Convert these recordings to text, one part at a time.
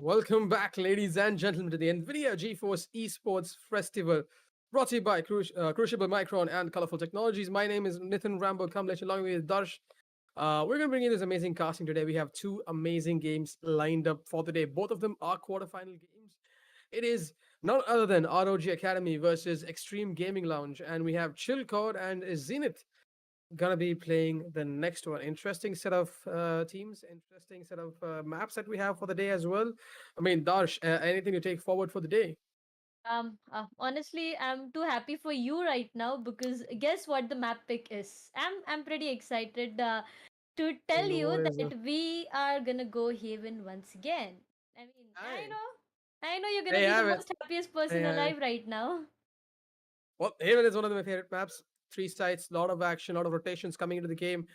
Welcome back, ladies and gentlemen, to the NVIDIA GeForce Esports Festival, brought to you by Crucible Micron and Colorful Technologies. My name is Nitin Rambo Kamlesh, along with Darsh. We're going to bring you this amazing casting today. We have two amazing games lined up for the day. Both of them are quarterfinal games. It is none other than ROG Academy versus Extreme Gaming Lounge, and we have Chill Code and Zenith gonna be playing the next one. Interesting set of teams, interesting set of maps that we have for the day as well. I mean, Darsh, anything to take forward for the day? Honestly, I'm too happy for you right now because guess what the map pick is? I'm pretty excited to tell And you what is that we are gonna go Haven once again. I mean, Hi, I know you're there gonna you be the have it. most happiest Hey, person hi. alive right now. Well, Haven is one of my favorite maps. Three sites, a lot of action, a lot of rotations coming into the game.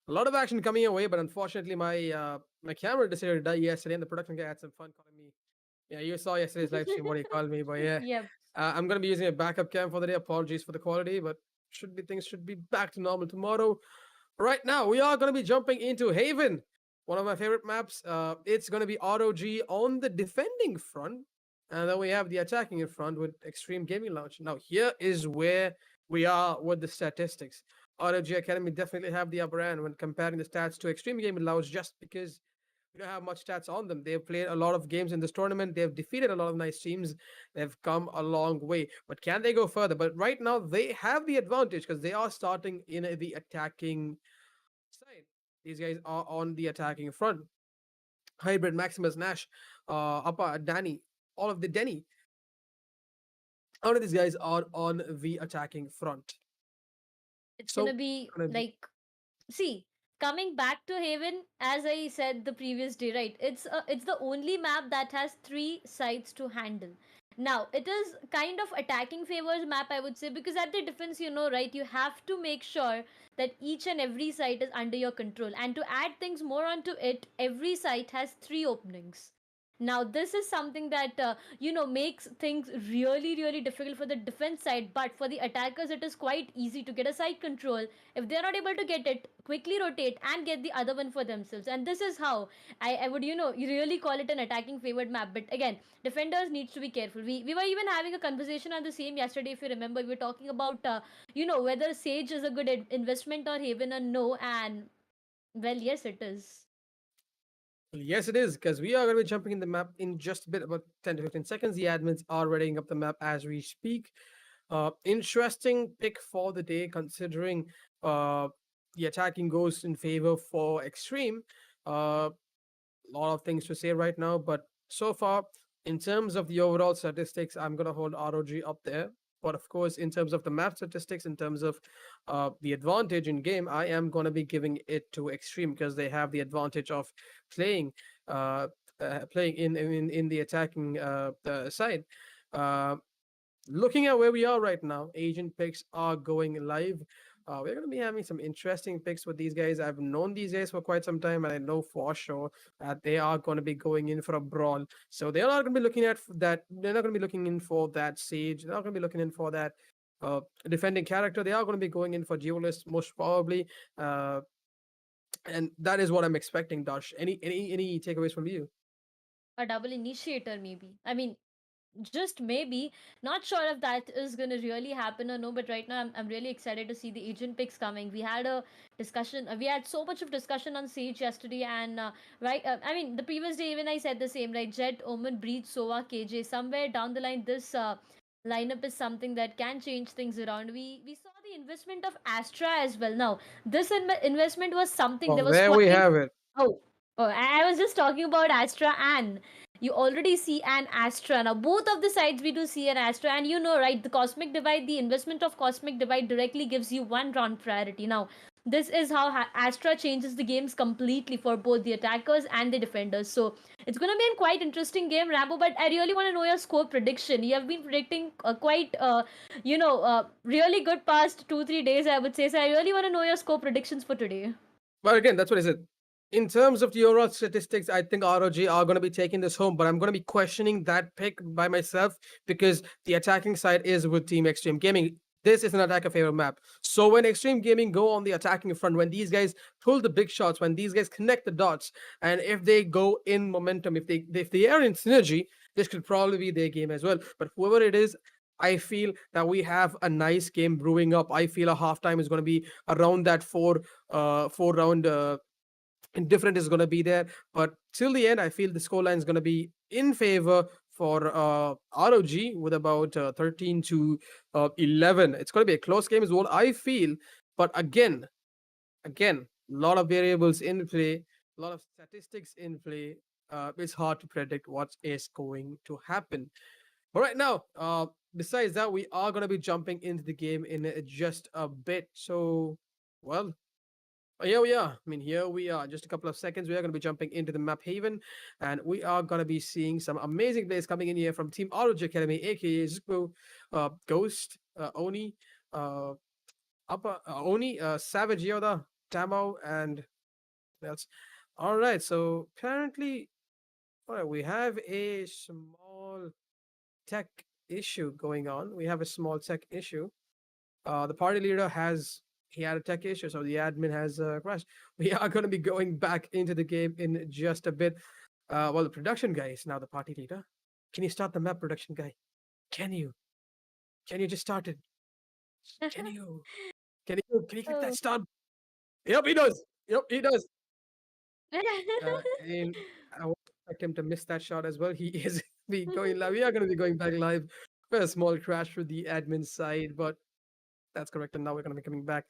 A lot of action coming your way, but unfortunately, my camera decided to die yesterday, and the production guy had some fun calling me. Yeah, you saw yesterday's live stream what he called me, but yeah, Yep. I'm gonna be using a backup cam for the day. Apologies for the quality, but things should be back to normal tomorrow. Right now, we are gonna be jumping into Haven, one of my favorite maps. It's gonna be ROG on the defending front, and then we have the attacking in front with Extreme Gaming Lounge. Now, here is where we are with the statistics. ROG Academy definitely have the upper hand when comparing the stats to Extreme Gaming Lounge, just because we don't have much stats on them. They've played a lot of games in this tournament. They've defeated a lot of nice teams. They've come a long way. But can they go further? But right now, they have the advantage because they are starting in the attacking side. These guys are on the attacking front. Hybrid, Maximus, Nash, Appa, Danny, all of the Denny. All of these guys are on the attacking front. It's gonna So, be gonna be like, see, coming back to Haven, as I said the previous day, right? It's the only map that has three sides to handle. Now it is kind of attacking favors map, I would say, because at the defense, right, you have to make sure that each and every site is under your control. And to add things more onto it, every site has three openings. Now this is something that makes things really difficult for the defense side, but for the attackers it is quite easy to get a side control. If they are not able to get it, quickly rotate and get the other one for themselves. And this is how I would you really call it an attacking favored map. But again, defenders needs to be careful. We were even having a conversation on the same yesterday, if you remember. We were talking about whether Sage is a good investment or Haven or no. And well, yes, it is. Yes, it is, because we are going to be jumping in the map in just a bit, about 10 to 15 seconds. The admins are readying up the map as we speak. Interesting pick for the day, considering the attacking goes in favor for Extreme. A lot of things to say right now, but so far, in terms of the overall statistics, I'm going to hold ROG up there. But of course, in terms of the map statistics, in terms of the advantage in game, I am going to be giving it to Extreme because they have the advantage of playing uh, playing in the attacking side. Uh, Looking at where we are right now, agent picks are going live. We're going to be having some interesting picks with these guys. I've known these guys for quite some time, and I know for sure that they are going to be going in for a brawl. So they're not going to be looking at that. They're not going to be looking in for that Sage. They're not going to be looking in for that defending character. They are going to be going in for duelist most probably. And that is what I'm expecting. Dash, any takeaways from you? A double initiator, maybe. I mean, just maybe. Not sure if that is going to really happen or no, but right now I'm really excited to see the agent picks coming. We had a discussion, we had so much of discussion on Sage yesterday, and right, I mean, the previous day even I said the same, right? Jet, Omen, Breach, Sova, KJ. Somewhere down the line, this lineup is something that can change things around. We saw the investment of Astra as well. Now, this investment was something, there Well, was there we quite. have it. Oh, I was just talking about Astra, and you already see an Astra. Now, both of the sides we do see an Astra, and right, the Cosmic Divide, the investment of Cosmic Divide directly gives you one round priority. Now, this is how Astra changes the games completely for both the attackers and the defenders. So, it's going to be a quite interesting game, Rambo, but I really want to know your score prediction. You have been predicting quite, really good past 2-3 days, I would say. So, I really want to know your score predictions for today. But again, that's what I said. In terms of the overall statistics, I think ROG are going to be taking this home, but I'm going to be questioning that pick by myself because the attacking side is with Team Extreme Gaming. this is an attacker favor map. So when Extreme Gaming go on the attacking front, when these guys pull the big shots, when these guys connect the dots, and if they go in momentum, if they are in synergy, this could probably be their game as well. But whoever it is, I feel that we have a nice game brewing up. I feel a halftime is going to be around that four round indifferent is going to be there. But till the end, I feel the scoreline is going to be in favor for ROG with about 13 to 11. It's going to be a close game is what I feel. But again, a lot of variables in play, a lot of statistics in play. It's hard to predict what is going to happen. But right now, besides that, we are going to be jumping into the game in just a bit. So, well, here we are. I mean, here we are. Just a couple of seconds. We are going to be jumping into the map haven, and we are going to be seeing some amazing plays coming in here from Team ROG Academy, aka Zuko, Ghost, Oni, Savage Yoda, Tamo, and what else. All right. So apparently, all right, we have a small tech issue going on. We have a small tech issue. The party leader he had a tech issue, so the admin has crashed. We are going to be going back into the game in just a bit. Well, the production guy is now the party leader. Can you start the map, production guy? Can you? Can you just start it? Can you? Can you click that Oh. start? Yep, he does. Yep, he does. And I won't expect him to miss that shot as well. He is be going live. We are going to be going back live for a small crash for the admin side, but that's correct. And now we're going to be coming back.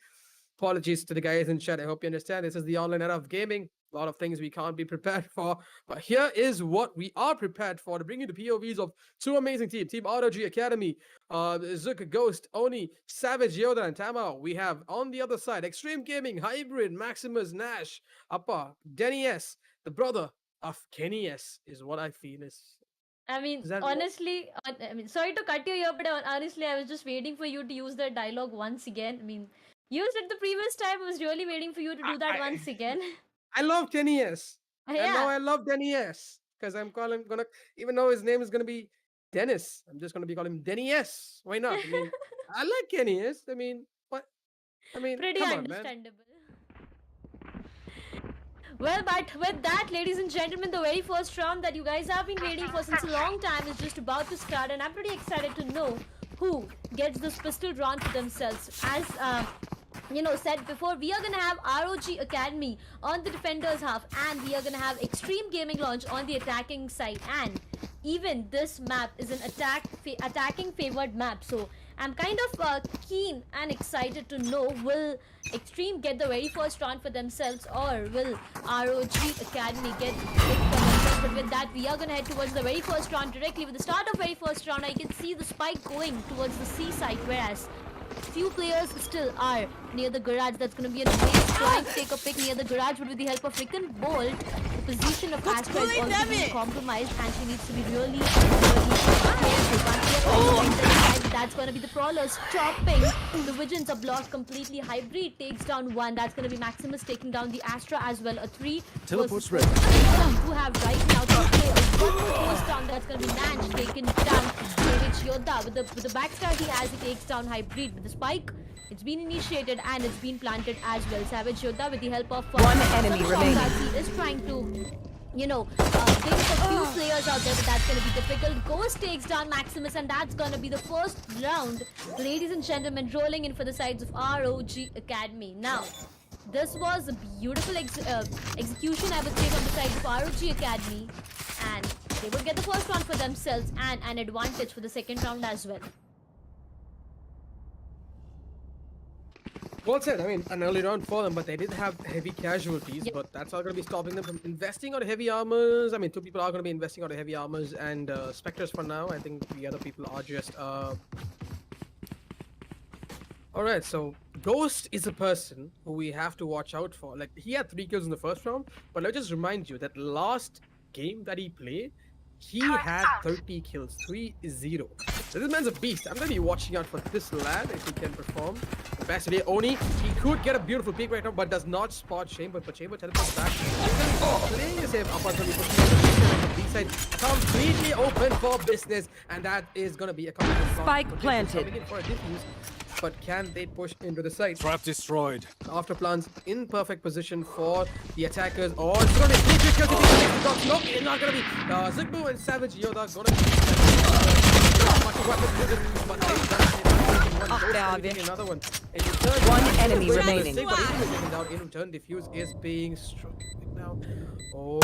Apologies to the guys in chat. I hope you understand. This is the online era of gaming. A lot of things we can't be prepared for. But here is what we are prepared for to bring you the POVs of two amazing teams. Team ROG Academy, Zuka, Ghost, Oni, Savage, Yoda, and Tama. We have on the other side, Extreme Gaming, Hybrid, Maximus, Nash, Appa, Denny S, the brother of Kenny S, is what I feel is. I mean, Is that honestly, sorry to cut you here, but honestly, I was just waiting for you to use that dialogue once again. I mean, you used it the previous time. I was really waiting for you to do that I, once again. I love Kenny S. And now Yeah, I love Denny S. Because even though his name is gonna be Dennis, I'm just gonna be calling him Denny S. Why not? I mean, I like Kenny S. I mean, what? I mean, pretty come on, man. understandable. Well, but with that, ladies and gentlemen, the very first round that you guys have been waiting for since a long time is just about to start, and I'm pretty excited to know who gets this pistol drawn for themselves. As said before, we are gonna have ROG Academy on the defenders half, and we are gonna have Extreme Gaming Launch on the attacking side. And even this map is an attacking favored map, so I'm kind of keen and excited to know, will Extreme get the very first round for themselves, or will ROG Academy get it for themselves? But with that, we are gonna head towards the very first round directly. With the start of very first round, I can see the spike going towards the C side, whereas few players still are near the garage. That's going to be a nice trying to take a pick near the garage, but with the help of Rick and Bolt, the position of Astra is also being compromised, and she needs to be really careful. That's going to be the Prowlers chopping. The Visions are blocked completely. Hybrid takes down one. That's going to be Maximus taking down the Astra as well. A 3 Teleport's ready. who have right now to play a one more goes down. That's going to be Nanch taken down. Yoda with the backstab he has, he takes down Hybrid with the spike. It's been initiated and it's been planted as well. Savage Yoda with the help of one enemy remaining. He is trying to, think a few players out there, but that's going to be difficult. Ghost takes down Maximus, and that's going to be the first round. Ladies and gentlemen, rolling in for the sides of ROG Academy. Now, this was a beautiful execution, I would say, from the side of ROG Academy, and they would get the first round for themselves and an advantage for the second round as well. Well said. I mean, an early round for them, but they did have heavy casualties, Yep. but that's not going to be stopping them from investing on heavy armors. I mean, two people are going to be investing on heavy armors and Spectres for now. I think the other people are just... Alright, so Ghost is a person who we have to watch out for. Like, he had 3 kills in the first round, but let me just remind you that last game that he played, he had 30 kills, 3-0. So this man's a beast. I'm going to be watching out for this lad if he can perform. The best today, Oni, he could get a beautiful peek right now, but does not spot Chamber. But Chamber teleports back. Playing a safe up until he pushes the B-side completely open for business. And that is going to be a Spike planted. Coming in for a diffuse. but can they push into the site? Trap destroyed. After plans in perfect position for the attackers. Oh, it's gonna be no, it's not gonna be Zigbu and Savage Yoda gonna be not much of weapons with it, but they've done it. Another one. In return, One enemy Wait, remaining. mistake, but even taken down. In return, Diffuse is being struck now. Oh,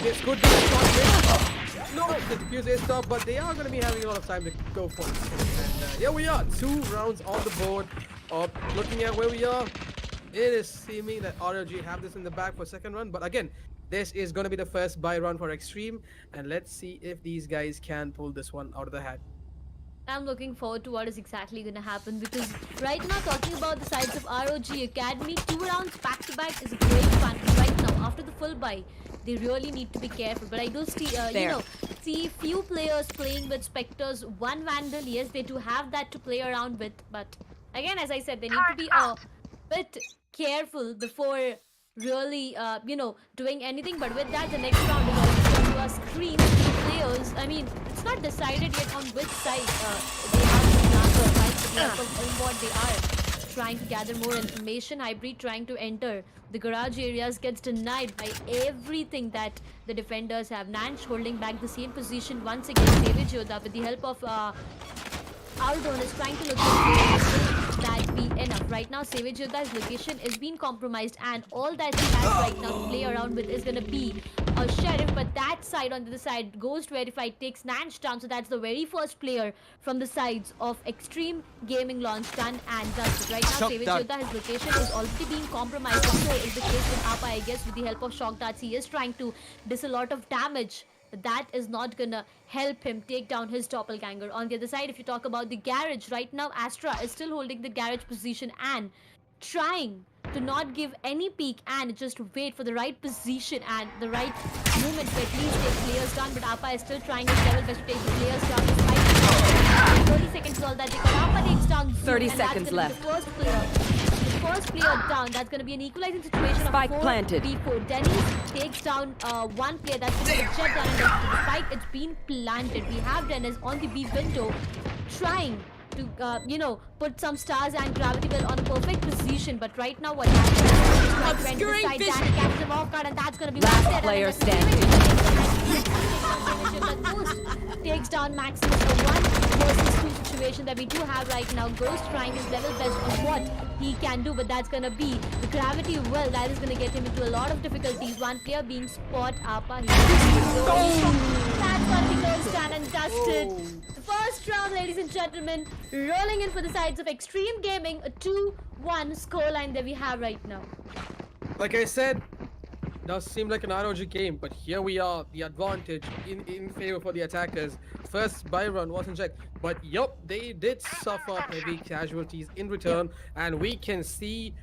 this could be a shot. No, the Diffuse is stopped, but they are going to be having a lot of time to go for it. And here we are, 2 rounds on the board. Looking at where we are, it is seeming that RLG have this in the back for second run. But again, this is going to be the first buy run for Extreme. And let's see if these guys can pull this one out of the hat. I'm looking forward to what is exactly going to happen, because right now, talking about the sides of ROG Academy, 2 rounds back to back is great fun. Right now, after the full buy, they really need to be careful. But I do see, see few players playing with Spectres, 1 Vandal. Yes, they do have that to play around with. But again, as I said, they need to be a bit careful before really, doing anything. But with that, the next round is always going to screen players. I mean, it's not decided yet on which side they are to right? But they are trying to gather more information. Hybrid trying to enter the garage areas, gets denied by everything that the defenders have. Nanch holding back the same position once again. Savage Yoda with the help of Aldon is trying to locate that be enough. Right now, Savage Yoda's location is being compromised, and all that he has right now to play around with is going to be a Sheriff. But that side, on the other side, Ghost Verified takes Nanch down. So that's the very first player from the sides of Extreme Gaming launch done and dusted. Right now, Savage Yoda, his location is already being compromised. So is the case with Appa, I guess, with the help of Shock Darts. He is trying to dish a lot of damage. But that is not gonna help him take down his doppelganger. On the other side, if you talk about the garage, right now Astra is still holding the garage position and trying to not give any peek and just wait for the right position and the right moment to at least take players down. But Appa is still trying his level best to take the players down. Despite 30 seconds is all that they got. Appa takes down 30 seconds left. The first player down. That's going to be an equalizing situation. Spike of 4 planted. v4. Dennis takes down 1 player. That's going to get shut down. And the spike, it's been planted. We have Dennis on the B window trying to, put some stars and gravity well on a perfect position. But right now, what happens is Obscuring side, vision. Dan catches him off guard, and that's going to be Last wasted. player And Ghost takes down Maximus. A 1 versus 2 situation that we do have right now. Ghost trying his level best of what he can do, but that's going to be the gravity well. That is going to get him into a lot of difficulties. 1 player being Spot Appa. That's going to be Ghost done and dusted. The first round, ladies and gentlemen, rolling in for the sides of Extreme Gaming, a 2-1 scoreline that we have right now. Like I said, does seem like an ROG game, but here we are, the advantage in favor for the attackers. First buy run wasn't checked, but yup, they did suffer heavy casualties in return, and we can see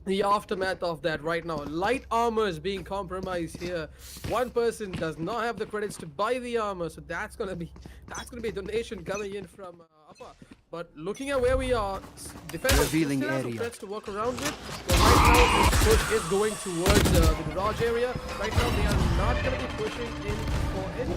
the aftermath of that right now. Light armor is being compromised here. One person does not have the credits to buy the armor, so that's gonna be a donation coming in from Appa. But looking at where we are, defenders Revealing still have some area. threats to work around with. But right now, this push is going towards the garage area. Right now, they are not going to be pushing in for any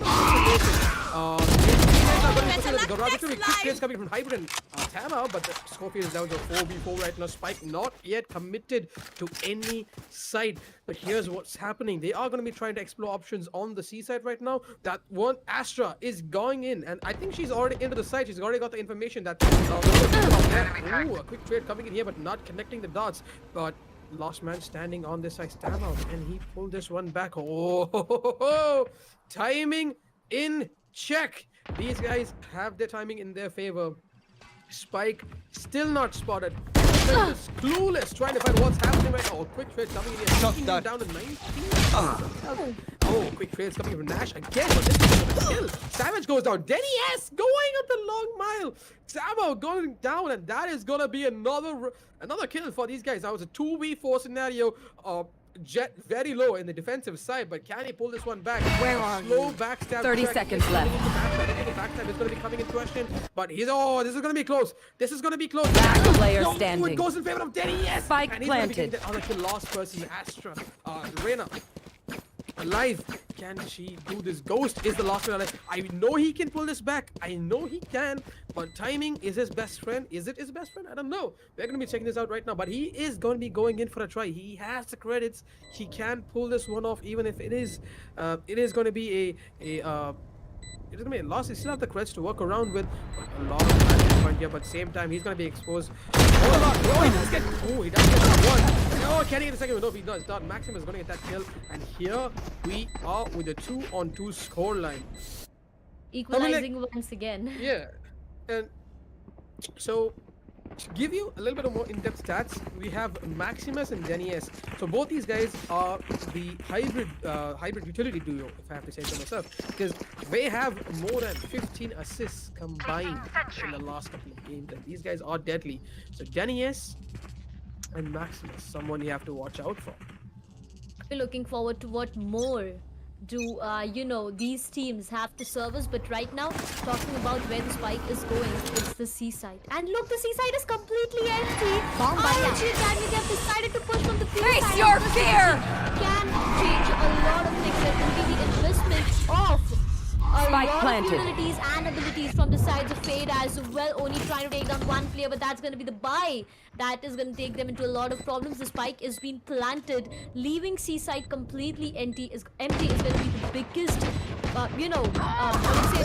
the garage. Quick plays coming from Hybrid and Tama, but the Scorpion is down to 4v4 right now. Spike not yet committed to any side. But here's what's happening. They are going to be trying to explore options on the C side right now. That one Astra is going in, and I think she's already into the site. She's already got the information that ooh, a quick trade coming in here, but not connecting the dots. But last man standing on this side, stab out, and he pulled this one back. Oh, timing in check. These guys have their timing in their favor. Spike still not spotted. Clueless, trying to find what's happening right now. Oh, quick trade coming in here. Taking him down to 19. Oh, quick trades coming from Nash again, but this is gonna kill. Savage goes down. Denny S going up the long mile. Samo going down, and that is gonna be another kill for these guys. That was a 2v4 scenario. Jet very low in the defensive side, but can he pull this one back? Where are Slow you? backstab. 30 seconds left. The backstab is going to be coming in question, but this is going to be close. This is going to be close. Last player No, standing. It goes in favor of Denny. Yes. Spike and he's gonna be planted. taking the other kill. Last person, Astra. Reyna. Alive. can she do this? Ghost is the last one alive. I know he can pull this back. I know he can. But timing is his best friend. Is it his best friend? I don't know. We're going to be checking this out right now. But he is going to be going in for a try. He has the credits. He can pull this one off, even if it is going to be it is going to be a loss. He still have the creds to work around with. But a lot of damage point here. But same time, he's going to be exposed. Oh, he does get one. Oh, can he get a second? No, he does not. Maxim is going to get that kill. And here we are with a 2-on-2 scoreline. Equalizing once again. Yeah. And so, to give you a little bit of more in-depth stats, we have Maximus and Denies. So both these guys are the hybrid utility duo, if I have to say so myself, because they have more than 15 assists combined in the last couple of games, and these guys are deadly. So Denies and Maximus, someone you have to watch out for. We're looking forward to what more do these teams have to service. But right now, talking about where the spike is going, it's the seaside. And look, the seaside is completely empty. ROG Academy, they have decided to push from the seaside. Face your fear! Can change a lot of things. There will be the investment of a Spike lot planted. of utilities and abilities from the sides of Fade as well. Only trying to take down one player, but that's going to be the buy. That is going to take them into a lot of problems. The spike is being planted, leaving seaside completely empty. Is going to be the biggest,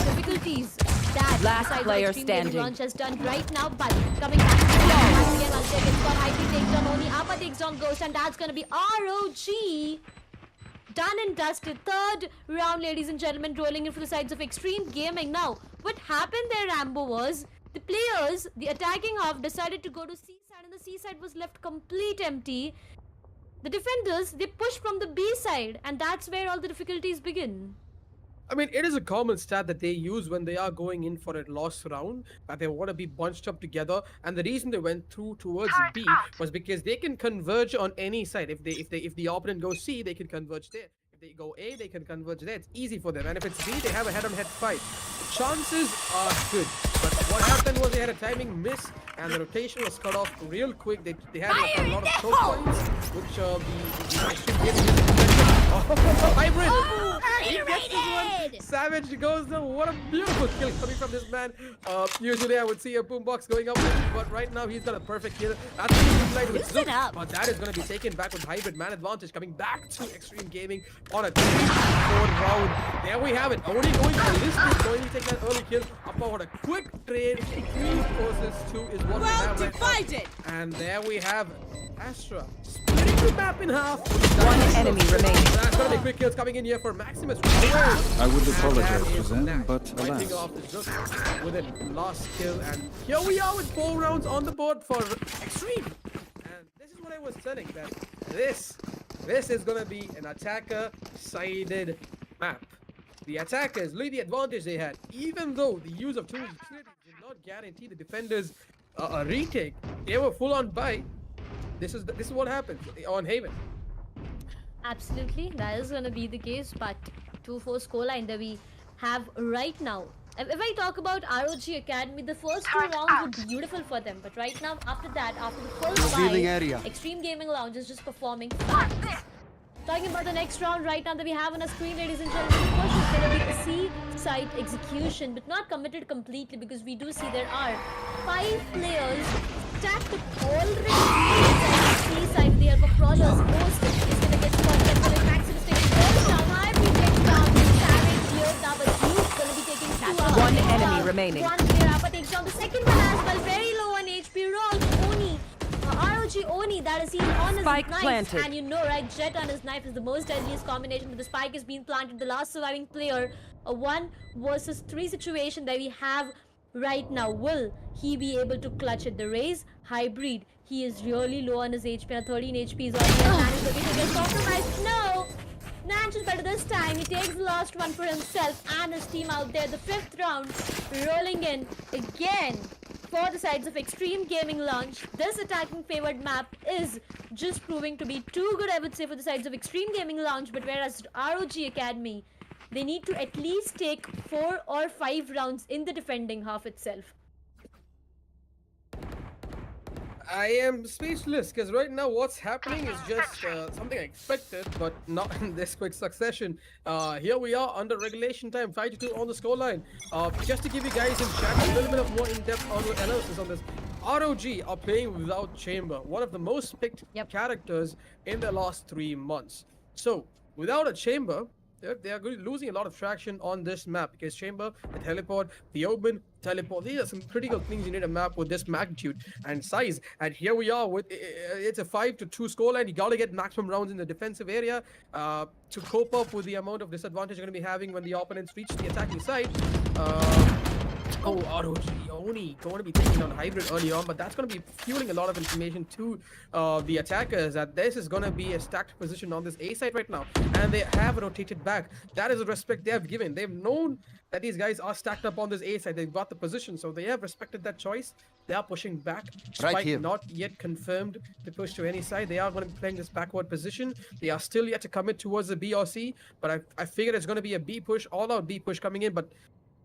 difficulties that Last Seaside player Extreme Gaming standing. Launch has done right now. But coming back to the once again, once again, got Hybrid takes down Oni, Appa takes down Ghost, and that's going to be ROG. Done and dusted. Third round, ladies and gentlemen, rolling in for the sides of Extreme Gaming. Now, what happened there, Rambo, was the players, the attacking half, decided to go to seaside, and the seaside was left complete empty. The defenders, they pushed from the B side, and that's where all the difficulties begin. I mean, it is a common stat that they use when they are going in for a lost round, that they want to be bunched up together. And the reason they went through towards B was because they can converge on any side. If the opponent goes C, they can converge there. If they go A, they can converge there. It's easy for them. And if it's B, they have a head-on-head fight. Chances are good. But what happened was they had a timing miss, and the rotation was cut off real quick. They had like, a lot of choke points, which the Extreme Gaming hybrid. He gets this one. Savage goes down. What a beautiful kill coming from this man. Usually I would see a boombox going up, but right now he's got a perfect kill. That's what he's like with Zook, but that is going to be taken back with hybrid man advantage coming back to Extreme Gaming on a 3-4 round. There we have it. Only going ballistic, going to take that early kill. What a quick trade. 3 versus 2 is what we have right now. And there we have Astra splitting the map in half. One enemy remaining. That's gonna be quick kills coming in here for Maximus. I would apologize to them, but Fighting alas. off the Zook with a last kill, and here we are with 4 rounds on the board for Extreme. And this is what I was telling that this is gonna be an attacker-sided map. The attackers, look at the advantage they had. Even though the use of 2 utilities did not guarantee the defenders a retake, they were full on buy. This is what happens on Haven. Absolutely, that is going to be the case. But 2-4 scoreline that we have right now. If I talk about ROG Academy, the first 2 rounds were beautiful for them. But right now, after that, after the full buy, Extreme Gaming Lounge is just performing fast. Talking about the next round right now that we have on our screen, ladies and gentlemen, of course it's going to be a C-side execution, but not committed completely, because we do see there are 5 players stacked up already inside the C-side with the help of Crawlers. Ghost is going to get spotted. That's going to Maximus taking goes down. Hybrid takes down. Savage here now, but Duke's going to be taking 2 out. One Takes enemy down remaining. One player, Appa takes down the second one as well. Very low on HP. Roll. Oni. ROG Oni, that is seen on his Spike knife. planted. And you know, right, Jet on his knife is the most deadliest combination, but the spike is being planted. The last surviving player, a 1 versus 3 situation that we have right now. Will he be able to clutch it? The Raze Hybrid, he is really low on his HP, and 13 HP is all he has. And he's looking to get compromised. No! Nanch is better this time. He takes the last one for himself and his team out there. The 5th round rolling in again for the sides of Extreme Gaming Launch. This attacking favored map is just proving to be too good, I would say, for the sides of Extreme Gaming Launch. But whereas ROG Academy, they need to at least take 4 or 5 rounds in the defending half itself. I am speechless because right now what's happening is just something I expected, but not in this quick succession. Here we are under regulation time, 5-2 on the scoreline. Just to give you guys in chat a little bit of more in-depth analysis on this. ROG are playing without Chamber, one of the most picked Yep. characters in the last 3 months. So without a Chamber, they are losing a lot of traction on this map because Chamber, the teleport, the open, teleport. These are some critical things you need a map with this magnitude and size. And here we are with it's a 5-2 scoreline. You gotta get maximum rounds in the defensive area to cope up with the amount of disadvantage you're gonna be having when the opponents reach the attacking side. Oh, ROG only going to be taking on Hybrid early on, but that's going to be fueling a lot of information to the attackers that this is going to be a stacked position on this A side right now, and they have rotated back. That is the respect they have given. They've known that these guys are stacked up on this A side. They've got the position, so they have respected that choice. They are pushing back. Spike here. not yet confirmed to push to any side. They are going to be playing this backward position. They are still yet to commit towards the B or C, but I figured it's going to be a B push, all-out B push coming in, but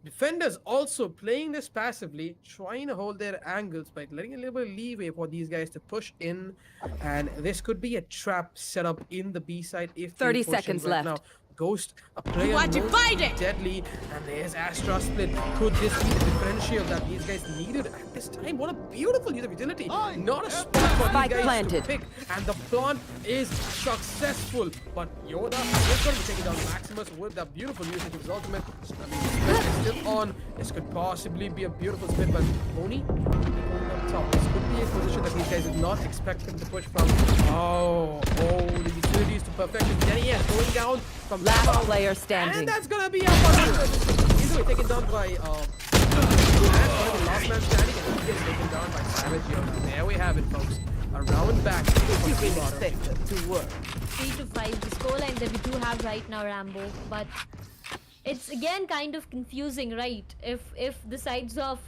defenders also playing this passively, trying to hold their angles by letting a little bit of leeway for these guys to push in. And this could be a trap set up in the B side if they 30 push in seconds right left. now. Ghost, a player Watch it, known to find be it! deadly, and there's Astra split. Could this be the differential that these guys needed at this time? What a beautiful use of utility. Not a spot for Spike these guys planted. to pick, and the plant is successful. But Yoda is going to be taking down Maximus with that beautiful usage of his ultimate. I mean, split is still on. This could possibly be a beautiful split, but Oni on top. This could be a position that these guys did not expect him to push from. Oh, the utilities to perfection. Then yes, going down from Last top. player standing. And that's gonna be a fun. Easily taken down by the last man standing, and he gets taken down by Savage Yoda. There we have it, folks. A round back. You really expect to work. 3-5, the scoreline that we do have right now, Rambo. But it's again kind of confusing, right? If the sides of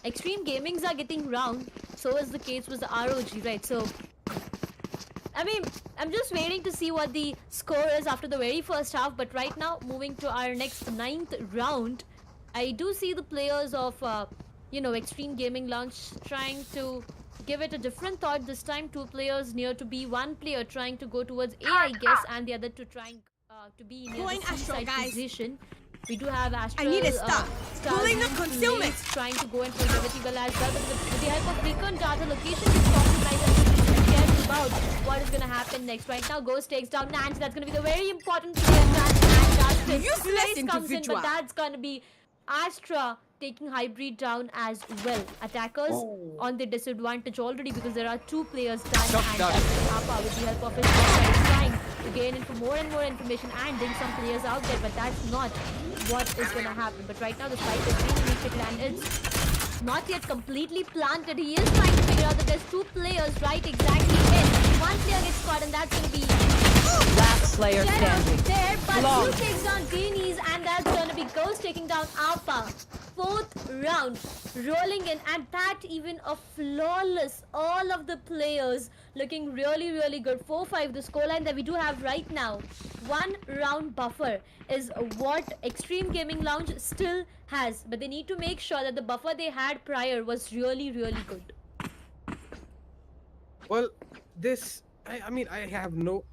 Extreme Gamings are getting round, so is the case with the ROG, right? So I mean, I'm just waiting to see what the score is after the very first half. But right now, moving to our next 9th round, I do see the players of, Extreme Gaming Launch trying to give it a different thought this time. 2 players near to B, 1 player trying to go towards A, I guess, and the other 2 trying to be near Going the C Astro, side guys. position. We do have Astro. I need to stop. Pulling the concealment. Trying to go and play everything well as well. But with the help of Recon data, location gets compromised and scared about what is going to happen next. Right now, Ghost takes down Nance. That's going to be the very important player. And Useless Blaze comes in, individual. but that's going to be Astra taking Hybrid down as well. Attackers on the disadvantage already because there are 2 players down and Appa with the help of his bot is trying to gain in for more and more information and bring some players out there, but that's not what is going to happen. But right now the spike is being initiated and it's not yet completely planted. He is trying to figure out that there's 2 players right exactly in. 1 player gets caught and that's going to be Last player standing. there, but Long. he takes down Denies and that's going to be Ghost taking down Alpha. 4th round, rolling in, and that even a flawless, all of the players looking really, really good. 4-5, the scoreline that we do have right now. 1 round buffer is what Extreme Gaming Lounge still has, but they need to make sure that the buffer they had prior was really, really good. Well, this I mean I have no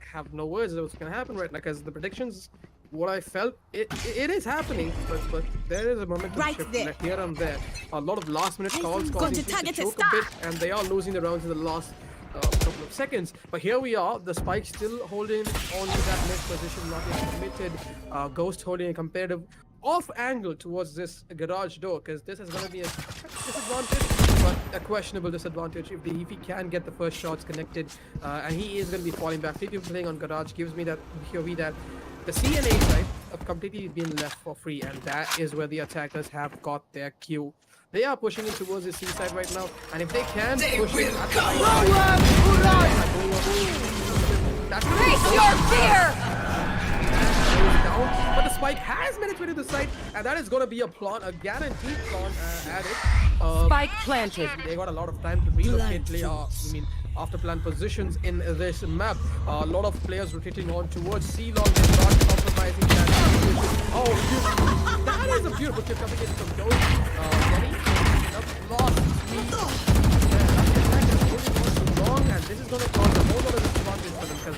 words of what's gonna happen right now because the predictions, what I felt, it is happening, but there is a momentum Right shift there. like here and there. A lot of last minute calls Going causing to teams to target a choke a bit, and they are losing the rounds in the last couple of seconds. But here we are, the Spike still holding on to that next position, not yet committed. Ghost holding a competitive off angle towards this garage door because this is going to be a disadvantage, but a questionable disadvantage if he can get the first shots connected, and he is going to be falling back. 3 people playing on garage gives me that POV that the C and A side have completely been left for free, and that is where the attackers have got their cue. They are pushing in towards the C side right now, and if they can push it at the right side, that's Face your fear! down, but the spike has made its way to the side, and that is going to be a guaranteed plant added. Spike planted. They got a lot of time to relocate after plant positions in this map. A lot of players rotating on towards C long and not compromising that position. Oh, that is a beautiful kick coming in from Ghost. Denny, lost lead.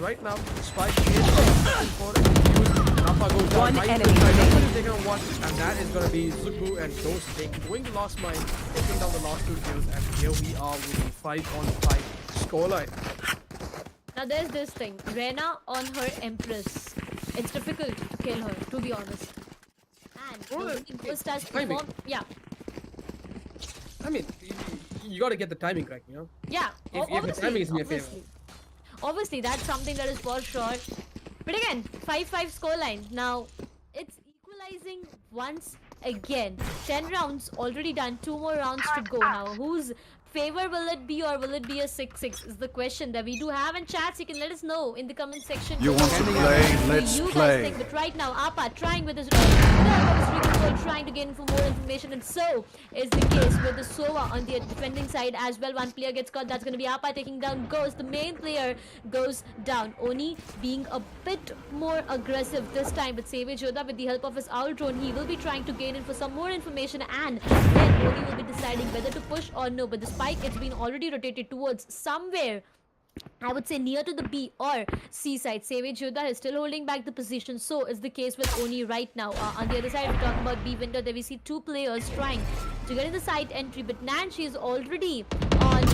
right now, Spike is looking for a defuse. Nappa goes down. One Right enemy side. remaining. Nappa is taking on one, and that is going to be Zubu and Ghost going to last mine, taking down the last 2 kills, and here we are with the 5-on-5 scoreline. Now there's this thing. Rena on her Empress. It's difficult to kill her, to be honest. And Well, the Ghost has timing. performed. Yeah. I mean, you got to get the timing correct, you know? Yeah. If the timing is in your favor. Obviously, that's something that is for sure. But again, 5-5 scoreline. Now, it's equalizing once again. 10 rounds already done. 2 more rounds to go. Now, whose favor will it be, or will it be a 6-6 is the question that we do have in chats. You can let us know in the comment section. You want to below. play? What do Let's you guys play. think? But right now, Appa trying with his trying to gain for more information, and so is the case with the Sova on the defending side as well. One player gets caught. That's going to be Appa taking down Ghost. The main player goes down. Oni being a bit more aggressive this time with Savage Yoda with the help of his owl drone. He will be trying to gain in for some more information, and then Oni will be deciding whether to push or no. But the spike, it's been already rotated towards somewhere, I would say, near to the B or C side. Savage Yoda is still holding back the position. So is the case with Oni right now. On the other side, we talk about B window. There we see 2 players trying to get in the side entry. But Nancy is already on, his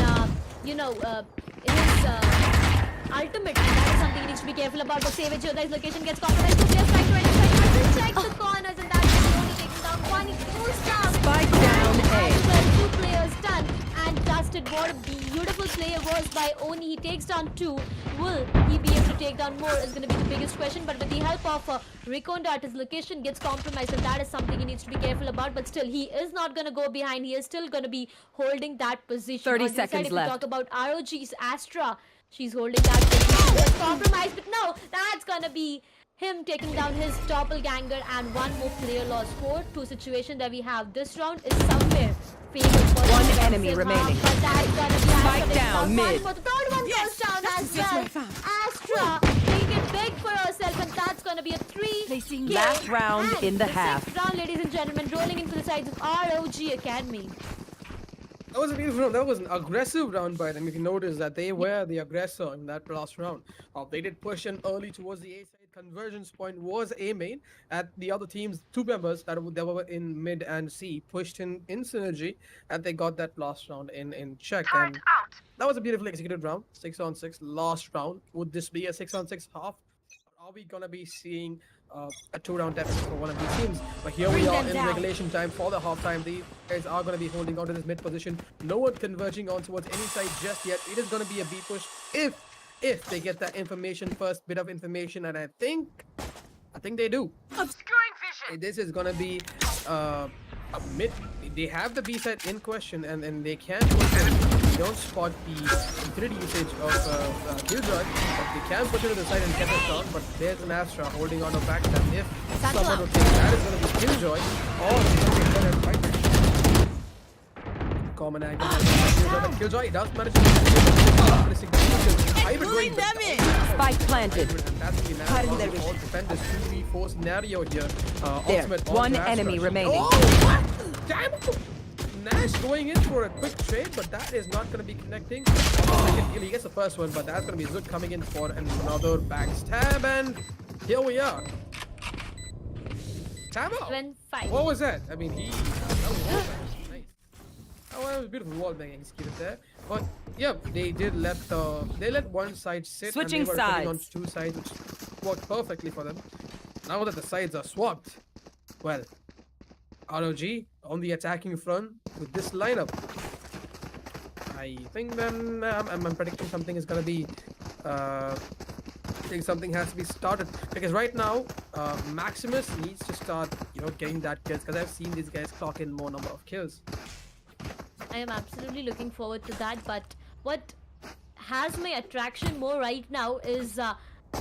ultimate. And that is something he needs to be careful about. But Savage Yoda's location gets compromised. 2 players trying to enter. Check the corners, and that's Oni taking down one. He goes down. Spike down A. As well, 2 players done and dusted. What a beautiful play was by Oni. He takes down 2. Will he be able to take down more is going to be the biggest question. But with the help of Recondart, his location gets compromised, and that is something he needs to be careful about. But still, he is not going to go behind. He is still going to be holding that position. 30 On the seconds side, if left. we talk about ROG's Astra, she's holding that position. Gets compromised, but no, that's going to be him taking down his doppelganger, and one more player lost. 4-2 situation that we have. This round is somewhere favored for One the enemy defensive remaining. half, but that's gonna be Spike Astra. down, One mid. more. The third one goes down as well. Astra making it big for herself, and that's gonna be a 3 Last round and in the half. 6th round, ladies and gentlemen, rolling into the sides of ROG Academy. That was a beautiful round. That was an aggressive round by them. If you notice that they were the aggressor in that last round. They did push in early towards the A side. Convergence point was A main. At the other teams, 2 members that were in mid and C pushed in synergy, and they got that last round in check. And that was a beautifully executed round. 6-on-6 last round. Would this be a 6-on-6 half? Are we gonna be seeing a 2-round deficit for one of these teams? But here we are in regulation time for the halftime. These guys are gonna be holding on to this mid position. No one converging on towards any side just yet. It is gonna be a B push if they get that information, first bit of information, and I think they do. This is gonna be a mid. They have the B side in question, and they can push it. They don't spot the infinity usage of Killjoy, but they can push it to the side and get the shot. But there's an Astra holding on to backstab. If someone would think that is gonna be Killjoy, or they're gonna fight. Common angle. Killjoy does manage to Pulling them in. Spike planted. and that's the now all defenders 2v4 scenario here. There, Ultimate one onto Astra. enemy remaining. Oh, what? Damn! Nash going in for a quick trade, but that is not going to be connecting. Second kill, he gets the first one, but that's going to be Zud coming in for another backstab, and here we are. Tamo! 7-5. What was that? I mean, that was nice. Oh, that was a beautiful wall being executed there. But yeah, they let one side sit, Switching and they were sitting on sides. 2 sides, which worked perfectly for them. Now that the sides are swapped, well, ROG on the attacking front with this lineup. I think then I'm predicting something is gonna be. I think something has to be started, because right now Maximus needs to start, getting that kills, because I've seen these guys clock in more number of kills. I am absolutely looking forward to that, but what has my attraction more right now is the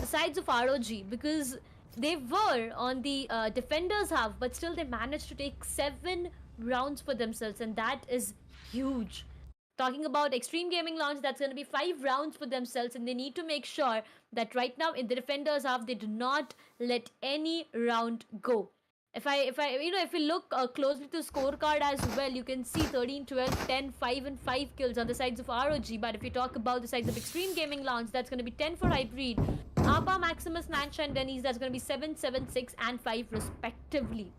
sides of ROG, because they were on the defenders half, but still they managed to take 7 rounds for themselves, and that is huge. Talking about Extreme Gaming launch, that's going to be 5 rounds for themselves, and they need to make sure that right now in the defenders half they do not let any round go. If we look closely to the scorecard as well, you can see 13, 12, 10, 5 and 5 kills on the sides of ROG. But if you talk about the sides of Extreme Gaming Lounge, that's going to be 10 for Hybrid, APA, Maximus, Nancha and Denny's, that's going to be 7, 7, 6 and 5 respectively.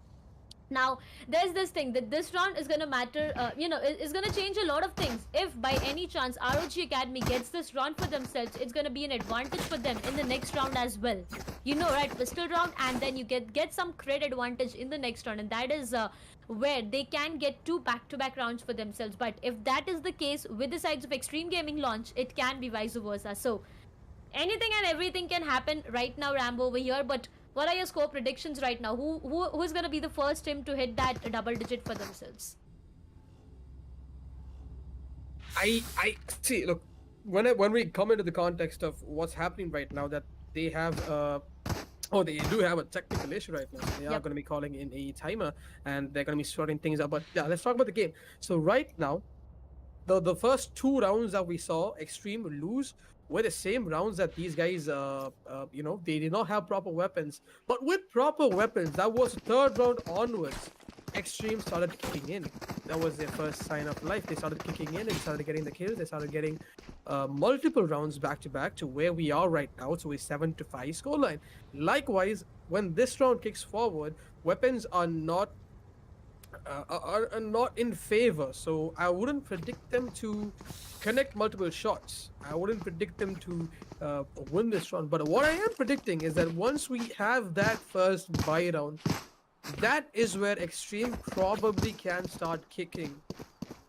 Now, there's this thing that this round is going to matter, is going to change a lot of things. If by any chance ROG Academy gets this round for themselves, it's going to be an advantage for them in the next round as well. You know, right? Pistol round, and then you get some crit advantage in the next round, and that is where they can get 2 back-to-back rounds for themselves. But if that is the case with the sides of Extreme Gaming Launch, it can be vice versa. So, anything and everything can happen right now, Rambo, over here, but what are your score predictions right now? Who is going to be the first team to hit that double digit for themselves? I see. Look, when we come into the context of what's happening right now, that they have they do have a technical issue right now. They are going to be calling in a timer, and they're going to be sorting things out. But yeah, let's talk about the game. So right now, the first 2 rounds that we saw Extreme lose were the same rounds that these guys, they did not have proper weapons. But with proper weapons, that was 3rd round onwards, Extreme started kicking in. That was their first sign of life. They started kicking in and started getting the kills. They started getting multiple rounds back to back to where we are right now, to a 7-5 scoreline. Likewise, when this round kicks forward, weapons are not in favor, so I wouldn't predict them to connect multiple shots. I wouldn't predict them to win this round. But what I am predicting is that once we have that first buy round, that is where Extreme probably can start kicking.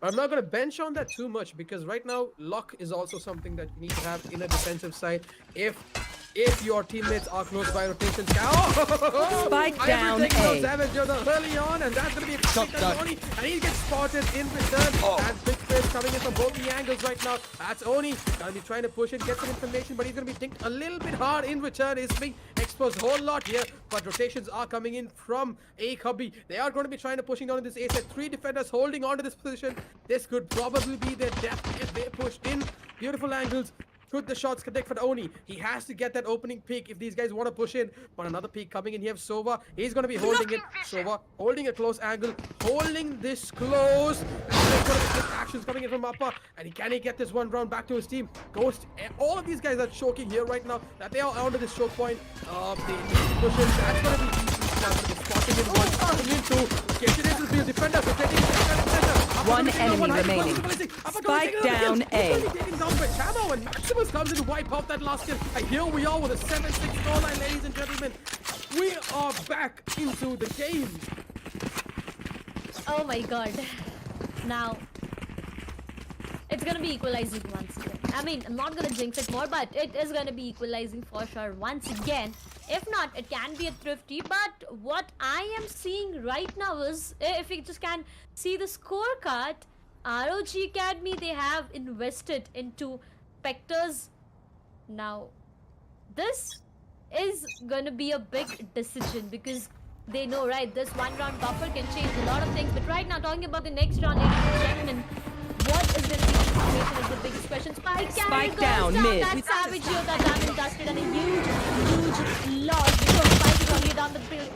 I'm not going to bench on that too much, because right now luck is also something that you need to have in a defensive side. If your teammates are close by rotations, Spike down A. Savage early on, and that's going to be a Oni, and he gets spotted in return. And big fish coming in from both the angles right now. That's Oni going to be trying to push it, get some information, but he's going to be dinked a little bit hard in return. He's being exposed a whole lot here, but rotations are coming in from A Cubby. They are going to be trying to pushing down in this A set. 3 defenders holding on to this position. This could probably be their death if they push in. Beautiful angles. Could the shots connect for the Oni? He has to get that opening peek if these guys want to push in. But another peek coming in here. Sova, he's going to be holding it. Sova holding a close angle, holding this close. And there's going to be quick actions coming in from Appa. And can he get this one round back to his team? Ghost, all of these guys are choking here right now. That they are under this choke point. They need to push in. That's going to be spotting in one. Coming into Kitchen is the defender. So taking one enemy remaining. Spike down A. Taking down by Camo, and Maximus comes in to wipe out that last kill. And here we are with a 7-6 scoreline, ladies and gentlemen. We are back into the game. Oh my god. Now, it's gonna be equalizing once again. I mean, I'm not gonna jinx it more, but it is gonna be equalizing for sure once again. If not, it can be a thrifty, but what I am seeing right now is, if you just can see the scorecard, ROG Academy, they have invested into Spectres. Now, this is gonna be a big decision, because they know, right, this 1 round buffer can change a lot of things. But right now, talking about the next round, ladies and gentlemen, what is the situation is the biggest question. Spike down mid. That Savage here, that diamond dusted, and a huge loss, because Spike is only down the player.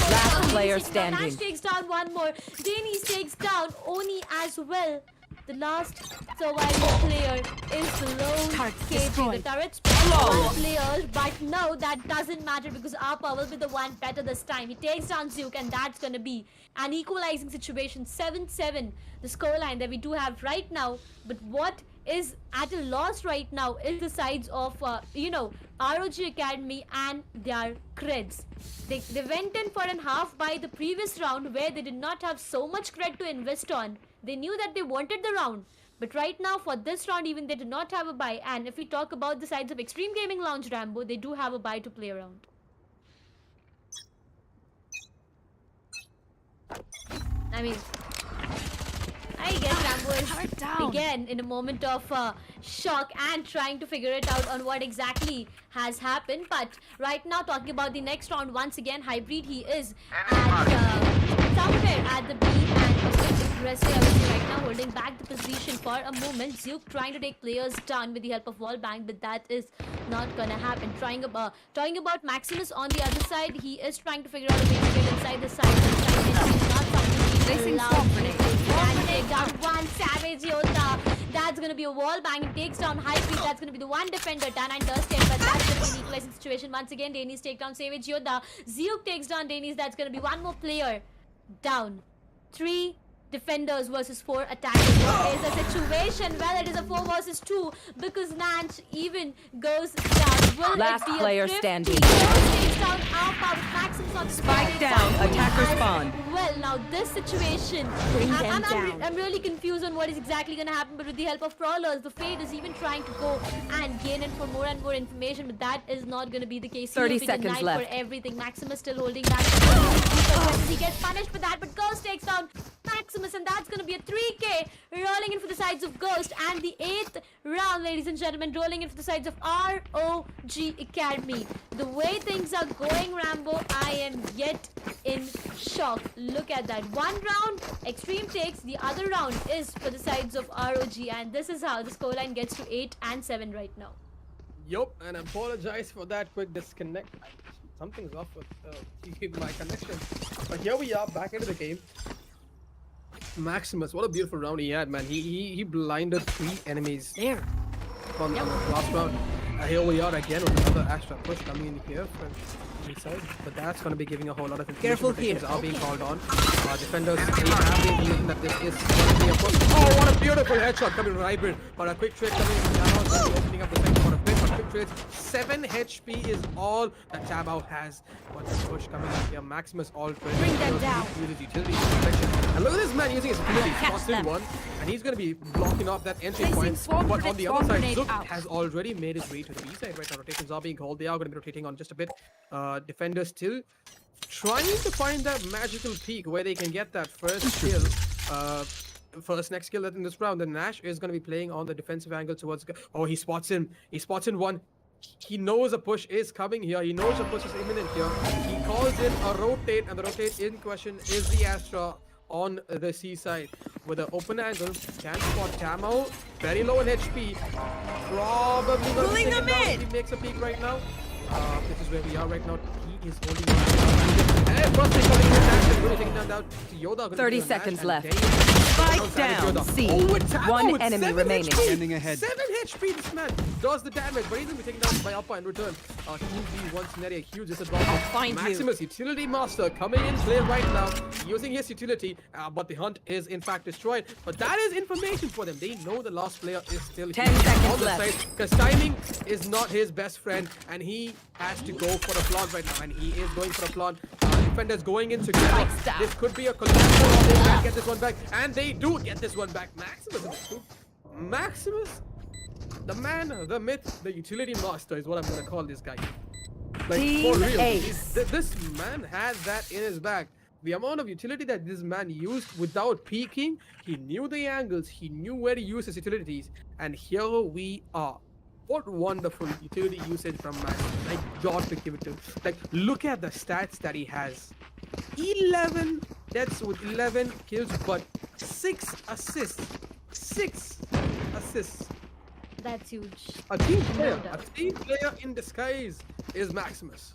Last player standing. Nash takes down one more. Denny's takes down Oni as well. The last surviving player is Lone KG. The turret's one player, but no, that doesn't matter, because Appa will be the one better this time. He takes down Zook, and that's gonna be an equalizing situation. 7-7, the scoreline that we do have right now. But what is at a loss right now is the sides of ROG Academy and their creds. They went in for an half by the previous round, where they did not have so much cred to invest on. They knew that they wanted the round, but right now for this round even they did not have a buy. And if we talk about the sides of Extreme Gaming Lounge, Rambo, they do have a buy to play around. I mean, I guess Rambo is again in a moment of shock and trying to figure it out on what exactly has happened. But right now, talking about the next round, once again, Hybrid, he is at somewhere at the B, and aggressive, I would say right now, holding back the position for a moment. Zook trying to take players down with the help of wall bang, but that is not gonna happen. Talking about Maximus on the other side, he is trying to figure out a way to get inside the side. It's not something he can take down one Savage Yoda. That's gonna be a wall bang. It takes down High Priest. That's gonna be the one defender. Tanan does take, but that's gonna be an equalizing situation. Once again, Danis take down Savage Yoda. Zook takes down Danis. That's gonna be one more player down. 3 defenders versus 4 attackers. What is the situation? Well, it is a 4 versus 2 because Nanch even goes down. Will Last it be player a 50? standing. Takes down Alpha with Maximus on the Spike down. Attacker spawn. Well, now this situation, I'm really confused on what is exactly going to happen, but with the help of crawlers, the Fade is even trying to go and gain in for more and more information, but that is not going to be the case. 30 seconds denied left. for everything. Maximus still holding back. He gets punished for that, but Ghost takes down Maximus, and that's going to be a 3K rolling in for the sides of Ghost. And the 8th round, ladies and gentlemen, rolling in for the sides of ROG Academy. The way things are going, Rambo, I am yet in shock. Look at that. One round, Extreme takes. The other round is for the sides of ROG, and this is how the scoreline gets to 8 and 7 right now. Yup, and I apologize for that quick disconnect. Something's off with my connection. But here we are, back into the game. Maximus, what a beautiful round he had, man. He blinded 3 enemies there on the last round. Here we are again with another Astra push coming in here from the side, but that's going to be giving a whole lot of information. Careful Protections here. are being called on. Defenders, they have been believing that this is going to be a push. Oh, what a beautiful headshot coming from Hybrid, but a quick trade coming from Tabao, opening up the second for a bit, but quick trades. 7 HP is all that Tabao has. But the push coming in here, Maximus all trade. Bring them down. His utility protection. And look at this man using his utility, spots in one, and he's going to be blocking off that entry point. But on the other side, Zook has already made his way to the B side right now. Rotations are being called. They are going to be rotating on just a bit. Defenders still trying to find that magical peak where they can get that first kill. First next kill in this round. Then Nash is going to be playing on the defensive angle towards. Oh, he spots him. He spots in one. He knows a push is coming here. He knows a push is imminent here. He calls in a rotate, and the rotate in question is the Astra on the C side with an open angle. Can spot Camo, very low in HP. Probably going to take him down. He makes a peek right now. This is where we are right now. He is holding on. And first thing coming in action, really taking down to Yoda. 30 seconds left. Spike down. C. One enemy remaining. Standing ahead. 7 HP, this man does the damage, but he's going to be taken down by Alpha in return. Huge V1 scenario, huge disadvantage. find you. Maximus, utility master, coming in play right now, using his utility, but the hunt is in fact destroyed. But that is information for them. They know the last player is still 10 here seconds on the left. side, because timing is not his best friend, and he has to go for a plant right now, and he is going for a plant. Defenders going in together. This could be a collateral, or they can get this one back, and they do get this one back. Maximus, the man, the myth, the utility master is what I'm gonna call this guy. Like, Team for real, Ace. this man has that in his bag. The amount of utility that this man used without peeking, he knew the angles, he knew where to use his utilities, and here we are. What wonderful utility usage from Maximus. I got to give it to him. Like, look at the stats that he has. 11 deaths with 11 kills, but 6 assists. 6 assists. That's huge. A team player, No doubt. a team player in disguise is Maximus.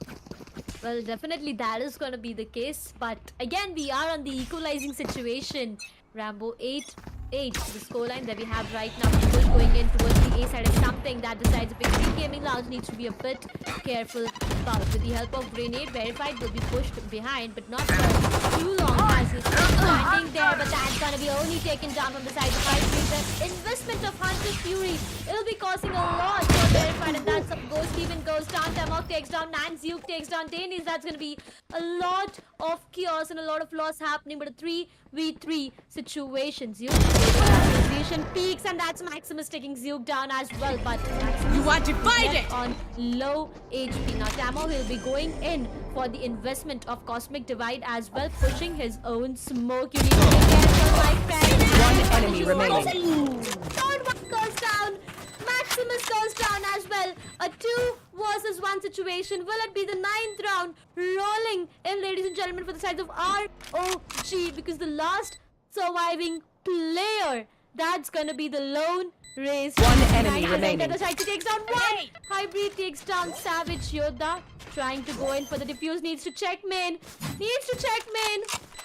Well, definitely that is going to be the case. But again, we are on the equalizing situation. Rambo 8-8. The scoreline that we have right now. People going in towards the A side is something that decides if Extreme Gaming Lounge needs to be a bit careful about. With the help of Grenade, Verified will be pushed behind, but not for too long as he's standing there. But that's going to be only taken down from the side of High Priest. The investment of Hunter's Fury, it'll be costing a lot for Verified, and that's up. Ghost even goes down. Tamok takes down Nanzyuk, takes down Danis. That's going to be a lot of chaos and a lot of loss happening, but a 3v3 situation. Position peaks, and that's Maximus taking Zook down as well, but Maximus You want to fight left it? on low HP. Now Tamo will be going in for the investment of Cosmic Divide as well, pushing his own smoke. You need to be careful, my friend. One enemy remaining. Third one goes down. Maximus goes down as well. A 2 versus 1 situation. Will it be the 9th round? Rolling in, ladies and gentlemen, for the sides of ROG, because the last surviving player. That's gonna be the lone race. One enemy Trying to remaining. enter the side, he takes down one. Hybrid takes down Savage Yoda. Trying to go in for the defuse. Needs to check main.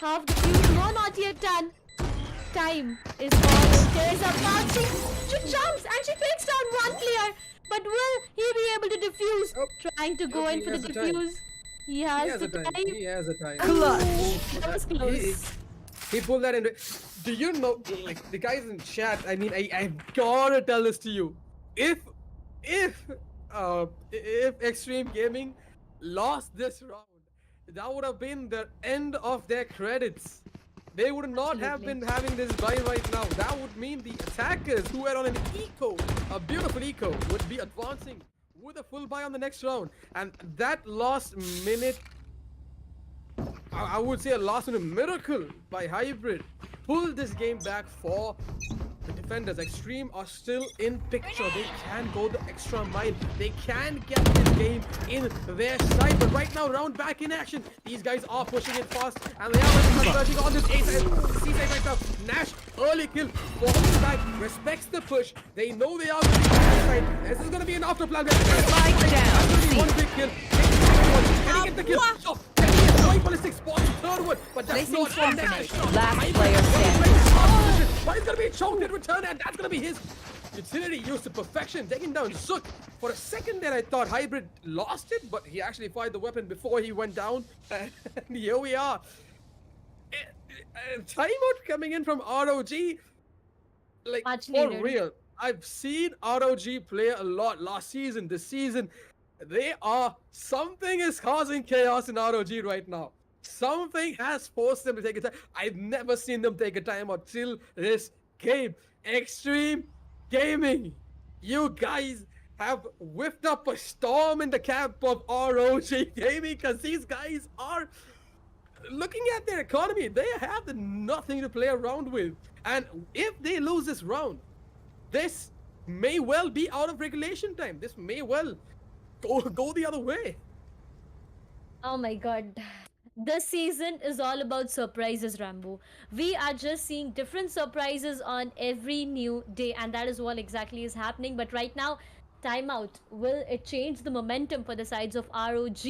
Half defuse. No, not yet done. Time is almost. There is a marching. She jumps and she takes down one player. But will he be able to defuse? Oh. Trying to go Oh, in he for the has the time. defuse. He He has has the a time. time. He has a time. Clutch. That was close. He pulled that in. Do you know, like, the guys in chat, I mean, I've gotta tell this to you. If Extreme Gaming lost this round, that would have been the end of their credits. They would not have been having this buy right now. That would mean the attackers who were on an eco, a beautiful eco, would be advancing with a full buy on the next round. And that last minute, I would say a last minute miracle by Hybrid, pulled this game back for the defenders. Extreme are still in picture. They can go the extra mile. They can get this game in their side. But right now, round back in action. These guys are pushing it fast, and they are converging on this A side, C side right now. Nash, early kill for the side, respects the push. They know they are going to be on the side. This is going to be an after plan. Spike down. One big kill. Can he get the kill? Oh, can he get the ballistic spot? Third one, but that's Placing not swarm enough. grenade. Last player standing. But he's gonna be choked in return, and that's gonna be his utility used to perfection, taking down Zook. For a second there, I thought Hybrid lost it, but he actually fired the weapon before he went down. And here we are. Timeout coming in from ROG. Like, Much for needed. real. I've seen ROG play a lot last season, this season. Something is causing chaos in ROG right now. Something has forced them to take a time. I've never seen them take a timeout till this game. Extreme Gaming, you guys have whipped up a storm in the camp of ROG Gaming, because these guys are looking at their economy. They have nothing to play around with. And if they lose this round, this may well be out of regulation time. This may well go the other way. Oh my god. This season is all about surprises, Rambo. We are just seeing different surprises on every new day, and that is what exactly is happening. But right now, timeout. Will it change the momentum for the sides of ROG?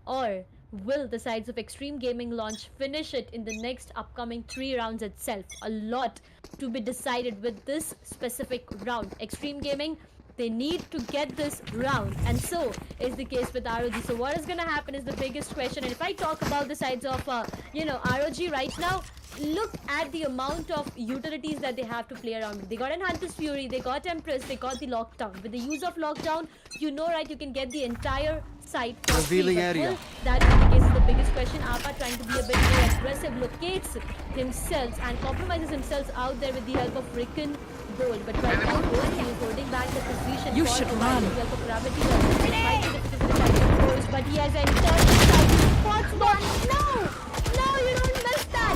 Or will the sides of Extreme Gaming launch finish it in the next upcoming 3 rounds itself? A lot to be decided with this specific round. Extreme Gaming, they need to get this round, and so is the case with ROG. So what is gonna happen is the biggest question. And if I talk about the sides of ROG right now, look at the amount of utilities that they have to play around with. They got Enhancer's Fury, they got Empress, they got the Lockdown. With the use of Lockdown, you know, right, you can get the entire site for free. Revealing But area. will that be the case is the biggest question. Appa trying to be a bit more aggressive, locates themselves and compromises themselves out there with the help of Ricken Gold. But right now, Gold is holding back the position. You for should the run. with the help of Gravity. Fighting the difficulties with the type of Ghost, but he has entered the side. Spots one. No, you don't miss that.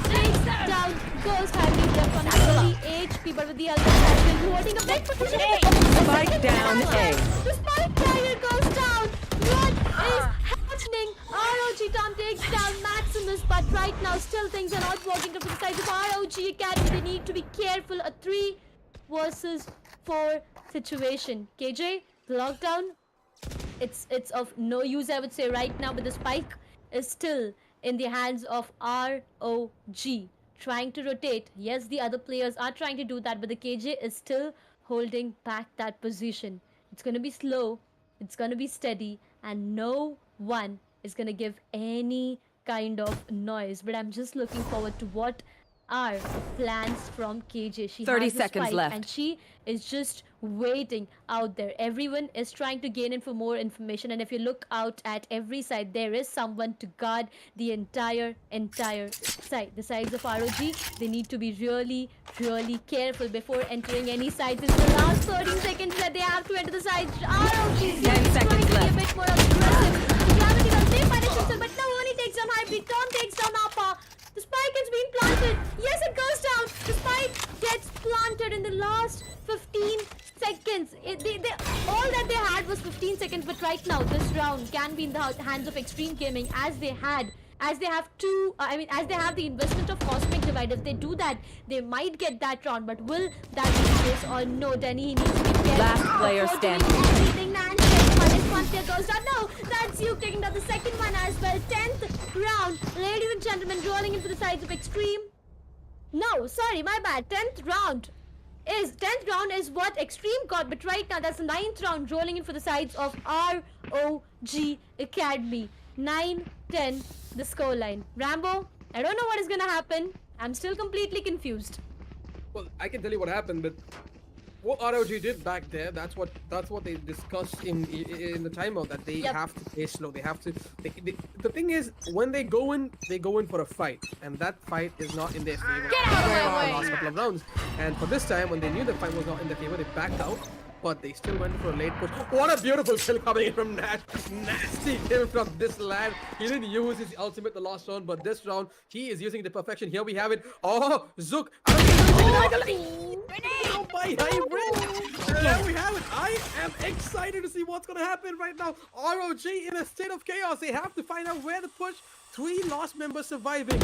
Takes down Ghost, having left on 30 HP, but with the help of Gravity, holding a big position. Spike down A. The spike carrier goes down. What is happening? ROG Tom takes down Maximus, but right now still things are not working out for the sides of ROG Academy. They need to be careful. A 3 versus 4 situation. KJ, the lockdown, it's of no use, I would say, right now, but the spike is still in the hands of ROG. Trying to rotate. Yes, the other players are trying to do that, but the KJ is still holding back that position. It's going to be slow, it's going to be steady, and no one is going to give any kind of noise. But I'm just looking forward to what are the plans from KJ. She 30 has the seconds spike, left. and she is just waiting out there. Everyone is trying to gain in for more information, and if you look out at every side, there is someone to guard the entire side. The sides of ROG, they need to be really careful before entering any sides. This is the last 13 seconds that they have to enter the sides. ROG is 10 trying seconds to be a left. bit more aggressive. Gravity will stay punish himself, but now only takes down Hybrid. Tom takes down Appa. The spike has been planted. Yes, it goes down. The spike gets planted in the last 15 seconds. All that they had was 15 seconds, but right now this round can be in the hands of Extreme Gaming, as they had as they have two, as they have the investment of Cosmic Divide. If they do that, they might get that round. But will that be the case or no? Denny, he needs to be careful. Last player before doing standing. anything. Nancy, one tier goes down. No, that's you taking down the second one as well. 10th round, ladies and gentlemen, rolling in for the sides of Extreme. No, sorry, my bad. 10th round is what Extreme got, but right now that's the 9th round rolling in for the sides of ROG Academy. 9-10 the scoreline. Rambo, I don't know what is gonna happen. I'm still completely confused. Well, I can tell you what happened, but what ROG did back there, that's what they discussed in the timeout, that they have to play slow. They have to. The thing is, when they go in for a fight, and that fight is not in their favor. Get out of my way! The last couple of rounds, and for this time, when they knew the fight was not in their favor, they backed out. But they still went for a late push. What a beautiful kill coming in from Nash. Nasty kill from this lad. He didn't use his ultimate the last round, but this round, he is using it to perfection. Here we have it. Oh, Zook. Oh, my hybrid. There we have it. I am excited to see what's going to happen right now. ROG in a state of chaos. They have to find out where to push. 3 lost members surviving.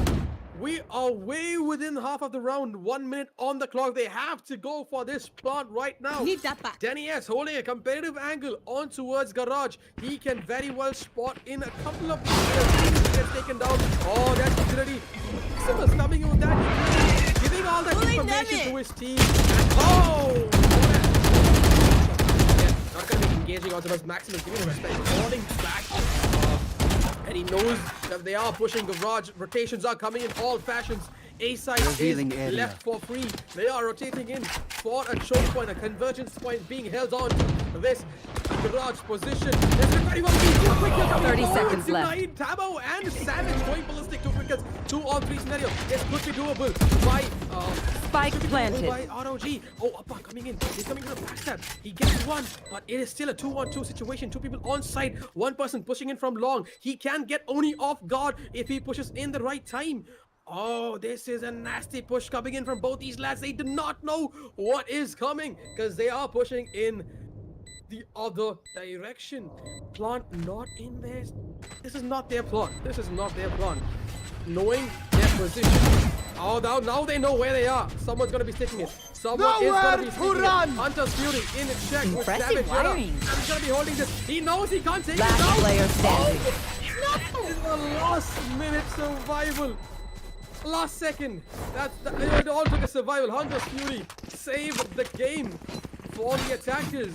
We are way within half of the round. 1 minute on the clock. They have to go for this plant right now. Need that back. Denny S holding a competitive angle on towards Garage. He can very well spot in a couple of players. He gets taken down. Oh, that's opportunity. Simmers coming in with that. Giving all that information to his team. Oh! Yeah, not going to be engaging onto his Maximus. Giving him respect. Falling back. And he knows that they are pushing Garage. Rotations are coming in all fashions. A-side is left for free. They are rotating in for a choke point, a convergence point being held on to this Garage position. This could very well be too quick. 30 seconds left. Tabo and Savage going ballistic. 2 quickers. 2-on-3 scenario. This could be doable by Spike planted. by ROG. Oh, Upper coming in. He's coming to the backstab. He gets one, but it is still a 2-on-2 situation. 2 people on site. 1 person pushing in from long. He can get Oni off guard if he pushes in the right time. Oh, this is a nasty push coming in from both these lads. They do not know what is coming because they are pushing in the other direction. Plant not in there. This is not their plant. This is not their plant. Knowing their position. Oh, now they know where they are. Someone's going to be sticking it. Someone is going to be sticking it. Hunter's Fury in a check with Savage. He's going to be holding this. He knows he can't take it Last down. player standing. No! In the last minute survival. Last second. It all took a survival. Hunter's Fury saved the game for the attackers.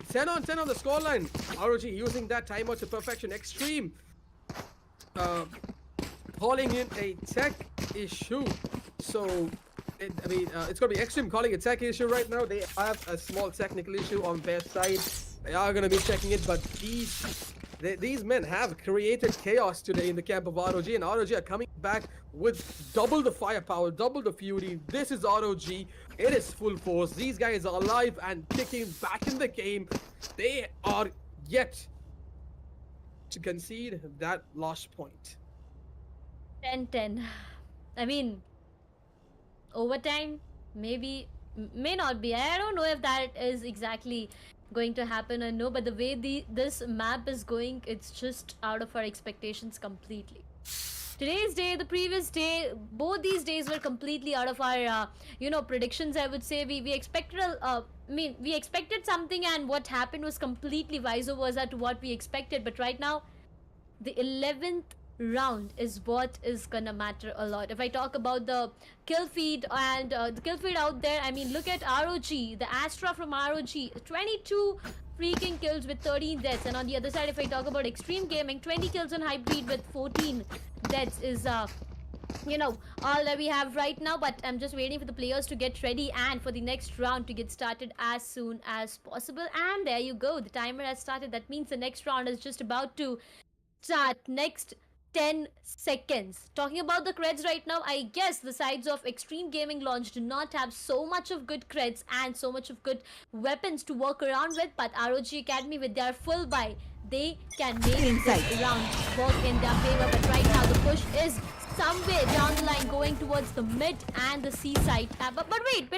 10 on 10 on the scoreline. ROG using that timeout to perfection. Extreme. Calling in a tech issue. So, it's going to be Extreme calling a tech issue right now. They have a small technical issue on their side. They are going to be checking it, but these men have created chaos today in the camp of ROG, and ROG are coming back with double the firepower, double the fury. This is ROG. It is full force. These guys are alive and kicking back in the game. They are yet to concede that last point. 10-10. I mean, overtime, maybe, may not be. I don't know if that is exactly going to happen or no, but the way this map is going, it's just out of our expectations completely. Today's day, the previous day, both these days were completely out of our predictions. I would say we expected we expected something, and what happened was completely vice versa to what we expected. But right now, the 11th round is what is gonna matter a lot. If I talk about the kill feed and the kill feed out there, I mean, look at ROG, the Astra from ROG, 22 freaking kills with 13 deaths. And on the other side, if I talk about Extreme Gaming, 20 kills on Hybrid with 14 deaths is all that we have right now. But I'm just waiting for the players to get ready and for the next round to get started as soon as possible. And there you go, the timer has started. That means the next round is just about to start. Next 10 seconds. Talking about the creds right now, I guess the sides of Extreme Gaming launch do not have so much of good creds and so much of good weapons to work around with, but ROG Academy with their full buy, they can make this round work in their favor. But right now the push is somewhere down the line going towards the mid and the C side. But wait,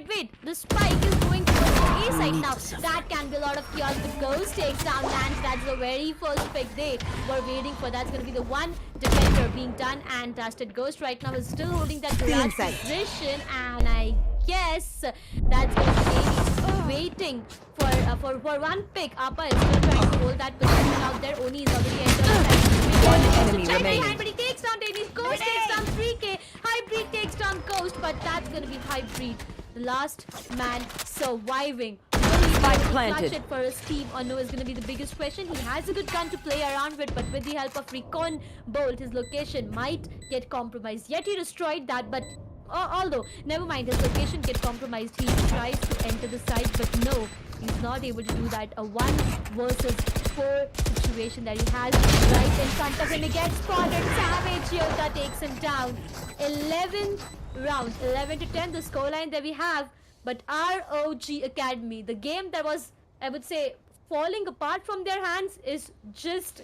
the spike is going towards the A side. Now, that can be a lot of chaos. The Ghost takes down Lance. That's the very first pick they were waiting for. That's going to be the one defender being done and dusted. Ghost right now is still holding that garage inside. position, and I guess that's going to be waiting for one pick. Appa is still trying to hold that position out there. Oni is already entered the side. One enemy Check remaining. behind, but he takes down Dennis. Ghost takes down 3K. Hybrid takes down Ghost, but that's gonna be Hybrid. The last man surviving. Will he be able to planted. clutch it for his team or no is gonna be the biggest question. He has a good gun to play around with, but with the help of Recon Bolt, his location might get compromised. Yet he destroyed that, but although, never mind, his location get compromised. He tries to enter the site, but no, he's not able to do that. A 1 versus 4 situation that he has right in front of him. He gets spotted. Savage Yoga takes him down. 11th round, 11 to 10, the scoreline that we have. But ROG Academy, the game that was, I would say, falling apart from their hands, is just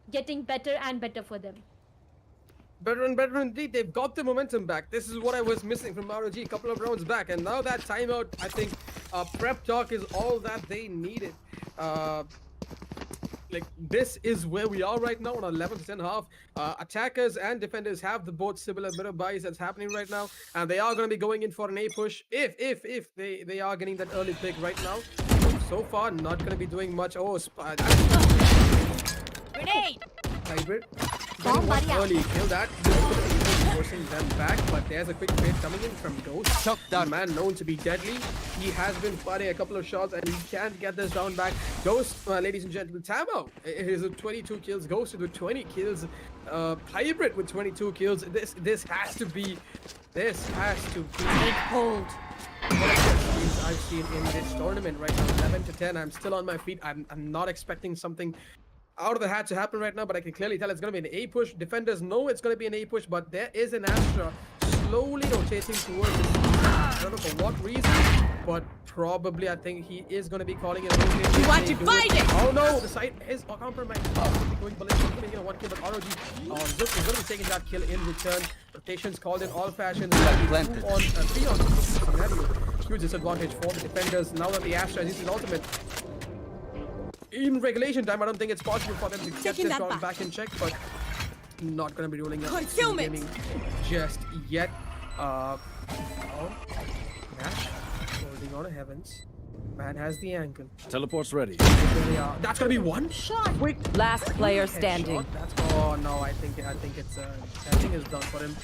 getting better and better for them. Better and better indeed. They've got the momentum back. This is what I was missing from ROG a couple of rounds back. And now that timeout, I think prep talk is all that they needed. Like, this is where we are right now on 11 to 10 half. Attackers and defenders have the both similar bit of buys that's happening right now. And they are going to be going in for an A push if they are getting that early pick right now. So far, not going to be doing much. Oh, Grenade! Hybrid. Bomb Getting one buddy out. early kill that. Forcing them back, but there's a quick trade coming in from Ghost. The man known to be deadly. He has been firing a couple of shots and he can't get this round back. Ghost, ladies and gentlemen, Tamo is with 22 kills. Ghost with 20 kills. Hybrid with 22 kills. This has to be. Hold. One of the best teams I've seen in this tournament right now. 11 to 10. I'm still on my feet. I'm not expecting something out of the hat to happen right now, but I can clearly tell it's going to be an A push. Defenders know it's going to be an A push, but there is an Astra slowly rotating towards it. I don't know for what reason, but probably I think he is going to be calling it a rotation. You want to Do find it? Oh no, the site is compromised. Going ballistic, going to get a 1 kill, but ROG Zook is going to be taking that kill in return. Rotations called in all fashions. 2 on 3 on. Huge disadvantage for the defenders now that the Astra is using ultimate. In regulation time, I don't think it's possible for them to get Taking this that round back. back in check, but not gonna be ruling out Concealment. gaming just yet. Oh, Nash holding on to Heavens. Man has the ankle. Teleport's ready. There they are. That's gonna be one shot. Quick Last player headshot. standing. That's oh no, I think it's done for him.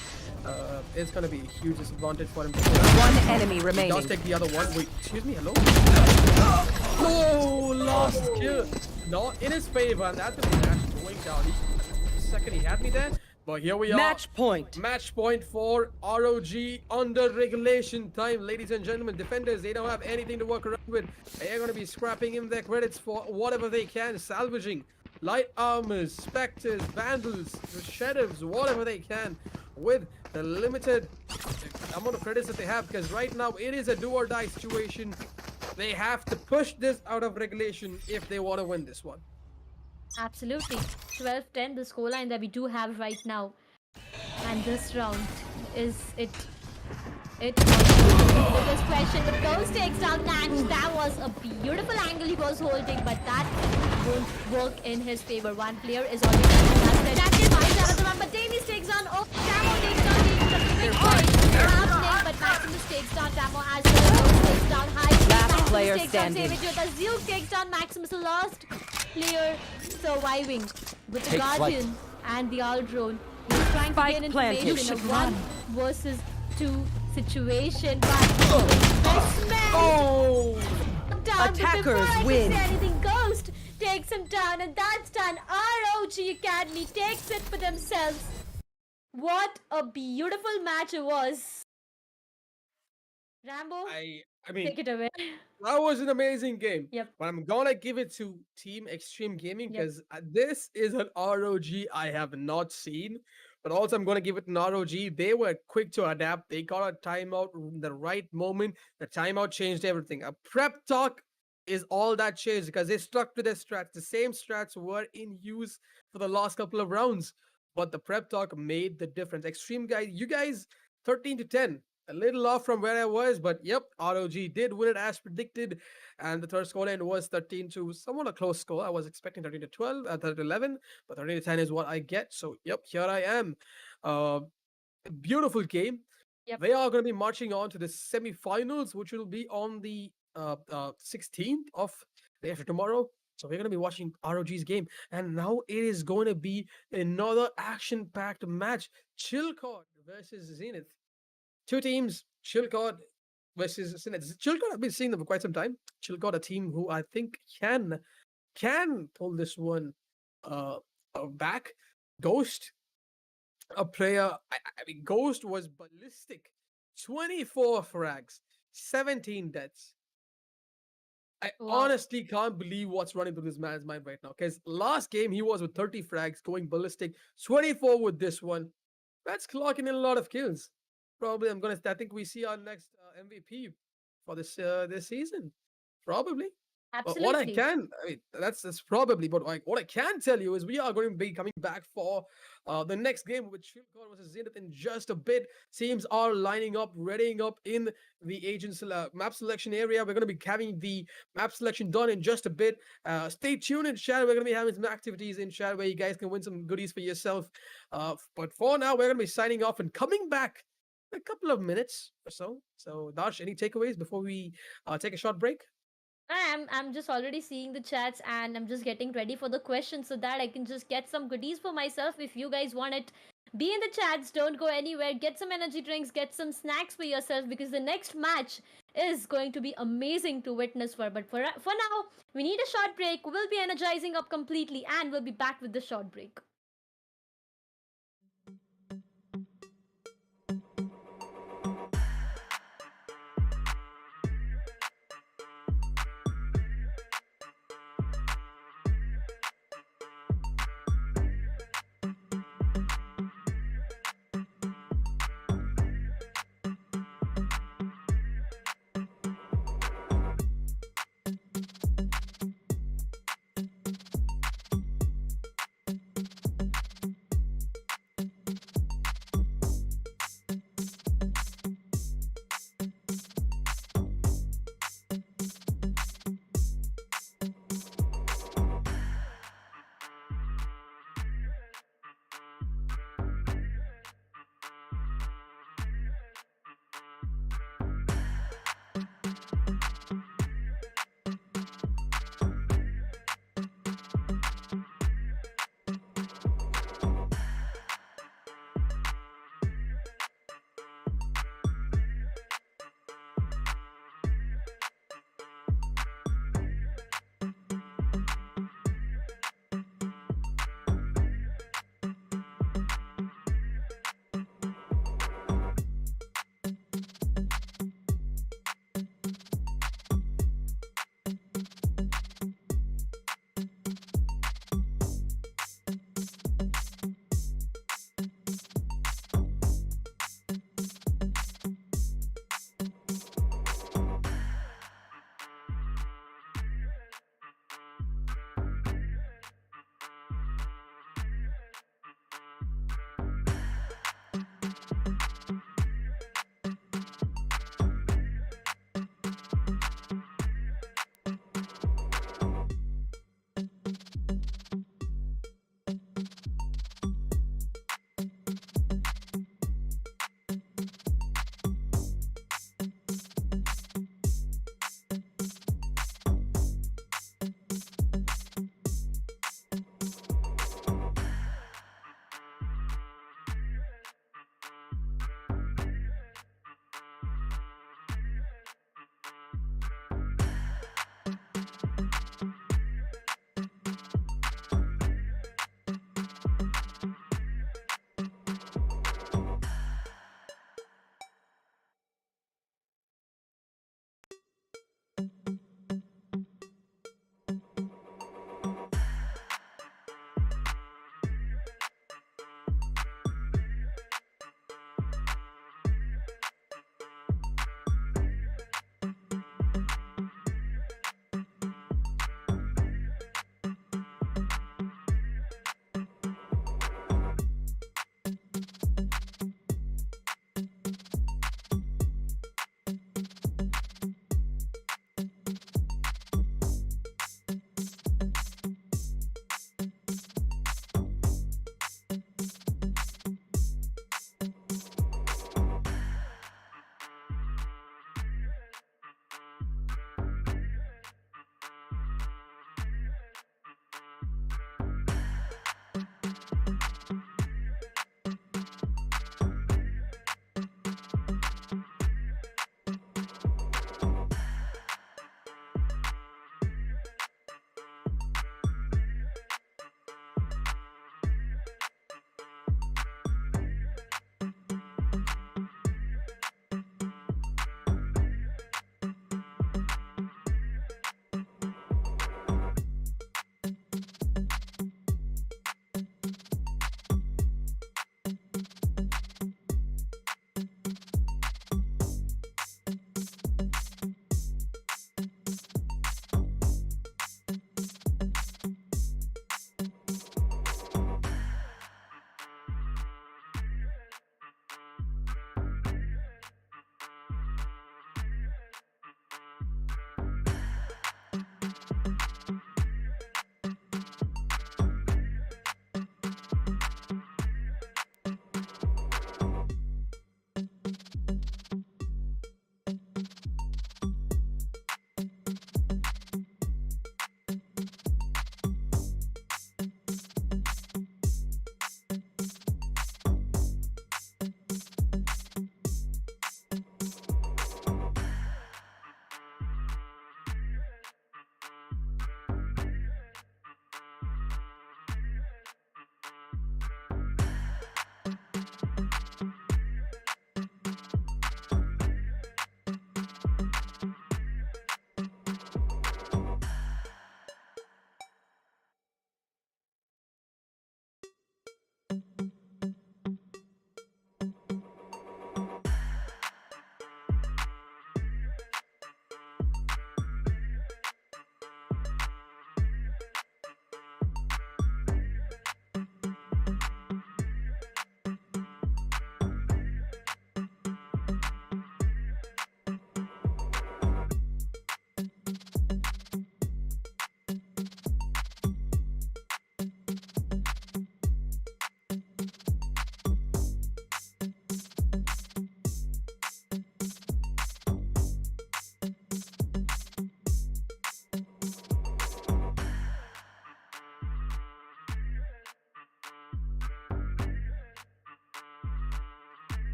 It's gonna be a huge disadvantage for him. One enemy He remaining. does take the other one. Wait, excuse me, hello? No, lost kill. Not in his favor, and that's gonna be Nash going down. Second, he had me there, but here we are. Match point. Match point for ROG under regulation time, ladies and gentlemen. Defenders, they don't have anything to work around with. They are going to be scrapping in their credits for whatever they can, salvaging light armors, specters, vandals, sheriffs, whatever they can with the limited amount of credits that they have, because right now it is a do or die situation. They have to push this out of regulation if they want to win this one. Absolutely. 12-10, the scoreline that we do have right now. And this round is it. It was the biggest question, but Ghost takes down Nanch. That was a beautiful angle he was holding, but that won't work in his favor. One player is already blasted. That is finds another one, but Davies takes on. Oh, Tamo takes down Davies. A big point. Happening, but Maximus takes down Tamo as well. Ghost takes down High. Last player takes down standing. Savage. The Zuke takes down Maximus. The last player surviving with the Guardian and the All Drone. He's trying to Spike gain planted. information You in should a 1 versus 2 situation, but investment down Attackers before I win. can say anything. Ghost takes him down, and that's done. ROG Academy takes it for themselves. What a beautiful match it was. Rambo, I mean, take it away. that was an amazing game. Yep. But I'm gonna give it to Team Extreme Gaming Yep. because this is an ROG I have not seen. But also, I'm gonna give it an ROG. They were quick to adapt. They got a timeout in the right moment. The timeout changed everything. A prep talk is all that changed because they stuck to their strats. The same strats were in use for the last couple of rounds, but the prep talk made the difference. Extreme guys, you guys, 13 to 10. a little off from where I was, but yep, ROG did win it as predicted. And the third scoreline was 13 to somewhat a close score. I was expecting 13 to 12, 13 to 11, but 13 to 10 is what I get. So yep, here I am. Uh, Beautiful game. Yep. They are going to be marching on to the semi-finals, which will be on the 16th of day after tomorrow. So we're going to be watching ROG's game, and now it is going to be another action-packed match: Chilcot versus Zenith. Two teams, Chilcot versus Zenith. Chilcot, I've been seeing them for quite some time. Chilcot, a team who I think can pull this one uh, back. Ghost, a player. I mean, Ghost was ballistic. 24 frags, 17 deaths. I Wow. honestly can't believe what's running through this man's mind right now. Because last game he was with 30 frags, going ballistic. 24 with this one. That's clocking in a lot of kills. Probably, I think we see our next MVP for this season. Probably. But what I Absolutely. can, I mean, that's probably, but like what I can tell you is we are going to be coming back for the next game, which Shilkor versus Zenith in just a bit. Teams are lining up, readying up in the map selection area. We're going to be having the map selection done in just a bit. Stay tuned in chat. We're going to be having some activities in chat where you guys can win some goodies for yourself. But for now, we're going to be signing off and coming back in a couple of minutes or so. So, Dash, any takeaways before we take a short break? I'm just already seeing the chats and I'm just getting ready for the questions so that I can just get some goodies for myself. If you guys want it, be in the chats. Don't go anywhere. Get some energy drinks. Get some snacks for yourself because the next match is going to be amazing to witness for. But for now, we need a short break. We'll be energizing up completely and we'll be back with the short break.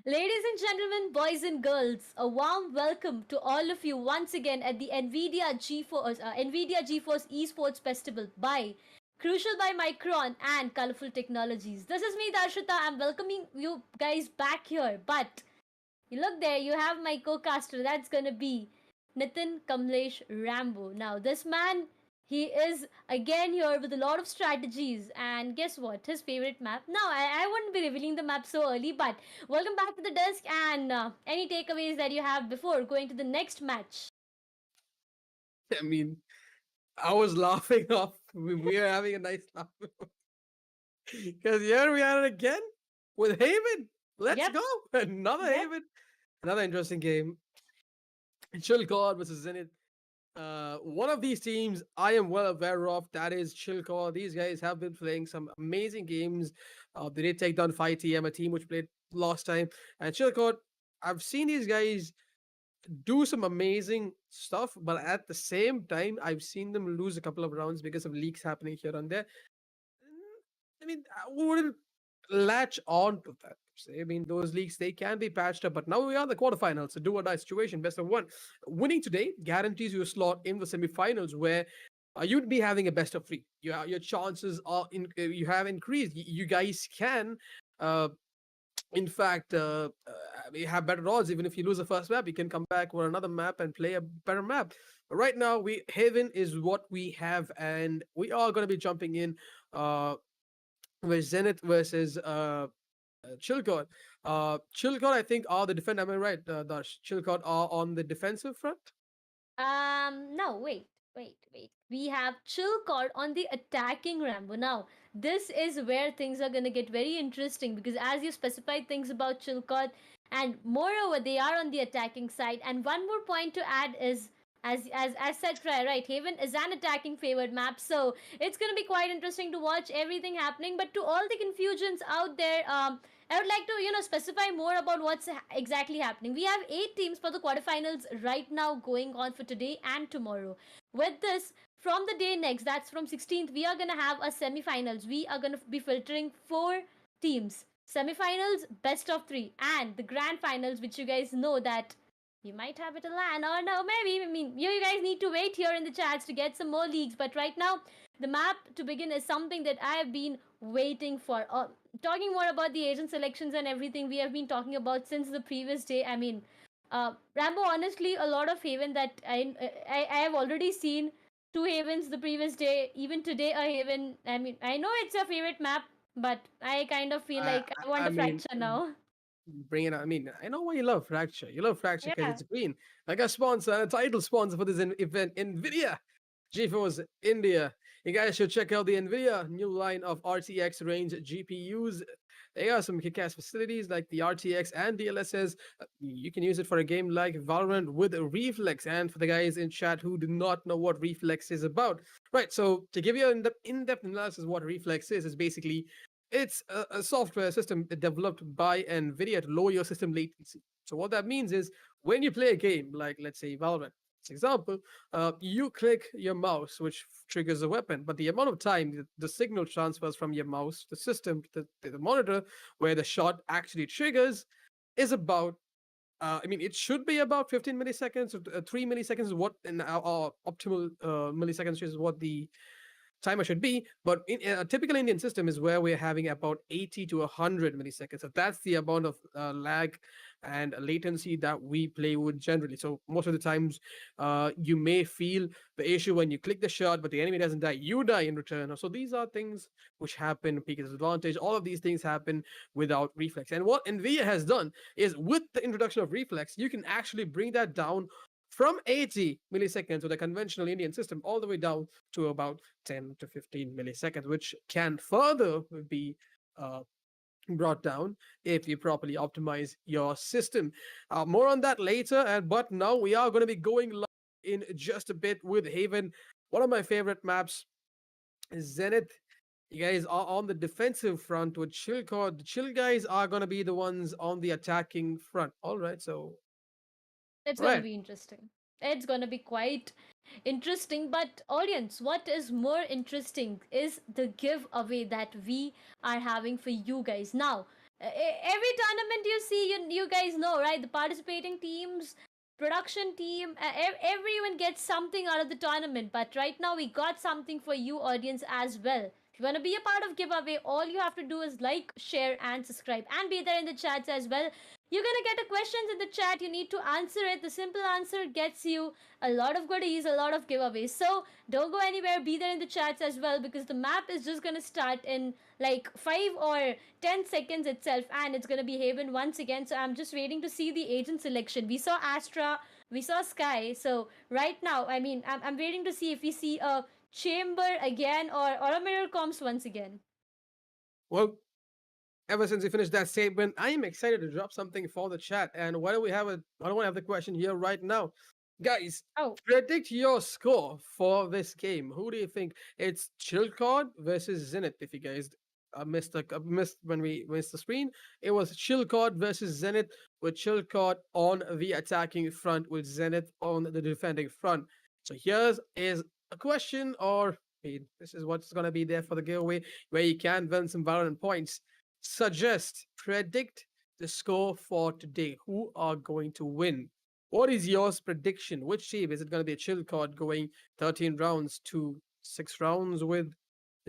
Ladies and gentlemen, boys and girls, a warm welcome to all of you once again at the NVIDIA GeForce Esports Festival by Crucial by Micron and Colorful Technologies. This is me, Darshita. I'm welcoming you guys back here. But you look there, you have my co-caster. That's gonna be Nitin Kamlesh Rambo. Now, this man, he is again here with a lot of strategies. And guess what? His favorite map. Now, I wouldn't be revealing the map so early, but welcome back to the desk. And any takeaways that you have before going to the next match? I mean, I was laughing off. We are having a nice laugh. Because here we are again with Haven. Let's Yep. go. Another Yep. Haven. Another interesting game. Chill God versus Zenith. One of these teams I am well aware of, that is Chilcor. These guys have been playing some amazing games. They did take down 5TM, a team which played last time. And Chilcor, I've seen these guys do some amazing stuff, but at the same time, I've seen them lose a couple of rounds because of leaks happening here and there. I mean, I wouldn't latch on to that. Per se. I mean, those leagues they can be patched up, but now we are in the quarterfinals. So do or die situation, best of one. Winning today guarantees you a slot in the semifinals where you'd be having a best of three. Your chances are you have increased. You guys can. Uh, in fact, have better odds. Even if you lose the first map, you can come back with another map and play a better map. But right now, we Haven is what we have, and we are going to be jumping in with Zenith versus Chilcot. Chilcot, I think, are the defend. Am I right, Dash? Chilcot are on the defensive front. No, wait. We have Chilcot on the attacking Rambo. Now, this is where things are gonna get very interesting because as you specified things about Chilcot, and moreover, they are on the attacking side. And one more point to add is. As said prior, right, Haven is an attacking favored map, so it's gonna be quite interesting to watch everything happening. But to all the confusions out there, I would like to, specify more about what's exactly happening. We have 8 teams for the quarterfinals right now going on for today and tomorrow. With this, from the day next, that's from 16th, we are gonna have a semifinals. We are gonna be filtering 4 teams. Semifinals, best of 3, and the grand finals, which you guys know that you might have it a land or no, maybe. I mean, you guys need to wait here in the chats to get some more leagues. But right now, the map to begin is something that I have been waiting for. Talking more about the agent selections and everything we have been talking about since the previous day. I mean, Rambo, honestly, a lot of Haven that I have already seen 2 Havens the previous day. Even today, a Haven. I mean, I know it's your favorite map, but I kind of feel like I want I a mean, fracture now. bring it. I mean, I know why you love Fracture. You love Fracture because Yeah. it's green. Like a sponsor, a title sponsor for this event, NVIDIA. GeForce India. You guys should check out the NVIDIA new line of RTX range GPUs. They have some kick-ass facilities like the RTX and DLSS. You can use it for a game like Valorant with Reflex. And for the guys in chat who do not know what Reflex is about, right? So to give you an in-depth analysis, of what Reflex is basically it's a software system developed by NVIDIA to lower your system latency. So what that means is when you play a game like let's say Valorant example, you click your mouse, which triggers a weapon, but the amount of time the signal transfers from your mouse, the system, the monitor, where the shot actually triggers, is about. I mean, it should be about 15 milliseconds, or 3 milliseconds is what in our optimal milliseconds is what the timer should be. But in a typical Indian system is where we're having about 80 to 100 milliseconds. So that's the amount of lag and latency that we play with generally. So most of the times, you may feel the issue when you click the shot, but the enemy doesn't die. You die in return. So these are things which happen. Peak disadvantage. All of these things happen without reflex. And what Nvidia has done is with the introduction of reflex, you can actually bring that down from 80 milliseconds with a conventional Indian system all the way down to about 10 to 15 milliseconds, which can further be brought down if you properly optimize your system. More on that later. But now we are going to be going live in just a bit with Haven. One of my favorite maps is Zenith. You guys are on the defensive front with Chillcore. The Chill guys are going to be the ones on the attacking front. All right, so It's all gonna right. be interesting. It's gonna be quite interesting. But audience, what is more interesting is the giveaway that we are having for you guys. Now, Every tournament you see, you guys know, right? The participating teams, production team, everyone gets something out of the tournament. But right now, we got something for you, audience, as well. If you want to be a part of giveaway, all you have to do is like, share, and subscribe, and be there in the chats as well. You're gonna get a questions in the chat. You need to answer it. The simple answer gets you a lot of goodies, a lot of giveaways. So don't go anywhere. Be there in the chats as well, because the map is just gonna start in like 5 or 10 seconds itself, and it's gonna be Haven once again. So I'm just waiting to see the agent selection. We saw Astra, we saw Sky. So right now, I mean, I'm waiting to see if we see a Chamber again, or a Mirror Comms once again. Well, ever since we finished that statement, I am excited to drop something for the chat. And why don't we have a? Why don't we have the question here right now, guys? Oh, Predict your score for this game. Who do you think? It's Chilcod versus Zenith. If you guys missed when we missed the screen, it was Chilcod versus Zenith, with Chilcod on the attacking front, with Zenith on the defending front. So here's is a question, or I mean, this is what's gonna be there for the giveaway, where you can win some Valorant points. Suggest, predict the score for today. Who are going to win? What is yours prediction? Which team? Is it going to be a chill card going 13 rounds to 6 rounds with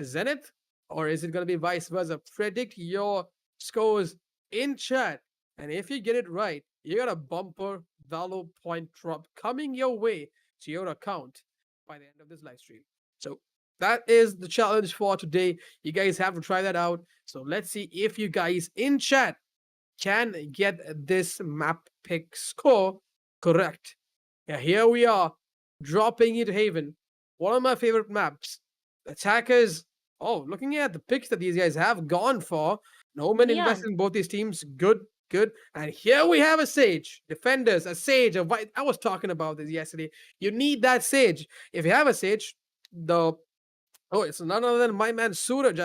Zenith? Or is it going to be vice versa? Predict your scores in chat. And if you get it right, you got a bumper Valo point drop coming your way to your account by the end of this live stream. So that is the challenge for today. You guys have to try that out. So let's see if you guys in chat can get this map pick score correct. Yeah, here we are, dropping it Haven. One of my favorite maps. Attackers. Oh, looking at the picks that these guys have gone for. No man yeah. invested in both these teams. Good, good. And here we have a Sage. Defenders, a Sage, a White. I was talking about this yesterday. You need that Sage. If you have a Sage, the it's none other than my man Suraj.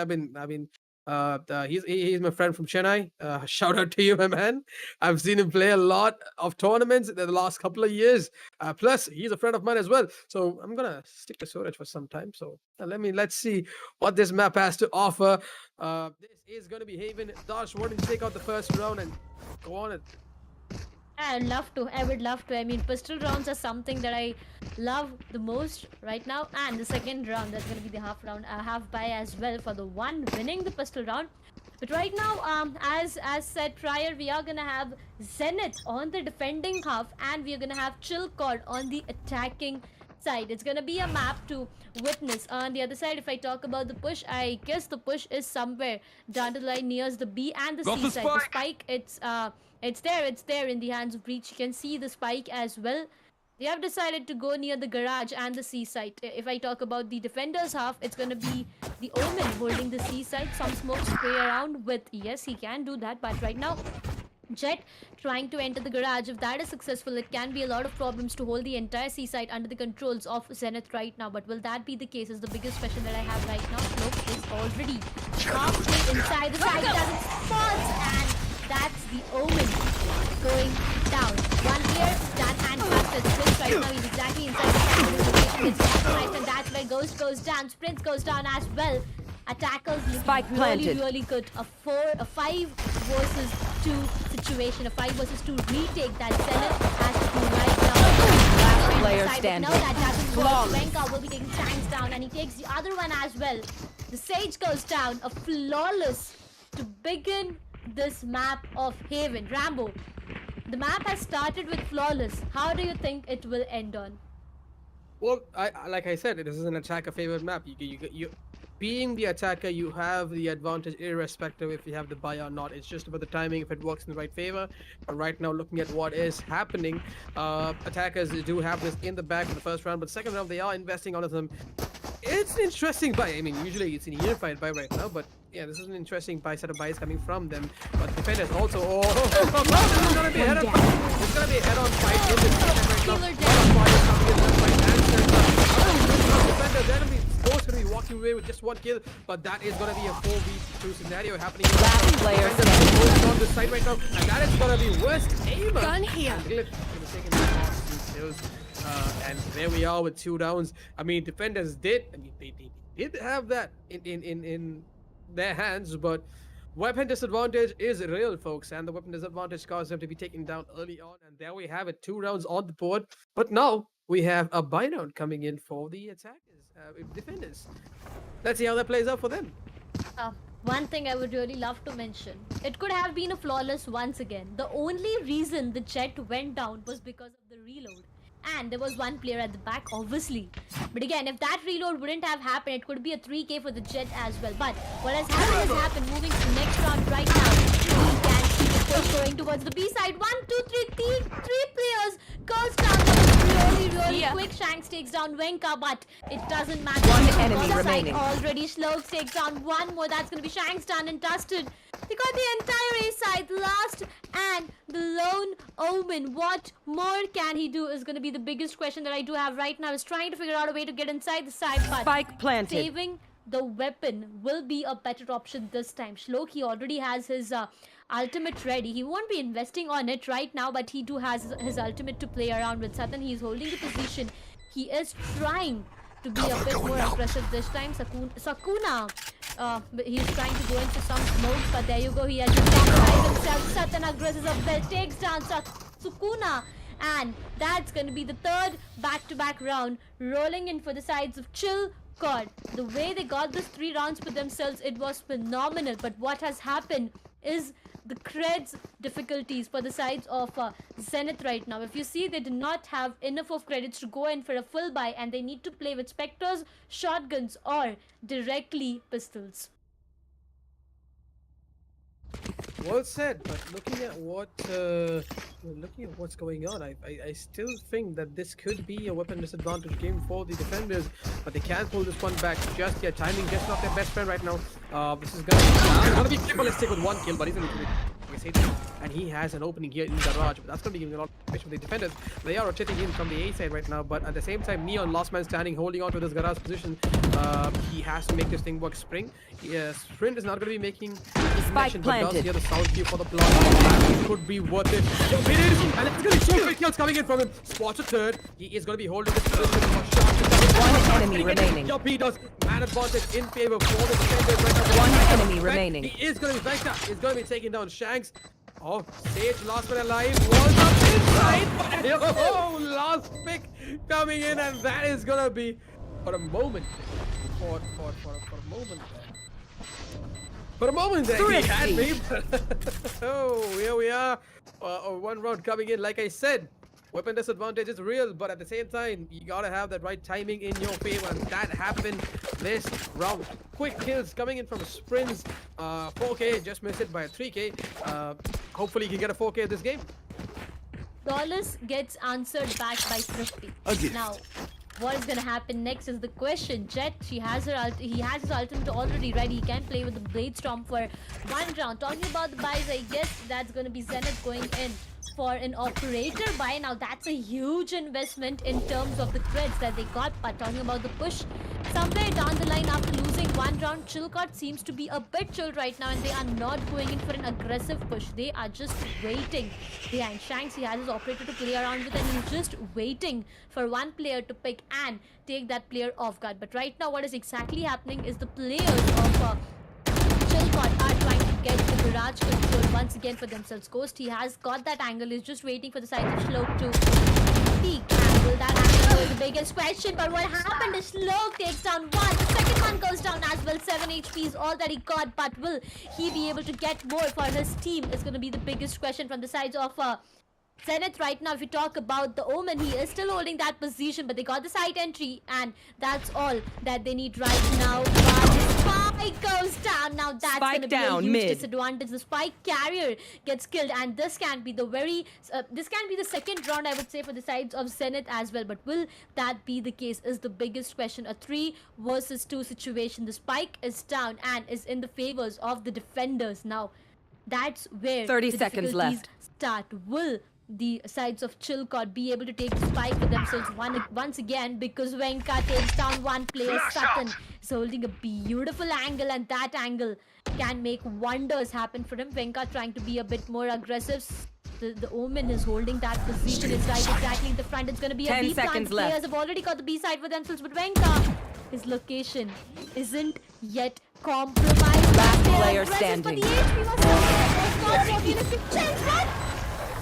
He's my friend from Chennai. Shout out to you, my man. I've seen him play a lot of tournaments in the last couple of years. Plus, he's a friend of mine as well. So I'm gonna stick to Suraj for some time. So let's see what this map has to offer. This is gonna be Haven. Dash wanting to take out the first round and go on it. I'd love to. I would love to. I mean, pistol rounds are something that I love the most right now. And the second round, that's going to be the half buy as well for the one winning the pistol round. But right now, as said prior, we are going to have Zenith on the defending half, and we are going to have Chilcod on the attacking side. It's going to be a map to witness. On the other side, if I talk about the push, I guess the push is somewhere down the line near the B and the C side. The spike, it's there in the hands of Breach. You can see the spike as well. They have decided to go near the garage and the C site. If I talk about the defenders half, it's going to be the Omen holding the C site. Some smoke spray around with, yes, he can do that. But right now, Jet trying to enter the garage. If that is successful, it can be a lot of problems to hold the entire C site under the controls of Zenith right now. But will that be the case is the biggest question that I have right now. Smoke is already halfway inside the site. Doesn't spot, and that's the Omen going down. One here, done and busted. Sprints right now, he's exactly inside the site, and that's where Ghost goes down. Sprints goes down as well. Attackers looking really good. A 5 versus 2 situation, a 5 versus 2 retake that Zenith has to do right now. Last player standing. No, that doesn't work. Wenka will be taking tanks down, and he takes the other one as well. The Sage goes down. A flawless to begin this map of Haven. Rambo, the map has started with flawless. How do you think it will end on? Well, like I said, this is an attacker favored map. You being the attacker, you have the advantage irrespective if you have the buy or not. It's just about the timing, if it works in the right favor. But right now, looking at what is happening, attackers do have this in the bag for the first round, but second round they are investing onto them. It's an interesting buy. I mean, usually it's a unified buy right now, but yeah, this is an interesting set of buys coming from them. But defenders also. This is gonna be a head-on. It's gonna be a head-on fight in this game right now. Defenders, enemy Ghost gonna be walking away with just one kill, but that is gonna be a 4v2 scenario happening. Last player on this side right now, and that is gonna be worst aimer. Gun here. And Glyph gonna take in the last 2 kills. And there we are with 2 rounds. I mean, defenders did. I mean, they did have that in their hands, but Weapon disadvantage is real, folks, and the weapon disadvantage caused them to be taken down early on. And there we have it, 2 rounds on the board. But now we have a buy round coming in for the attackers, defenders. Let's see how that plays out for them. One thing I would really love to mention. It could have been a flawless once again. The only reason the jet went down was because of the reload. And there was one player at the back, obviously. But again, if that reload wouldn't have happened, it could be a 3k for the jet as well. But what has happened. Moving to the next round right now. We can see the push going towards the B side. 1, 2, 3 players goes down. Really quick. Shanks takes down Venka, but it doesn't matter. One Because enemy the side remaining. already Slokes takes down one more. That's going to be Shanks done and dusted. They got the entire A side last, and the lone Omen. What more can he do is going to be the biggest question that I do have right now. Is trying to figure out a way to get inside the side, but Spike planted. saving the weapon will be a better option this time. Shlok, he already has his ultimate ready. He won't be investing on it right now, but he too has his ultimate to play around with. Sutton, he's holding the position. He is trying to be a bit more aggressive this time. Sakuna, he's trying to go into some smoke, but there you go. He has just capitalized himself. Sutton aggresses up there, takes down Sukuna. And that's going to be the third back-to-back round. Rolling in for the sides of Chill. God, the way they got these 3 rounds for themselves, it was phenomenal. But what has happened is the creds difficulties for the sides of Zenith right now. If you see, they do not have enough of credits to go in for a full buy, and they need to play with Spectres, shotguns, or directly pistols. Well said, but looking at what's going on, I still think that this could be a weapon disadvantage game for the defenders, but they can't pull this one back just yet. Timing just not their best friend right now. This is gonna be ballistic with 1 kill, but he's gonna be and he has an opening here in the garage, but that's going to be giving a lot of space for the defenders. They are rotating in from the A side right now, but at the same time, Neon, last man standing, holding on to this garage position. He has to make this thing work. Sprint is not going to be making this connection, but does hear the sound view for the block. It could be worth it. And it's going to be 2 kills coming in from him. Spots a third. He is going to be holding this position for shot. One enemy remaining. Yup, he does. Man advantage in favor for the defenders right now. One enemy remaining. He is going to be Venka. He's going to be taking down Shanks. Oh, Sage, last man alive, was up inside. Oh, last pick coming in, and that is gonna be for a moment. For a moment there. For a moment there, he had me. Oh, here we are. 1 round coming in. Like I said, weapon disadvantage is real, but at the same time, you gotta have that right timing in your favor, and that happened this round. Quick kills coming in from sprints. 4k, just missed it by a 3k. Hopefully he can get a 4k this game. Dollars gets answered back by Thrifty. Now, what is gonna happen next is the question. Jet, he has his ultimate already ready. He can play with the Blade Storm for 1 round. Talking about the buys, I guess that's gonna be Zenith going in for an operator buy. Now that's a huge investment in terms of the creds that they got, but talking about the push, somewhere down the line after losing 1 round, Chillcott seems to be a bit chilled right now, and they are not going in for an aggressive push. They are just waiting. Behind Shanks, he has his operator to play around with, and he's just waiting for one player to pick and take that player off guard. But right now what is exactly happening is the players of Chillcott are trying to get the garage control once again for themselves. Ghost, he has got that angle, he's just waiting for the side of Shlok to peek. And will that angle is the biggest question, but what happened is Shlok takes down one, the second one goes down as well. 7 HP is all that he got, but will he be able to get more for his team is going to be the biggest question from the sides of Zenith right now. If you talk about the Omen, he is still holding that position, but they got the side entry, and that's all that they need right now. But Spike goes down. Now that's going to be a huge disadvantage. The Spike carrier gets killed, and this can be the second round, I would say, for the sides of Zenith as well. But will that be the case is the biggest question. A 3 versus 2 situation. The Spike is down and is in the favors of the defenders. Now that's where 30 the seconds left. Start. Will the sides of Chillcott be able to take the spike for themselves once again, because Venka takes down one player. Sutton is holding a beautiful angle, and that angle can make wonders happen for him. Venka trying to be a bit more aggressive. The Omen is holding that position. It's right exactly in the front. It's going to be a 10 B plant. seconds left. Players have already got the B side for themselves, but Venka his location isn't yet compromised. Last They are player aggressive, but standing. the HP was not realistic chance, but